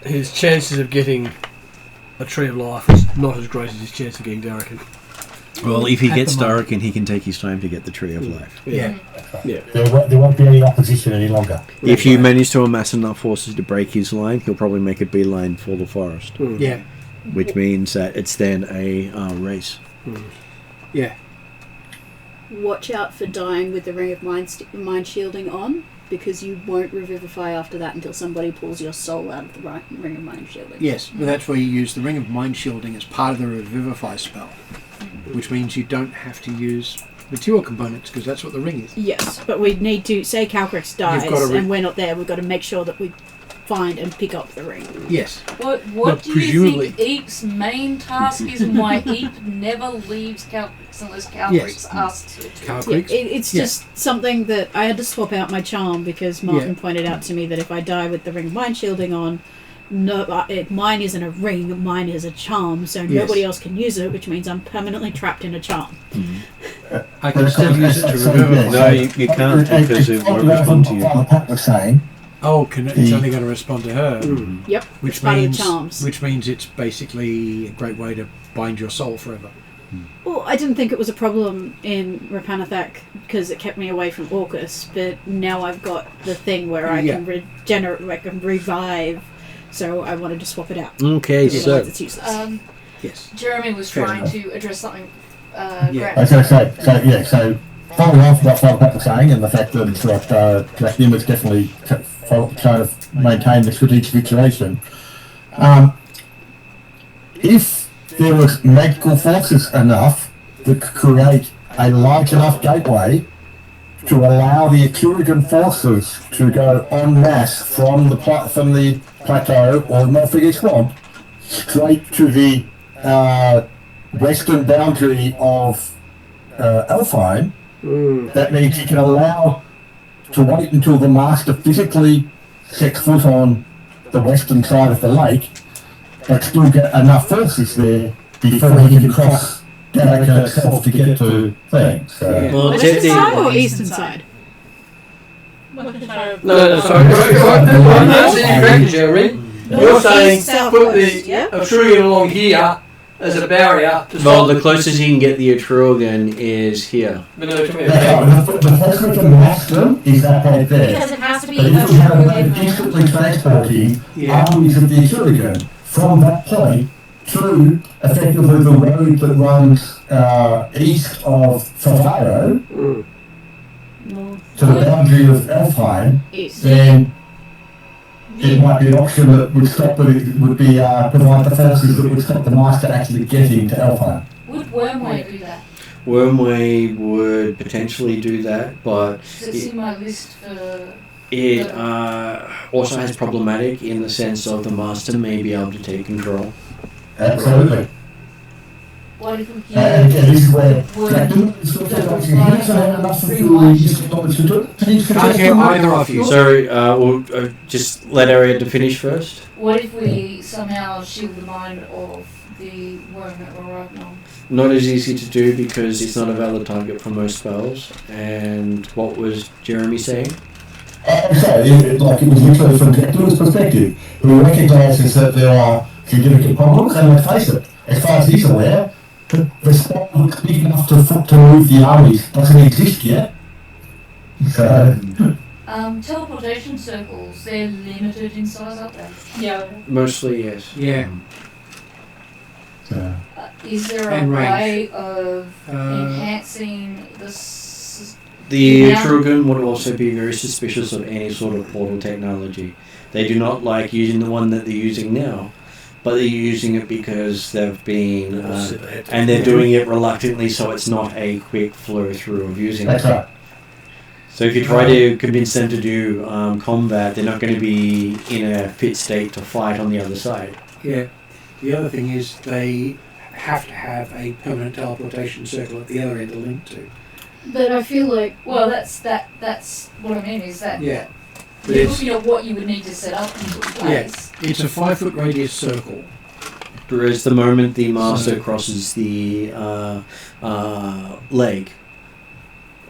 his chances of getting a Tree of Life is not as great as his chance of getting Darokin. Well, if he At gets the moment. Darokin, he can take his time to get the Tree of Life. Yeah. Yeah. There won't be any opposition any longer. If you manage to amass enough forces to break his line, he'll probably make a beeline for the forest, Mm. Yeah. which means that it's then a race. Yeah. Watch out for dying with the Ring of Mind shielding on, because you won't revivify after that until somebody pulls your soul out of the Ring of Mind shielding. Yes, but that's where you use the Ring of Mind shielding as part of the Revivify spell, which means you don't have to use material components because that's what the ring is. Yes, but we need to say Calcrix dies got to and we're not there. We've got to make sure that we find and pick up the ring. Yes. What But do you presumably- think Eep's main task is, and why Eep never leaves Calcrix unless Calcrix Yes. asks her to? Yeah, Calcrix. it's Yeah. just something that I had to swap out my charm because Martin pointed out to me that if I die with the Ring of Mind shielding on, mine isn't a ring, mine is a charm, so nobody else can use it, which means I'm permanently trapped in a charm. I can still use it to revivify. No, you can't because it won't respond to you. Father Pat was saying, Oh, it's only going to respond to her. Yep, Which it's part of the means, charms. which means it's basically a great way to bind your soul forever. Well, I didn't think it was a problem in Rapanathak because it kept me away from Orcus, but now I've got the thing where I can regenerate, I can revive, so I wanted to swap it out. Okay, Otherwise so it's useless. Yes. Jeremy was Fair trying enough. to address something. I Grant. was going to say, so following off what Father Pat was saying and the fact that Nim was definitely trying to maintain the strategic situation, if there was magical forces enough that could create a large enough gateway to allow the Atruaghin forces to go en masse from the plateau or Morphic Swamp straight to the western boundary of Alfheim, that means you can allow to wait until the master physically sets foot on the western side of the lake, but still get enough forces there before he can cross Darokin itself to get to things. So. Well, Western side or eastern side? No, sorry. I'm not saying correct, Jeremy. You're saying put the Atruaghin along here as a barrier to Well, stop the closest you can get the Atruaghin is here. But no, come here. The closest we can match them is that right there. Because it has to be But if we have a way of Atruaghin. instantly transporting Yeah. armies of the Atruaghin from that point to effectively the road that runs east of Favaro to the boundary of Elfheim, East. then it might be an option that would stop, but it would be provide the forces that would stop the master actually getting to Elfheim. Would Wormway do that? Wormway would potentially do that, but Does it see my list for... it also has problematic in the sense of the master may be able to take control. Absolutely. What if we And can... this is where Can't hear either of you. So we'll just let Ariad to finish first. What if we somehow shield the mind of the worm that we're riding on? Not as easy to do because it's not a valid target for most spells. And what was Jeremy saying? Like it was literally from Cthulhu's perspective, who recognises that there are significant problems, and let's face it, as far as he's aware, the spot looks big enough to move the armies doesn't exist yet. So, Teleportation circles, they're limited in size, aren't they? Yeah. Mostly, yes. Yeah. so Is there a And range. way of Uh, enhancing the... The Yeah. Atruaghin would also be very suspicious of any sort of portal technology. They do not like using the one that they're using now, but they're using it because they've been, and they're doing it reluctantly, so it's not a quick flow through of using that's it. right. So if you try to convince them to do combat, they're not going to be in a fit state to fight on the other side. Yeah. The other thing is they have to have a permanent teleportation circle at the other end to link to. But I feel like, well, that's what I mean, is that Yeah. But you're it's, looking at what you would need to set up in place. it's a 5-foot radius circle. Whereas the moment the master crosses the lake,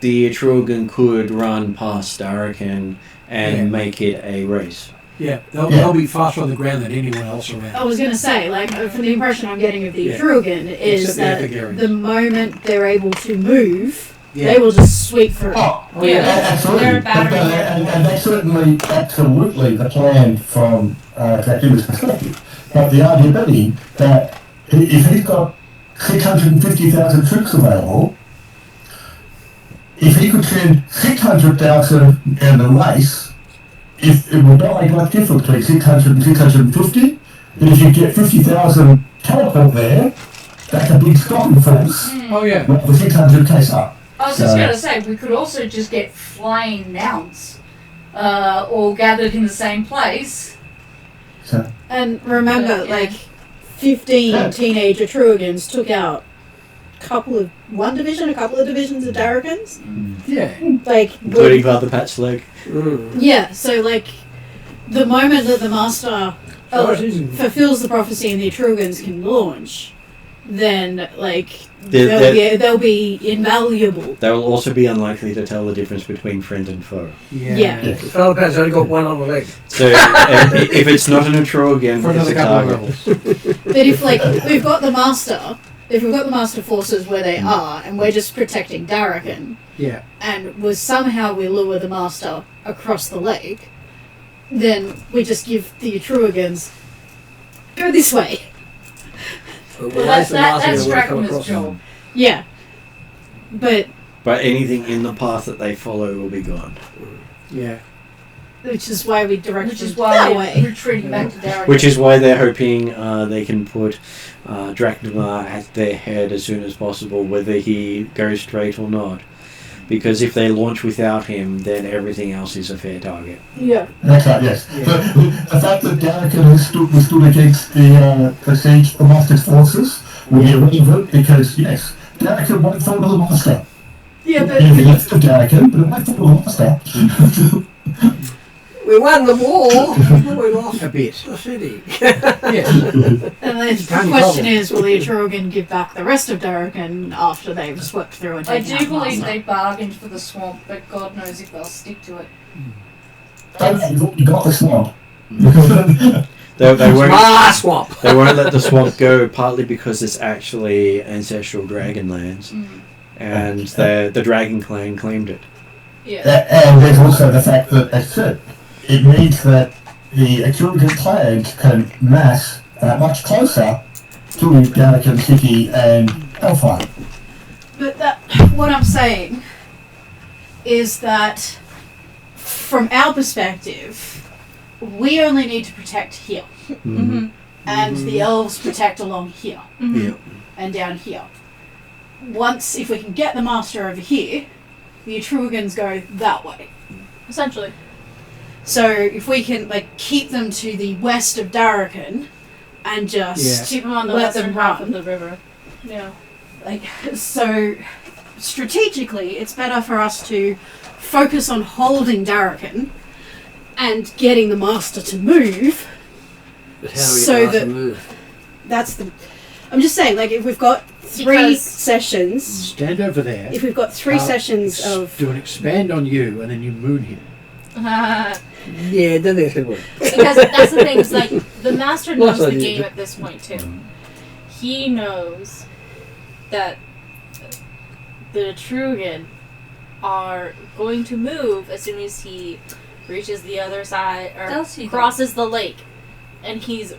the Atruaghin could run past Darokin and Yeah. make it a race. Yeah. They'll be faster on the ground than anyone else around. I was going to say, like, from the impression I'm getting of the Yeah. Atruaghin is Except the that epic areas. the moment they're able to move, Yeah. they will just sweep through. Oh, Yeah, absolutely. they're a battery. And that's absolutely the plan from Cthulhu's perspective. But the idea being that if he's got 650,000 troops available, if he could send 600,000 in the race, if it would not make much difference between 600 and 650, then if you get 50,000 teleport there, that's a big stopping force. Oh, yeah. What the 600 case up. I was just going to say, we could also just get flying mounts all gathered in the same place. So, And remember, Yeah. like, 15 teenage Atruagins took out a couple of divisions of Darokins. Yeah. Like, Including Father Pat's leg. yeah, so, like, the moment that the Master fulfills the prophecy and the Atruagins can launch, then, like, they'll be invaluable. They will also be unlikely to tell the difference between friend and foe. Yeah. Father Pat's only got one on the leg. So if it's not an Atruaghin, For it's another a couple of target. levels. But if, like, if we've got the Master forces where they are, and we're just protecting Darokin, Yeah. and somehow we lure the Master across the lake, then we just give the Atruagins, go this way. Well, that's Dracula's job. Yeah. But, But anything in the path that they follow will be gone. Yeah. which is why we direct Which them is why that we're way. retreating back to Darokin. Which is why they're hoping they can put Dracula at their head as soon as possible, whether he goes straight or not. because if they launch without him, then everything else is a fair target. Yeah. That's right, yes. The fact that Darokin has stood against the siege, the Master's forces, will be irrelevant because, yes, Darokin won't fall to the Master. Yeah, Anything left of Darokin, but it won't fall to the Master. We won the war, but we lost A bit. the city. Yes. And then the Tiny question problem. is, will the Atruaghin give back the rest of Darokin after they've swept through and I taken do out believe Master? they bargained for the swamp, but God knows if they'll stick to it. You've already got the swamp. They won't. Swamp. They won't let the swamp go, partly because it's actually ancestral dragon lands, and the dragon clan claimed it. Yeah. And there's also the fact that, as I said, it means that the Atruaghin clans can mass much closer to Darokin City and Alfheim. But what I'm saying is that, from our perspective, we only need to protect here, Mm-hmm. and the elves protect along here Mm-hmm. Yeah. and down here. Once, if we can get the Master over here, the Atruagins go that way. Essentially. So if we can keep them to the west of Darokin and just Keep them on the let western them half run. of the river. Yeah. So strategically, it's better for us to focus on holding Darokin and getting the Master to move. But how do we So get Master that- to move? That's the. I'm just saying, if we've got three Because- sessions, Stand over there. if we've got three sessions of. Do an expand on you, and then you moon him. Yeah, don't think it's going to work. Because that's the thing, it's like the master knows Nice the idea. game at this point too. He knows that the Atruaghin are going to move as soon as he reaches the other side or Does he, though? crosses the lake. And he's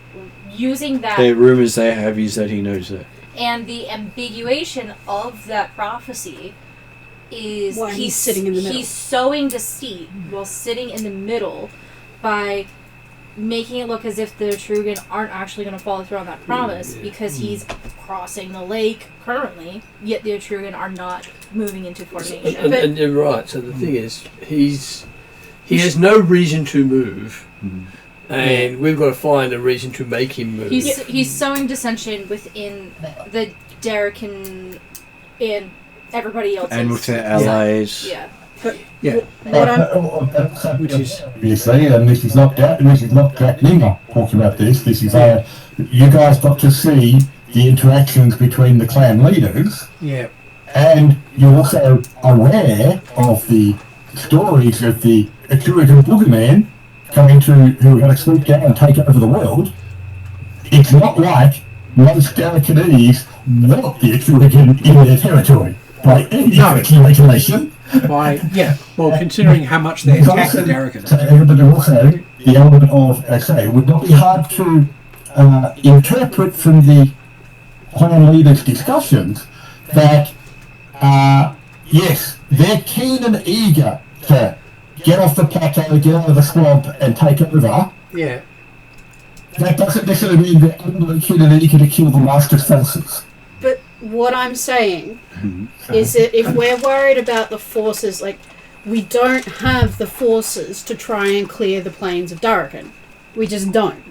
using that The rumors they have is that he knows that. and the ambiguation of that prophecy is Why he's sitting in the middle. He's sowing deceit while sitting in the middle by making it look as if the Atruaghin aren't actually going to follow through on that promise because he's crossing the lake currently, yet the Atruaghin are not moving into formation. And you're right. So the thing is, he has no reason to move, and we've got to find a reason to make him move. He's sowing dissension within the Darokin and everybody else. And with their allies. Yeah. Yeah. What I'm, Which is- obviously, and this is not Jack Linger talking about this. This is you guys got to see the interactions between the clan leaders, Yeah. and you're also aware of the stories of the Atruaghin boogeyman coming to who are going to swoop down and take over the world. It's not like most Darokinese want the Atruaghin in their territory by any regulation. Well, considering how much they attack the Darokin. But also the element of, as I say, it would not be hard to interpret from the clan leaders' discussions that, yes, they're keen and eager to get off the plateau, get out of the swamp and take over. Yeah. That doesn't necessarily mean they're only keen and eager to kill the Master's forces. but what I'm saying is that if we're worried about the forces, we don't have the forces to try and clear the plains of Darokin. We just don't.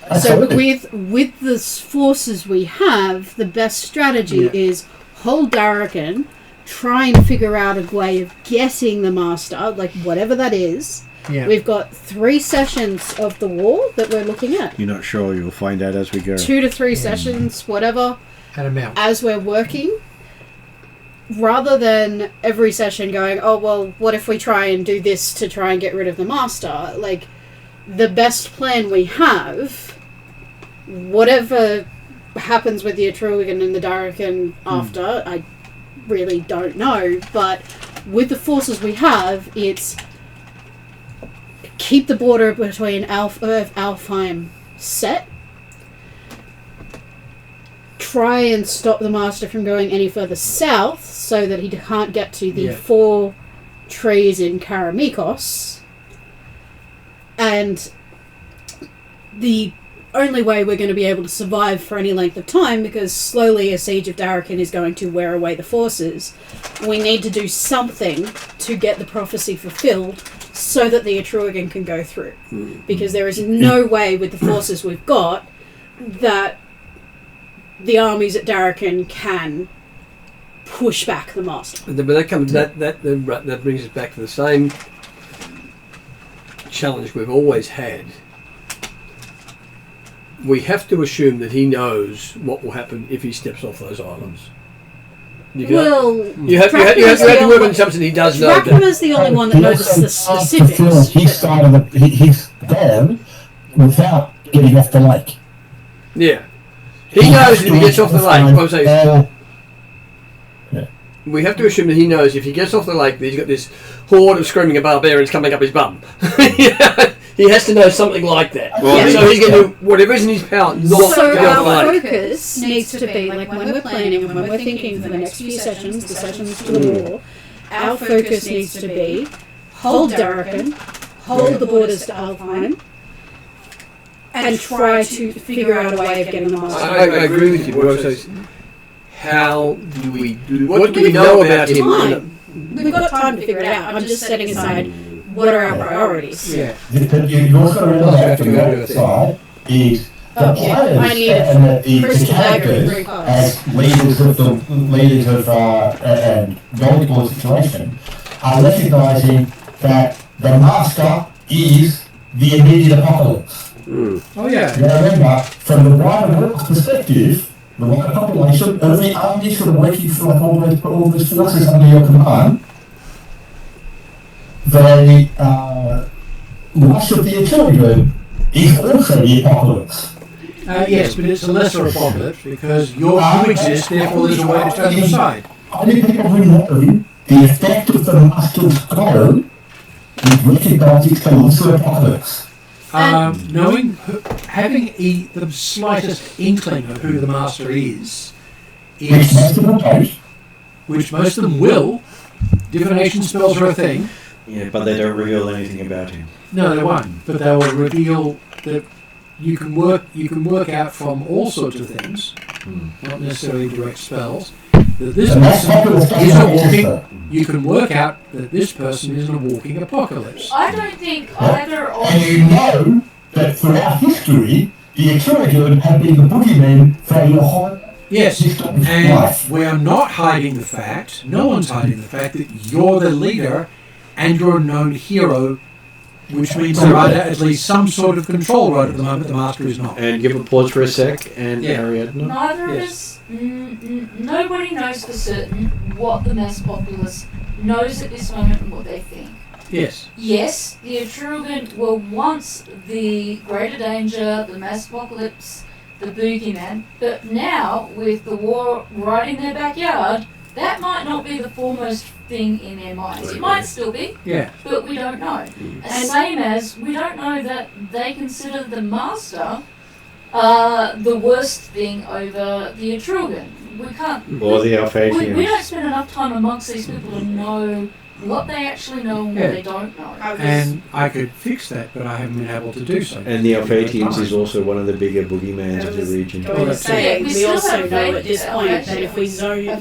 Absolutely. So with the forces we have, the best strategy is hold Darokin, try and figure out a way of getting the Master, whatever that is. Yeah. We've got 3 sessions of the war that we're looking at. You're not sure, you'll find out as we go. 2 to 3 sessions, whatever, At a mount. as we're working. Rather than every session going, oh, well, what if we try and do this to try and get rid of the Master? The best plan we have, whatever happens with the Atruaghin and the Darokin after, I really don't know, but with the forces we have, it's keep the border between Alfheim set, try and stop the Master from going any further south so that he can't get to the 4 trees in Karamikos, and the only way we're going to be able to survive for any length of time, because slowly a siege of Darokin is going to wear away the forces. We need to do something to get the prophecy fulfilled so that the Atruaghin can go through. Because there is no way with the forces we've got that the armies at Darokin can push back the Master. But that brings us back to the same challenge we've always had. We have to assume that he knows what will happen if he steps off those islands. You have to work on the assumption he does know that. Dracuma's the only one that knows the specifics. He's gone without getting off the lake. Yeah. He knows if he gets off the lake. We have to assume that he knows if he gets off the lake that he's got this horde of screaming barbarians coming up his bum. He has to know something like that. Well, so he's going to do whatever is in his power not to get off the our lake. focus needs to be, like when we're planning and when we're thinking for the next few sessions, the sessions to the war, our focus needs to be hold Darokin, hold the borders to Alpine, and try to figure out a way of getting the Master. I agree with you. But also, how do we do? What do we know about him? Time. We've got time to figure it out. I'm just setting aside what are our priorities. Yeah. You've also realised from the other side is the players and the characters as leaders of and knowledgeable situation are recognising that the Master is the immediate apocalypse. Oh yeah. Now remember, from the wider world's perspective, the wider population of the armies that are working for all these forces under your command, the loss of the Atruaghin is also the apocalypse. Yes, but it's a lesser apocalypse because you exist, therefore there's a way to turn them aside. Only people who know the effect of the Master's glow would recognise it's a lesser apocalypse. Having the slightest inkling of who the Master is, which most of them will. Divination spells are a thing. Yeah, but they don't reveal anything about him. No, they won't. But they will reveal that you can work out from all sorts of things, not necessarily direct spells, that this person is a walking. You can work out that this person is a walking apocalypse. I don't think either of And you know that throughout history, the Atruaghin have been the boogeymen for your whole Yes, history. and we are not hiding the fact, no one's hiding the fact that you're the leader and you're a known hero, which means they're under at least some sort of control right at the moment. The Master is not. And give a pause for a sec, and Yeah. Ariadne. neither of us. Nobody knows for certain what the mass populace knows at this moment and what they think. Yes. Yes, the Atruaghin were once the greater danger, the mass apocalypse, the boogeyman, but now, with the war right in their backyard, that might not be the foremost thing in their minds. It might still be, Yeah. but we don't know. And same as we don't know that they consider the Master the worst thing over the Atruaghin. We can't. Or the We Alphatians. don't spend enough time amongst these people to know what they actually know and what Yeah. they don't know. And I could fix that, but I haven't been able to do so. And the Alphatians is also one of the bigger boogeyman of the region. Going to say, Yeah, we we still also have know at this faith- point that faith- if we zoom,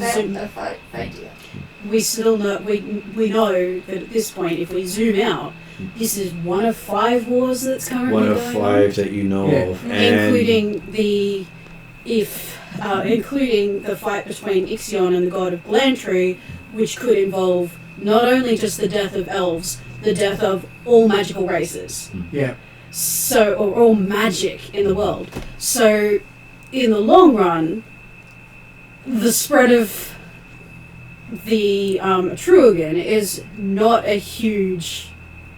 we still know we know that at this point, if we zoom out, this is one of 5 wars that's currently One of going 5 that you know Yeah. of. And including including the fight between Ixion and the god of Glantry, which could involve not only just the death of elves, the death of all magical races. Yeah. So, or all magic in the world. So, in the long run, the spread of the Atruaghin is not a huge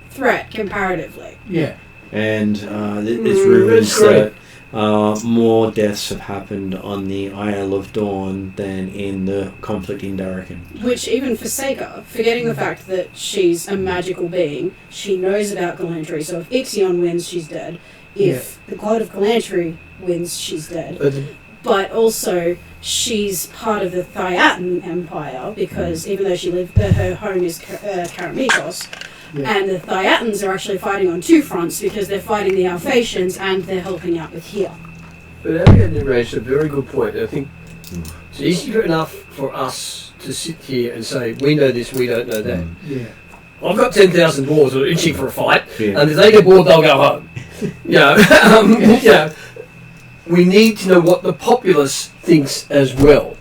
threat comparatively. Yeah. And it's rumours that more deaths have happened on the Isle of Dawn than in the conflict in Darokin. Which, even for Seka, forgetting the fact that she's a magical being, she knows about Galantry, so if Ixion wins, she's dead. If the god of Galantry wins, she's dead. But also, she's part of the Thiatan Empire, because even though she lived, her home is Karamikos, And the Thiatans are actually fighting on two fronts because they're fighting the Alphatians and they're helping out with here. But Ariane raised a very good point. I think it's easy enough for us to sit here and say, we know this, we don't know that. Yeah. I've got 10,000 dwarves that are itching for a fight, Yeah. and if they get bored, they'll go home. We need to know what the populace thinks as well.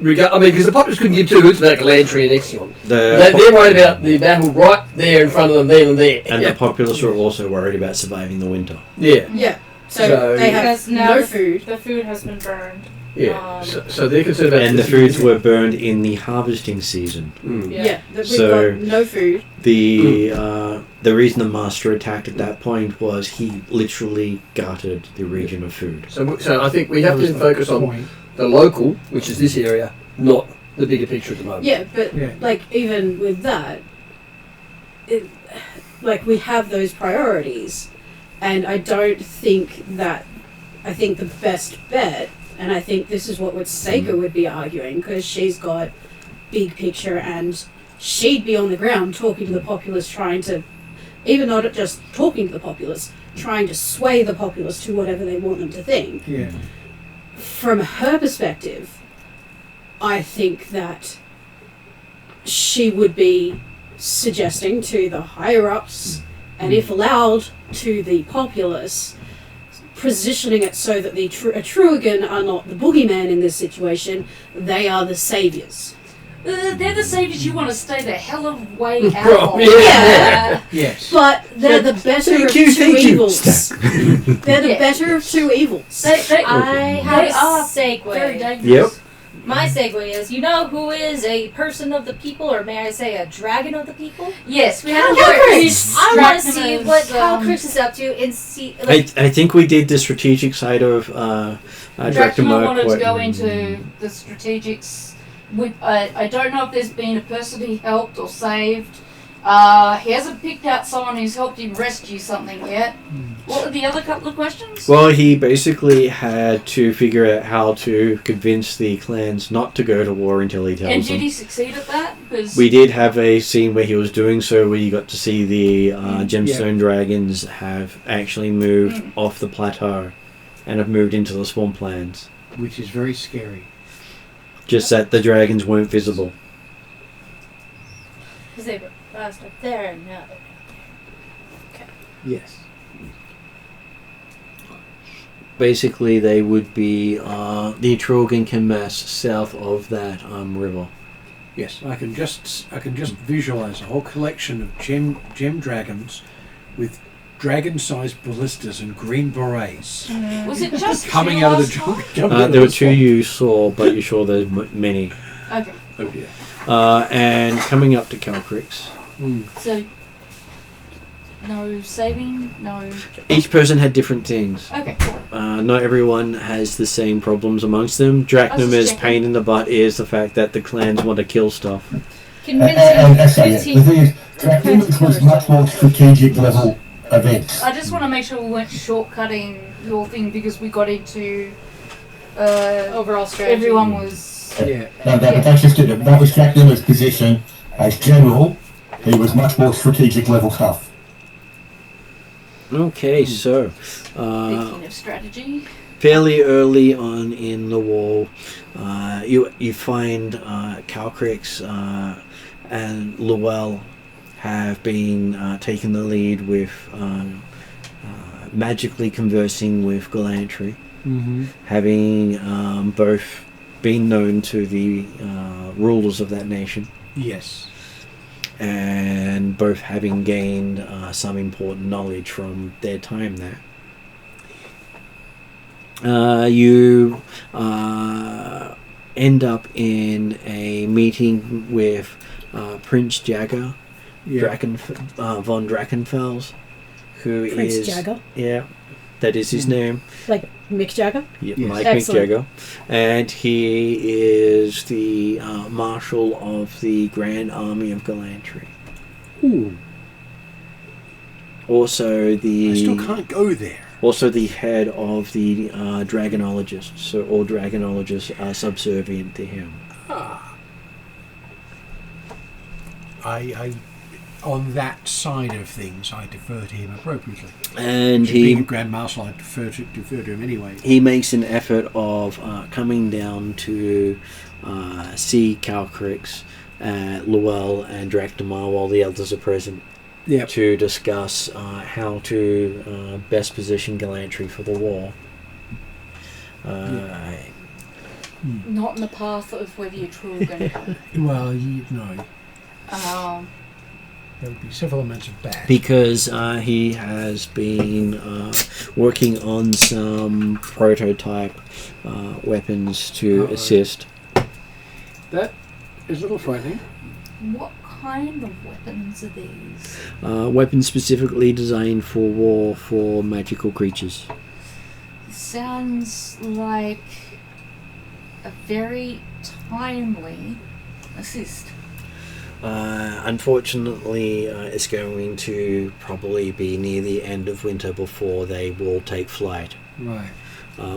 Because the populace couldn't give two hoots about Galantry and Exion. They're worried about the battle right there in front of them, there and there. And the populace are also worried about surviving the winter. Yeah. Yeah. So they have Because now no food. The food has been burned. Yeah. So they're concerned about And the foods were burned in the harvesting season. Yeah. We've So- got no food. The reason the master attacked at that point was he literally gutted the region of food. So I think we have to focus on the local, which is this area, not the bigger picture at the moment. Yeah, but Yeah. like even with that, we have those priorities, and I don't think that. I think the best bet, and I think this is what Seika would be arguing, because she's got big picture, and she'd be on the ground talking to the populace, trying to, even not just talking to the populace, trying to sway the populace to whatever they want them to think. Yeah. From her perspective, I think that she would be suggesting to the higher-ups, and if allowed, to the populace, positioning it so that the Atruaghin are not the boogeyman in this situation, they are the saviours. They're the saviors you want to stay the hell of way out Bro, of. yeah. Yes. But they're the better of two evils. They're the better of two evils. I have They are a segue. Very dangerous. Yep. My segue is, you know who is a person of the people, or may I say a dragon of the people? Yes, we have Calcrix! I want to see what Calcrix is up to and see. I think we did the strategic side of Director Dracula wanted to Merc. go into the strategics. I don't know if there's been a person he helped or saved. He hasn't picked out someone who's helped him rescue something yet. What were the other couple of questions? Well, he basically had to figure out how to convince the clans not to go to war until he tells And them. did he succeed at that? 'Cause We did have a scene where he was doing so, where you got to see the gemstone dragons have actually moved off the plateau and have moved into the swamplands. Which is very scary. Just that the dragons weren't visible. Because they were last up there and now they're Yes. Basically, they would be the Atruaghin can mass south of that river. Yes. I can just visualize a whole collection of gem dragons with dragon-sized ballistas and green berets was it just coming two out of last the time? jungle. There were two you saw, but you're sure there's many. Okay, Oh dear. And coming up to Calcrix. so no saving, no. Each person had different things. Okay, cool. Not everyone has the same problems amongst them. Drachnum's pain in the butt is the fact that the clans want to kill stuff. And the thing is, Dracula was much more strategic level events. I just want to make sure we weren't shortcutting your thing because we got into overall strategy. everyone was. Yeah. No, that's just it. That was Dracula's position as general. He was much more strategic level stuff. Okay, so Thinking of strategy. fairly early on in the war, you find Calcrix and Llewell have been taking the lead with magically conversing with Galantry, having both been known to the rulers of that nation, Yes. and both having gained some important knowledge from their time there. You end up in a meeting with Prince Jagger, Yeah. von Drachenfels, who Prince is Jagger, that is his name. like Mick Jagger. Yeah, Yes. like Excellent. Mick Jagger, and he is the marshal of the Grand Army of Galantry. Ooh. Also I the still can't go there. also the head of the dragonologists. So all dragonologists are subservient to him. I on that side of things, I defer to him appropriately. And Being a he Grand Master, I defer to him anyway. makes an effort of coming down to see Calcrix, Luell, and Drakdamar while the elders are present Yep. to discuss how to best position Gallantry for the war. Not in the path of whether you're true or going to come. Well, you know, Um, there would be several amounts of bad. Because he has been working on some prototype weapons to Uh-oh. assist. That is a little frightening. what kind of weapons are these? Weapons specifically designed for war for magical creatures. Sounds like a very timely assist. Unfortunately, it's going to probably be near the end of winter before they will take flight. Right.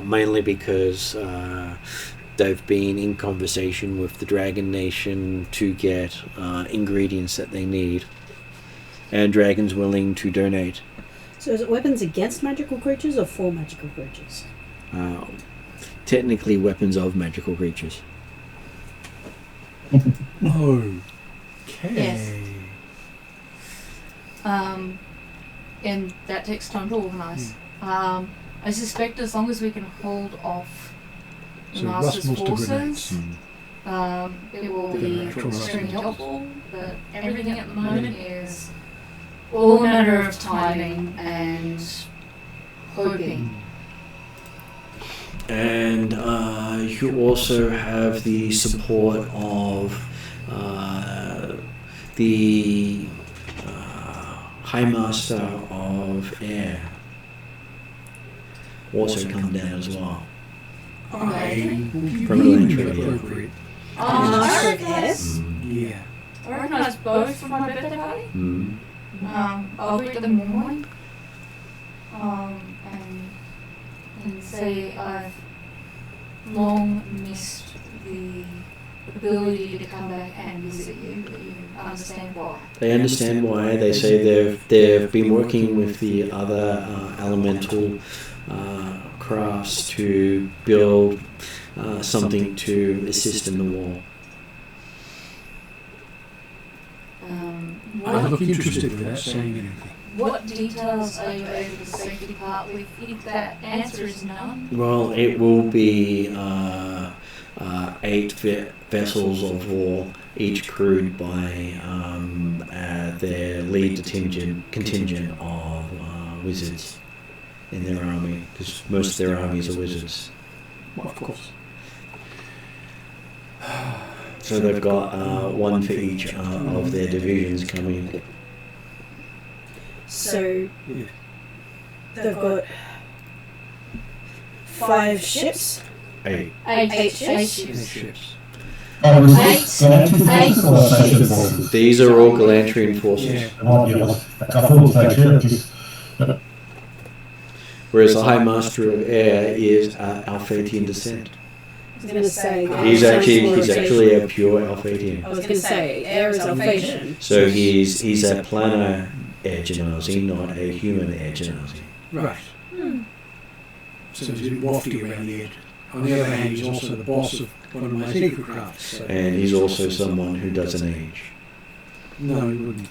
Mainly because they've been in conversation with the Dragon Nation to get ingredients that they need, and Dragon's willing to donate. So is it weapons against magical creatures or for magical creatures? Technically, weapons of magical creatures. Okay. Yes. And that takes time to organise. I suspect as long as we can hold off the So Master's Russ wants to forces, it will be Natural extremely Russ. helpful. But everything at the moment is all a matter of timing and hoping. And you also have the support of the High Master of Air. Also come down as well. I will give From him Gallantry, the yeah. appropriate. Master of Airs? Yeah. I recognise both from my birthday party. Mm. I'll greet them in the morning. And say I've long missed the ability to come back and visit you, but you understand why. They understand why. They say they've been working with the other elemental crafts to build something to assist in the war. I look interested without saying anything. What details are you able to safely depart with if that answer is none? Well, it will be 8 vessels of war, each crewed by their lead contingent of wizards in their army, because most of their armies are wizards. Well, of course. So they've got one for each of their divisions coming. So Yeah. they've got 5 ships. 8. 8 ships. Eight ships. Oh, was Eight. this Gallantry forces or Sacred forces? These are all Galantrian forces. Yeah. There might be a couple of activities. Whereas the High Master of Air is Alphathian descent. I was going to say. He's Alphatian. actually a pure Alphathian. I was going to say, air is Alphatian. So he's a planar air genasi, not a human air genasi. Right. So he's a bit wafty around the edge. On the other hand, he's also the boss of one of my secret crafts. So. And he's also someone who doesn't age. No, he wouldn't.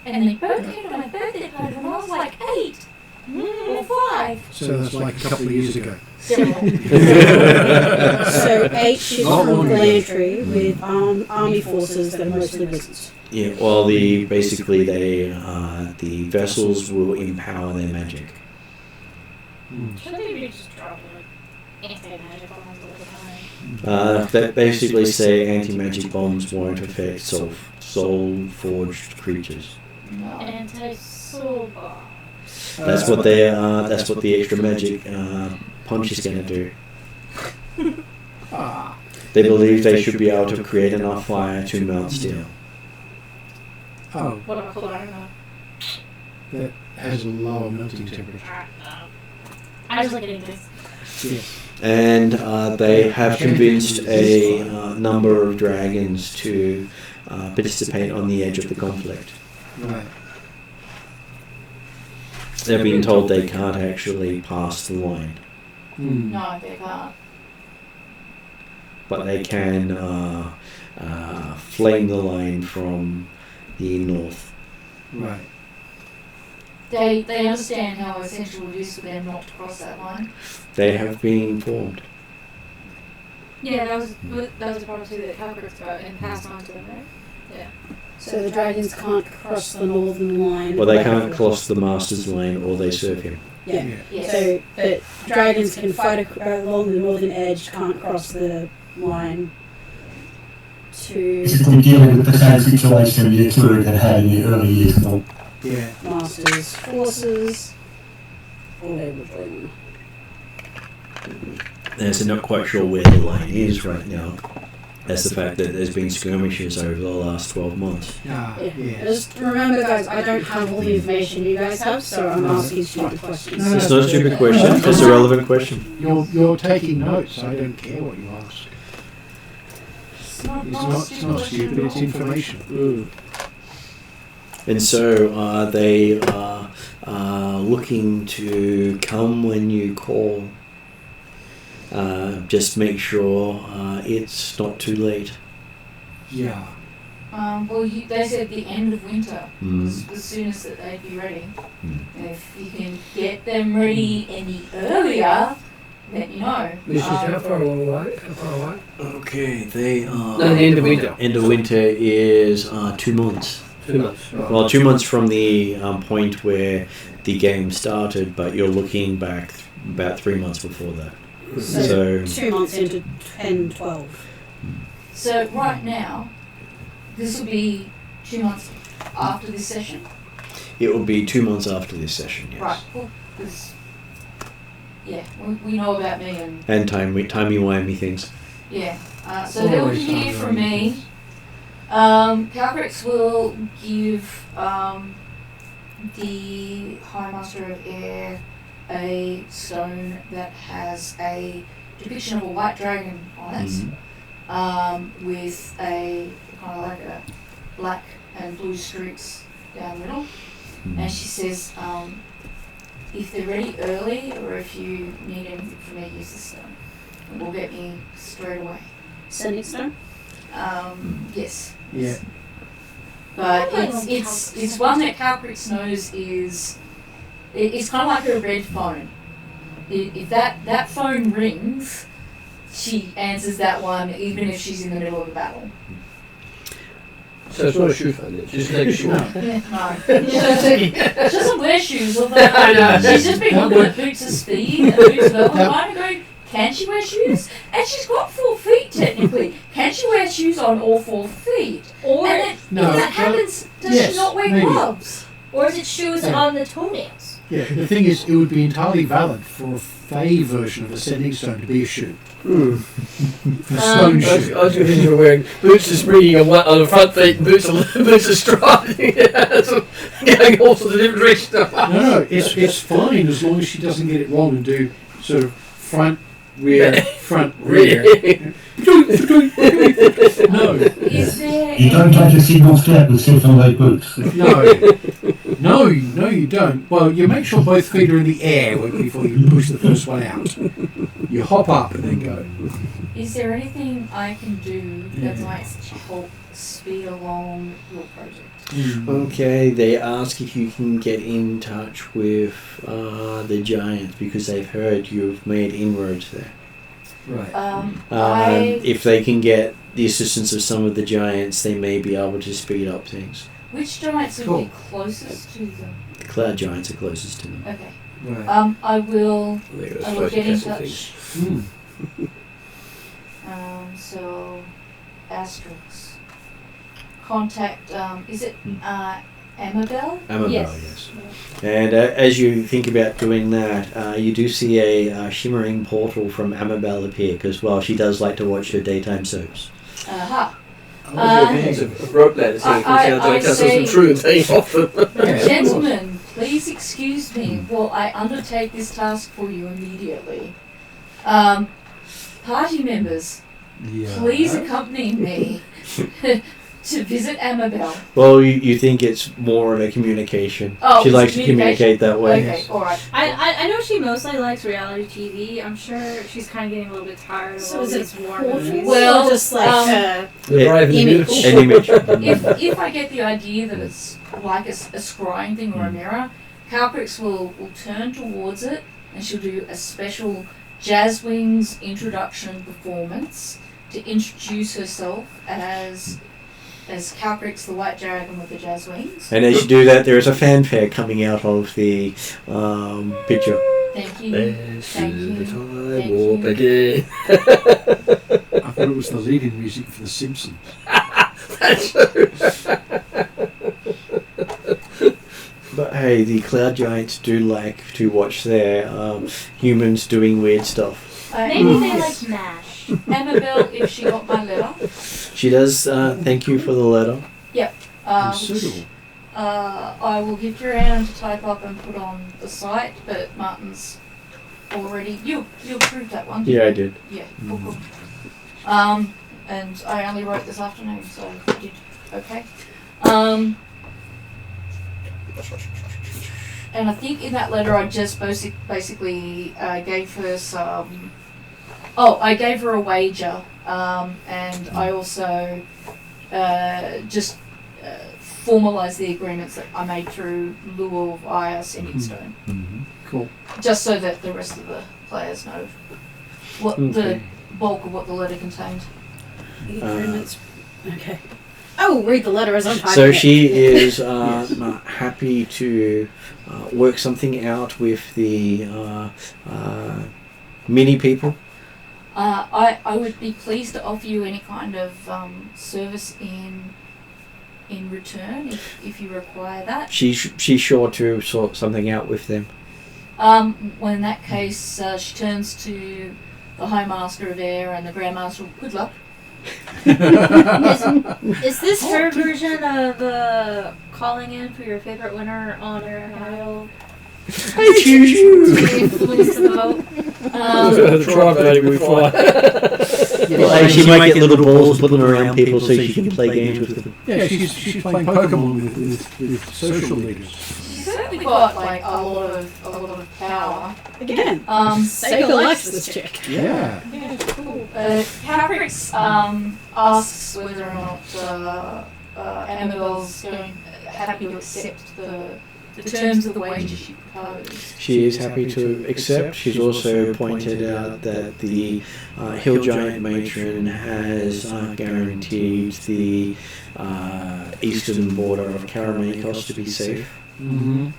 And they both came to my birthday party when I was like 8 or 5. So that's like a couple of years ago. Several. So 8 ships Not from one. Gallantry with army forces that are mostly wizards. Yeah. Well, the vessels will empower their magic. Shouldn't they be just dropping like anti-magic bombs all the time? That basically say anti-magic bombs won't affect soul-forged creatures. Anti-soul bomb. That's what the extra magic punch is going to do. Ah, They believe they should be able to create enough fire to melt steel. oh, What am I called? I don't know. that has a lower melting temperature. I was looking at this. Yes. And they have convinced a number of dragons to participate on the edge of the conflict. Right. They've been told they can't actually pass the line, No, they can't. but they can flame the line from the north. Right. They understand how essential it is for them not to cross that line. They have been informed. Yeah, that was a policy that Calcrix got and passed on to them, right? Yeah. So the dragons can't cross the northern line. Well, they can't cross the master's line, or they serve him. Yeah. Yes. So, but dragons can fight along the northern edge, can't cross the line to Basically dealing with the same situation the Atruaghin had in the early years of the Yeah. master's forces. Or they would join them. So not quite sure where the line is right now. That's the fact that there's been skirmishes over the last 12 months. Ah, Yeah. yes. Just remember, guys, I don't have all the information you guys have, so I'm asking stupid questions. No, It's not a stupid question, it's a relevant question. You're taking notes. I don't care what you ask. It's not, It's not stupid. It's information. And so they are looking to come when you call. Just make sure it's not too late. Yeah. Well, they said the end of winter Mm. was the soonest that they'd be ready. And if you can get them ready any earlier, let me know. Which is how far away? How far away? Okay, they are. No, the end of winter. End of winter is 2 months. 2 months. Right. Well, 2 months from the point where the game started, but you're looking back about 3 months before that. So 2 months into 10, 12. So right now, this will be 2 months after this session. it will be 2 months after this session, yes. Right. Well, 'cause, yeah, we know about me and And timey-wimey things. yeah. So they'll Always hear from time, me. Calcrix will give the High Master of Air a stone that has a depiction of a white dragon on it, Mhm. with a kind of like a black and blue streaks down the middle. And she says, if they're ready early or if you need anything from me, use this stone. It will get me straight away. Sending stone? Yes. Yeah. But it's one that Calcrix knows is it's kind of like a red phone. If that phone rings, she answers that one even if she's in the middle of a battle. So it's not a shoe phone then. She's going to take a shoe off. No. She doesn't wear shoes, although I know. she's just been looking at Boots' speed and Boots' development line and going, can she wear shoes? And she's got 4 feet technically. Can she wear shoes on all 4 feet? Or And then, No, if that happens, does yes, she not wear maybe. gloves? or is it shoes Yeah. on the toenails? Yeah. The thing is, it would be entirely valid for a Fey version of a sending stone to be a shoe. Hmm. A stone I shoe. was going to think you were wearing boots are springing on the front feet and boots are striding. So going all sorts of different directions. No, it's fine as long as she doesn't get it wrong and do sort of front, rear, front, rear. No. Is there You don't take a single step with 7 boots. No, you don't. Well, you make sure both feet are in the air before you push the first one out. You hop up and then go. Is there anything I can do that might help speed along your project? Okay, they ask if you can get in touch with the giants because they've heard you've made inroads there. Right. If they can get the assistance of some of the giants, they may be able to speed up things. Which giants would Cool. be closest to them? The cloud giants are closest to them. Okay. Right. I will They're I supposed will to get in castle touch. things. So Asterix. Contact is it Amabel? Amabel, Yes. yes. And as you think about doing that, you do see a shimmering portal from Amabel appear because, well, she does like to watch her daytime soaps. Aha. I was your views of rope ladders here. I Sounds like that's say- some true and taking off them. Gentlemen, please excuse me while I undertake this task for you immediately. Party members, Yeah. please accompany me to visit Amabel. Well, you think it's more of a communication. Oh, She it's likes to communicate that way. Okay, alright. I know she mostly likes reality TV. I'm sure she's kind of getting a little bit tired of So all is it these war portraits? movies. Well, Or just like The brave and the image. beautiful. An image. If I get the idea that it's like a scrying thing or a mirror, Calcrix will turn towards it and she'll do a special Jazz Wings introduction performance to introduce herself as Calcrix the White Dragon with the Jazz Wings. And as you do that, there is a fanfare coming out of the picture. Thank you. There Thank you. should the time Thank warp you. again. I thought it was the lead-in music for The Simpsons. That's true. But hey, the cloud giants do like to watch their humans doing weird stuff. Maybe they like MASH. Amabel, if she got my letter, She does thank you for the letter. Suitable. I will give to Rhiannon to type up and put on the site, but Martin's already... You approved that one, didn't Yeah, I you? did. Yeah, cool. And I only wrote this afternoon, so I did okay. And I think in that letter I just basically gave her some... Oh, I gave her a wager, and I also just formalised the agreements that I made through lieu of Aya Sending Stone, Cool. just so that the rest of the players know what the bulk of what the letter contained. The agreements. Okay. I will read the letter as I'm typing So it. she is happy to work something out with the mini people. I would be pleased to offer you any kind of service in return if you require that. She's sure to sort something out with them. Well, in that case, she turns to the High Master of Air and the Grand Master of Good Luck. Is this her version of calling in for your favorite winner on her handle? I choose you. To influence the vote? The tribe lady we fly. Well, she might get little balls, put them around people so she can play games with them. Yeah, she's playing Pokemon with social leaders. She's certainly got like a lot of power. Again, Seiko likes this chick. Yeah. Calcrix asks whether or not Amabel's happy to accept the terms of the wages she proposed. She is happy to accept. She's also pointed out that the Hill Giant Matron has guaranteed the eastern border of Karamakos to be safe. Mm-hmm.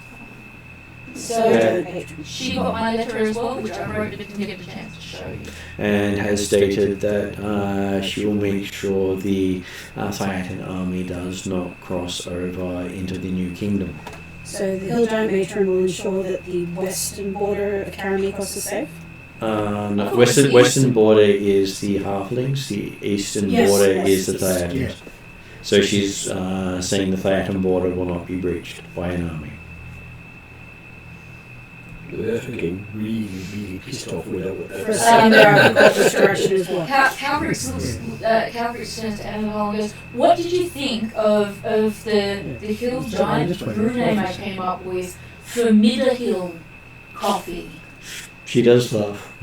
So she got my letter as well, which I wrote but didn't get a chance to show you. And has stated that she will make sure the Titan army does not cross over into the New Kingdom. So the Hill Giant Matron will ensure that the western border of Karamakos is safe? No, western border is the Halflings, the eastern border is the Theatans. Yeah. So she's saying the Theatan border will not be breached by an army. They're getting really, really pissed off with For a that. second there, I forgot this direction as well. Calcrix turns to Annabelle and goes, "What did you think of the Hill Giant brew name I came up with for Hill Coffee? She does laugh.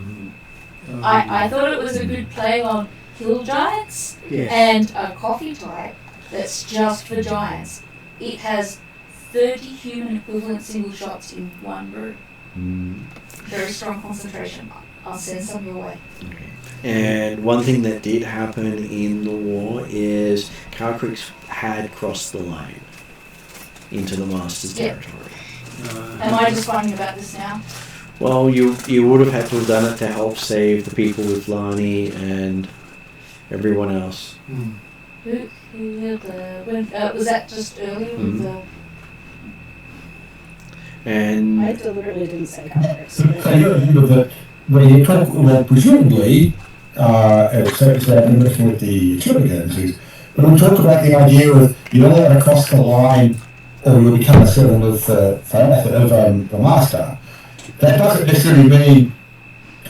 I thought it was a good play on Hill Giants and a coffee type that's just for giants. It has 30 human equivalent single shots in one brew. Very strong concentration. I'll send some your way." And one thing that did happen in the war is Calcrix had crossed the line into the Master's territory. Am I just finding about this now? Well, you would have had to have done it to help save the people with Lani and everyone else. Was that just earlier with the... And I deliberately didn't say Calcrix. Well, presumably, except that in looking at the Atruaghin, when we talk about the idea of you only have to cross the line or you'll become a servant of the Master, that doesn't necessarily mean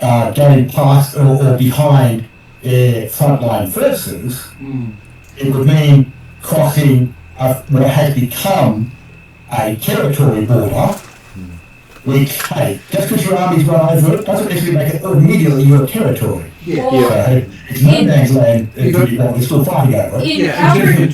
going past or behind their frontline forces, it would mean crossing what has become a territory border, which, hey, just because your army's run over it doesn't necessarily make it immediately your territory. Yeah. So it's no man's land you're still fighting over it.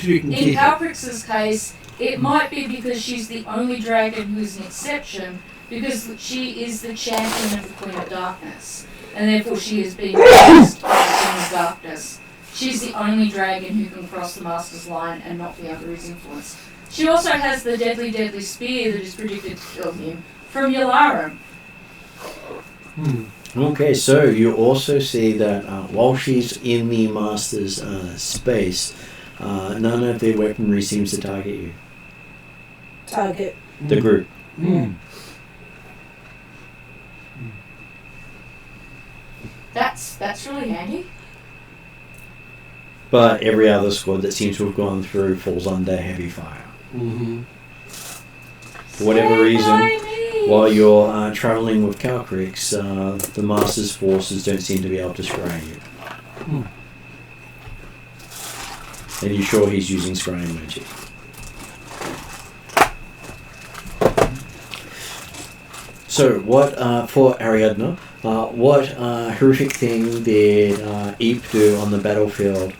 In Calprix's case, it might be because she's the only dragon who's an exception, because she is the champion of the Queen of Darkness, and therefore she is being raised by the Queen of Darkness. She's the only dragon who can cross the Master's line and not be under his influence. She also has the deadly, deadly spear that is predicted to kill him from Yalarum. Okay, so you also see that while she's in the Master's space, none of their weaponry seems to target you. Target. The group. That's really handy. But every other squad that seems to have gone through falls under heavy fire. For whatever reason, while you're travelling with Calcrix, the Master's forces don't seem to be able to scry you. And you're sure he's using scrying magic. So, what, for Ariadne, what horrific thing did Eep do on the battlefield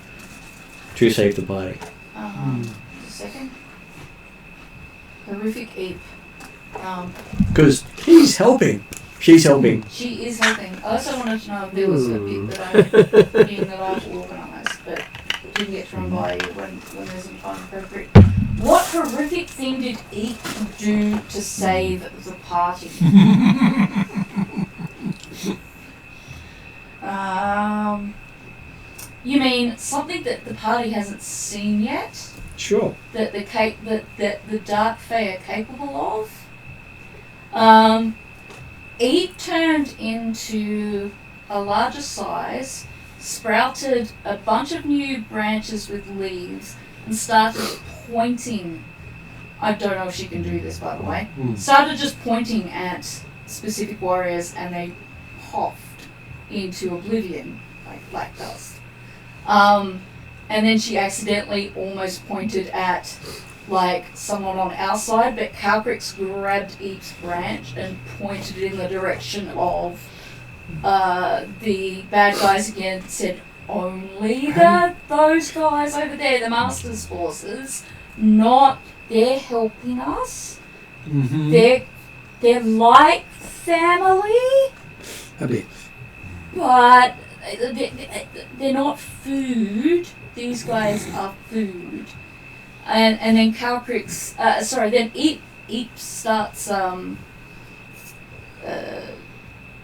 to save the party? Just a second. Horrific Eep. Because he's helping. She's helping. She is helping. I also wanted to know if there was a bit that I knew that I've organised, but didn't get to run by you when there's some time appropriate. What horrific thing did Eep do to save the party? You mean something that the party hasn't seen yet? Sure. That the Dark Fae are capable of? Eep turned into a larger size, sprouted a bunch of new branches with leaves, and started pointing. I don't know if she can do this, by the way. Started just pointing at specific warriors, and they puffed into oblivion like black dust. And then she accidentally almost pointed at like someone on our side, but Calcrix grabbed Eep's branch and pointed in the direction of the bad guys again. Said only those guys over there, the Master's forces, not they're helping us. They're like family, A bit. but they're not food. These guys are food. And then Calcrix, then Eep starts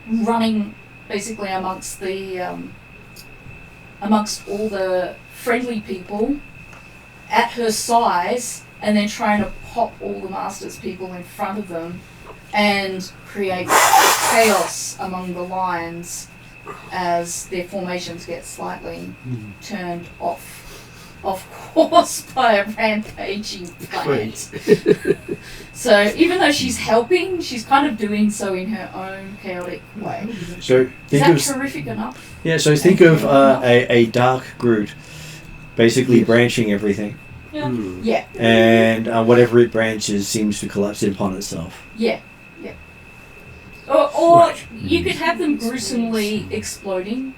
running basically amongst all the friendly people at her size, and then trying to pop all the Master's people in front of them and create chaos among the lines as their formations get slightly turned off course by a rampaging plant. So even though she's helping, she's kind of doing so in her own chaotic way. So think Is that terrific enough? Yeah, so think of a dark Groot basically branching everything. Yeah. And whatever it branches seems to collapse upon itself. Yeah. Or you could have them gruesomely exploding.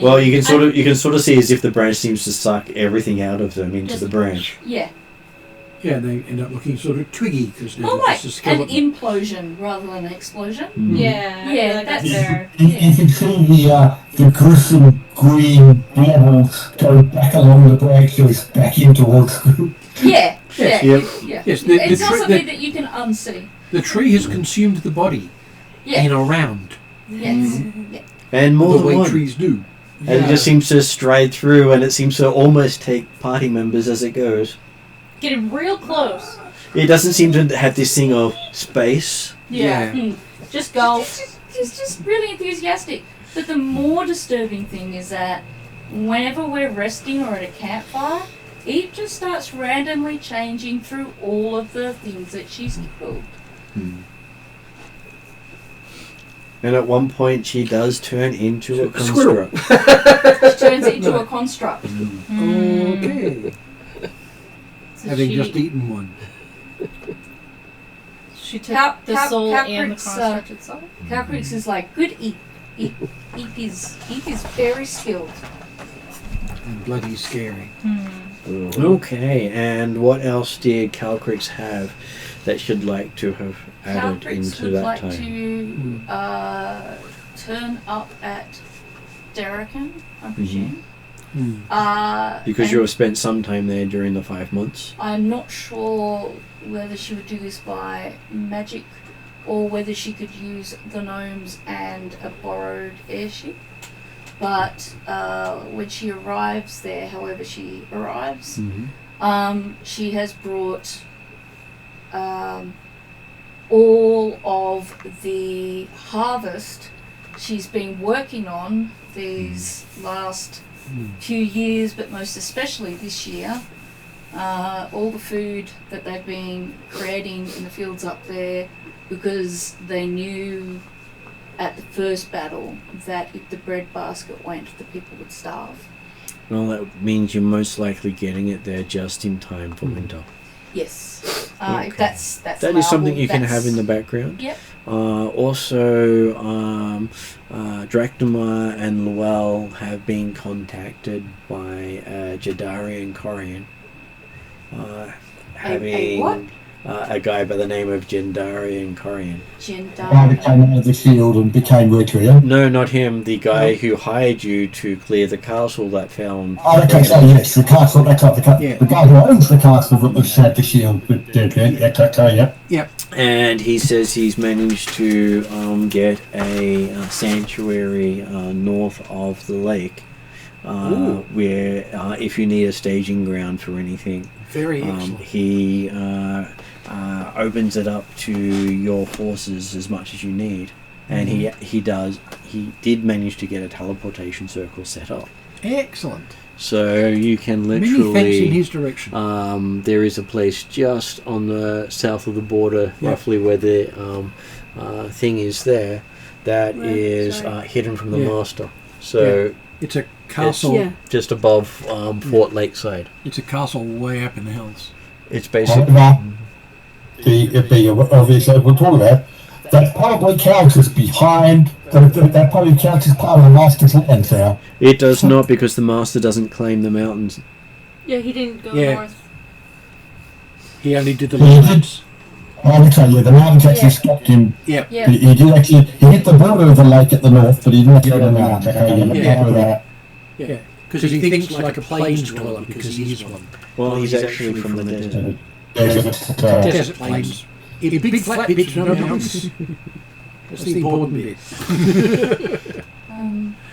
Well, you can sort of see as if the branch seems to suck everything out of them into the branch. Yeah. Yeah, and they end up looking sort of twiggy because More like it's a an skeleton. implosion rather than an explosion. Yeah, I feel like that's fair. You can see the gruesome green blobbles go back along the branches back in towards the Yeah. Yes. Yeah. Yes, It's not something that you can unsee. the tree has consumed the body Yeah. in a round. Yes. Yeah. And more the than way one. trees do. And it just seems to stride through, and it seems to almost take party members as it goes. Getting real close. It doesn't seem to have this thing of space. Yeah. Just go. He's just really enthusiastic. But the more disturbing thing is that whenever we're resting or at a campfire, Eve just starts randomly changing through all of the things that she's killed. And at one point, she does turn into a Squirrel. construct. She turns into a construct. Okay. So Having she, just eaten one. she took the soul and the construct itself. Calcrix is like, good eat. Eat is very skilled. And bloody scary. Okay, and what else did Calcrix have that she'd like to have added Calcrix into would that like time? to turn up at Darokin, I presume. Because and you have spent some time there during the 5 months. I'm not sure whether she would do this by magic or whether she could use the gnomes and a borrowed airship. But when she arrives there, however she arrives, she has brought all of the harvest she's been working on these last few years, but most especially this year. All the food that they've been creating in the fields up there, because they knew at the first battle that if the bread basket went, the people would starve. Well, that means you're most likely getting it there just in time for winter. Yes. Okay. If that's That is allowable, something you can that's- have in the background. Yep. Also, Drachnamar and Luell have been contacted by Jadari and Corian. Having what? a guy by the name of Jendari and Corian. The guy that came out of the shield and became Recreant. No, not him. The guy who hired you to clear the castle that found. Oh, okay, so yes, the castle, the guy who owns the castle that was the shield with yeah. And he says he's managed to get a sanctuary north of the lake, where if you need a staging ground for anything, Very excellent. he opens it up to your forces as much as you need. And he did manage to get a teleportation circle set up. Excellent. So you can Many literally... thanks in his direction. there is a place just on the south of the border, roughly where the thing is there, that is hidden from the master. So It's a castle. just above Fort Lakeside. It's a castle way up in the hills. It's basically... Obviously, we'll talk about that probably counts as behind, that probably counts as part of the master's lands there. It does not, because the master doesn't claim the mountains. Yeah, he didn't go Yeah. north. He only did the He did. mountains. I would say, the mountains actually stopped him. Yep. Yeah. He did actually, he hit the border of the lake at the north, but he didn't go to the mountains. Yeah. Because he thinks like a plains dweller, because he is one. Well, he's actually from the desert. Desert plains. In big flat bits, no mountains. That's the important bit.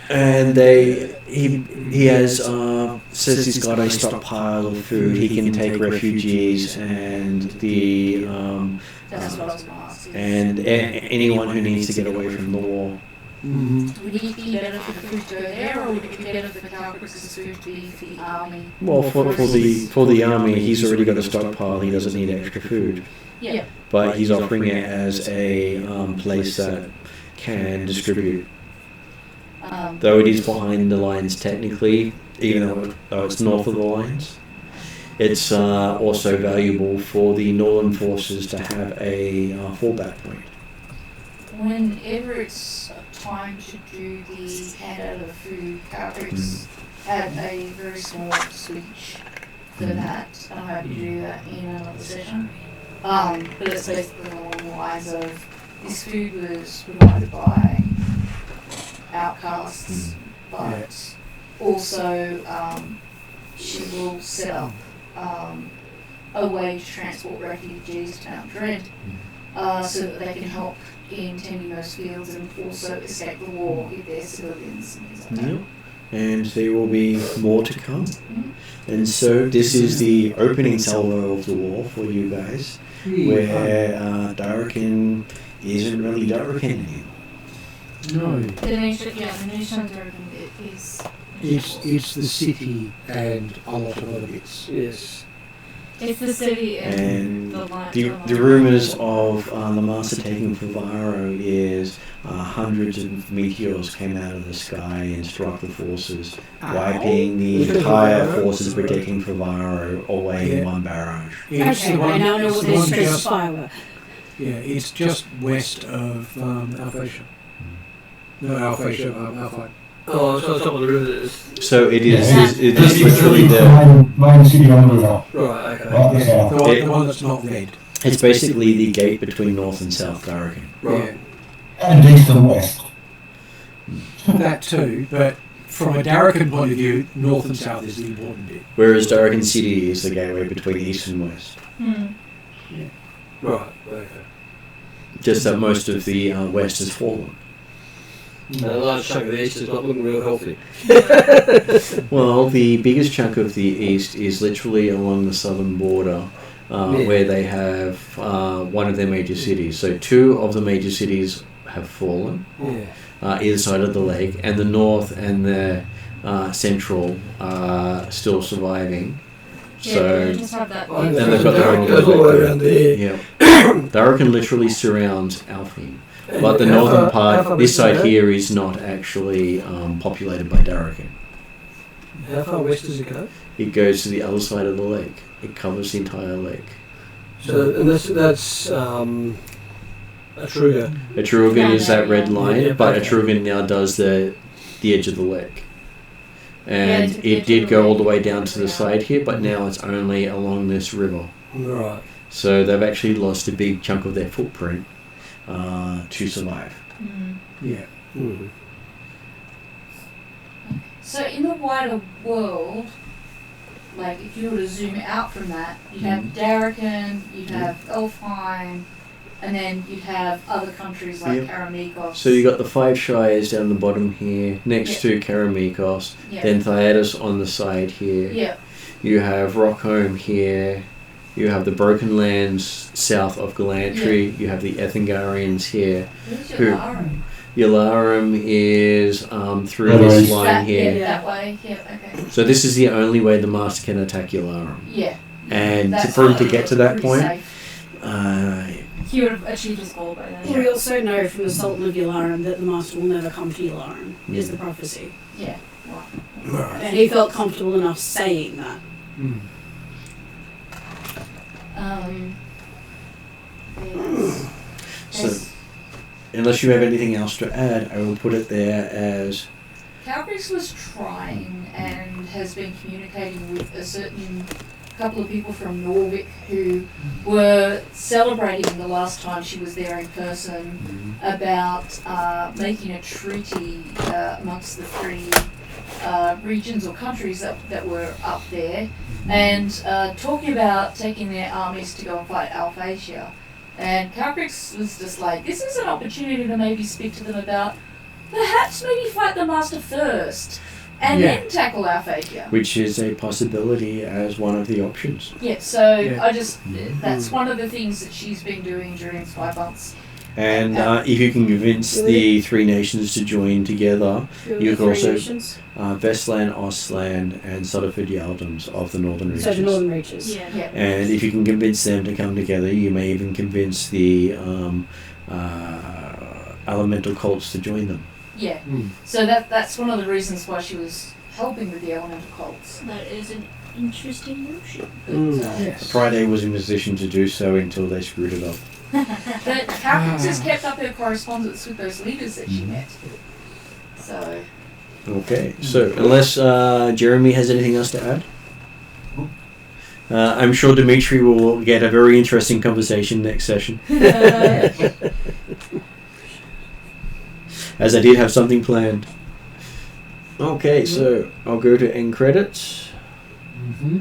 And he has says he's got a stockpile of food. He can take refugees and the That's what I was going to ask. and anyone who needs to get away from the war. Would it be better for the food to go there, or would it be better for Calcrix's food to be for the army? Well, for the army, he's already got a stockpile. He doesn't need extra food. Yeah. But he's offering it as a place that can distribute. Though it is behind the lines technically, even though it's north of the lines, it's also valuable for the northern forces to have a fallback point. Whenever it's time to do the handout of food, Calcrix had a very small speech for that, and I'm happy to do that in another session. But it's basically along the lines of this food was provided by outcasts, but also she will set up a way to transport refugees to Mount Dread so that they can help in tending those fields and also escape the war if they're civilians and things like that. And there will be more to come. And so this is the opening salvo of the war for you guys, where Darokin isn't really Darokin anymore. No. The nation Darokin is. It's the city and a lot of other bits. Yes. It's the city And the line. the rumours of the Master taking Favaro is hundreds of meteors came out of the sky and struck the forces, wiping the entire forces protecting Favaro away in one barrage. It's Okay, the one, I now know it's what the this one stress just, firework. yeah, it's just west of Alphatia. No, Alphatia, Alpha. Oh, so it's top of the river. It is. So it is, Yeah. it is literally the, main city on the river. Right. Okay. Right, Yeah, yeah. the one that's not red. it's basically the gate between North and South Darokin. Right. And east and west. Yeah, that too, but from a Darokin point of view, north and south is the important bit. Whereas Darokin City is the gateway between East and West. Right. Okay. Just that most of the West has fallen. And a large chunk of the east is not looking real healthy. Well, the biggest chunk of the East is literally along the southern border, where they have one of their major cities. So 2 of the major cities have fallen, Yeah. either side of the lake, and the north and the central are still surviving. So, just have that. Then they've got their own goes all the way around there. yeah. Darokin literally surrounds Alfheim. But the northern part, this side here, is not actually populated by Darokin. How far west does it go? It goes to the other side of the lake. It covers the entire lake. So, and that's Atruaghin. Atruaghin is that red line, Yeah, but okay. Atruaghin now does the edge of the lake. And Yeah, it did go all the way down to the side here, but now it's only along this river. Right. So they've actually lost a big chunk of their footprint to survive. Yeah. Mm. So in the wider world, like if you were to zoom out from that, you'd have Darokin, you'd have Elfheim, and then you'd have other countries like Yep. Karamikos. So you got the 5 Shires down the bottom here, next to Karamikos, Yeah. then Theatis on the side here. Yeah. You have Rockholm here. You have the Broken Lands south of Galantry. You have the Ethengarians here. Where's Who- Yalarum? Yalarum is through That this is- line That, here. yeah, that way. Yeah, okay. So this is the only way the Master can attack Yalarum. Yeah. And That's for him to get to that pretty point, safe. He would have achieved his goal by then. We also know from the Sultan of Yalarum that the Master will never come to Yalarum, is the prophecy. Yeah. Right. And he felt comfortable enough saying that. Mm. Yes. so unless you have anything else to add, I will put it there as Calgrix was trying and has been communicating with a certain couple of people from Norvik who were celebrating the last time she was there in person about making a treaty amongst the 3 regions or countries that were up there, and talking about taking their armies to go and fight Alphatia. And Calgrix was just like, this is an opportunity to maybe speak to them about perhaps maybe fight the Master first and Yeah. then tackle Alphatia. which is a possibility as one of the options. Yeah, so Yeah. I just, that's one of the things that she's been doing during 5 months. And if you can convince the 3 nations to join together, you can also Vestland, Ostland, and Sutherford Yaldums of the Northern Reaches. So the Northern Reaches. Yeah. Yeah. And if you can convince them to come together, you may even convince the elemental cults to join them. Yeah. Mm. So that's one of the reasons why she was helping with the elemental cults. That is an interesting notion. Yes. Friday was in position to do so until they screwed it up. But Calgrix has kept up her correspondence with those leaders that she met. So, Okay, so unless Jeremy has anything else to add? I'm sure Dimitri will get a very interesting conversation next session. As I did have something planned. Okay, so I'll go to end credits. Mm-hmm.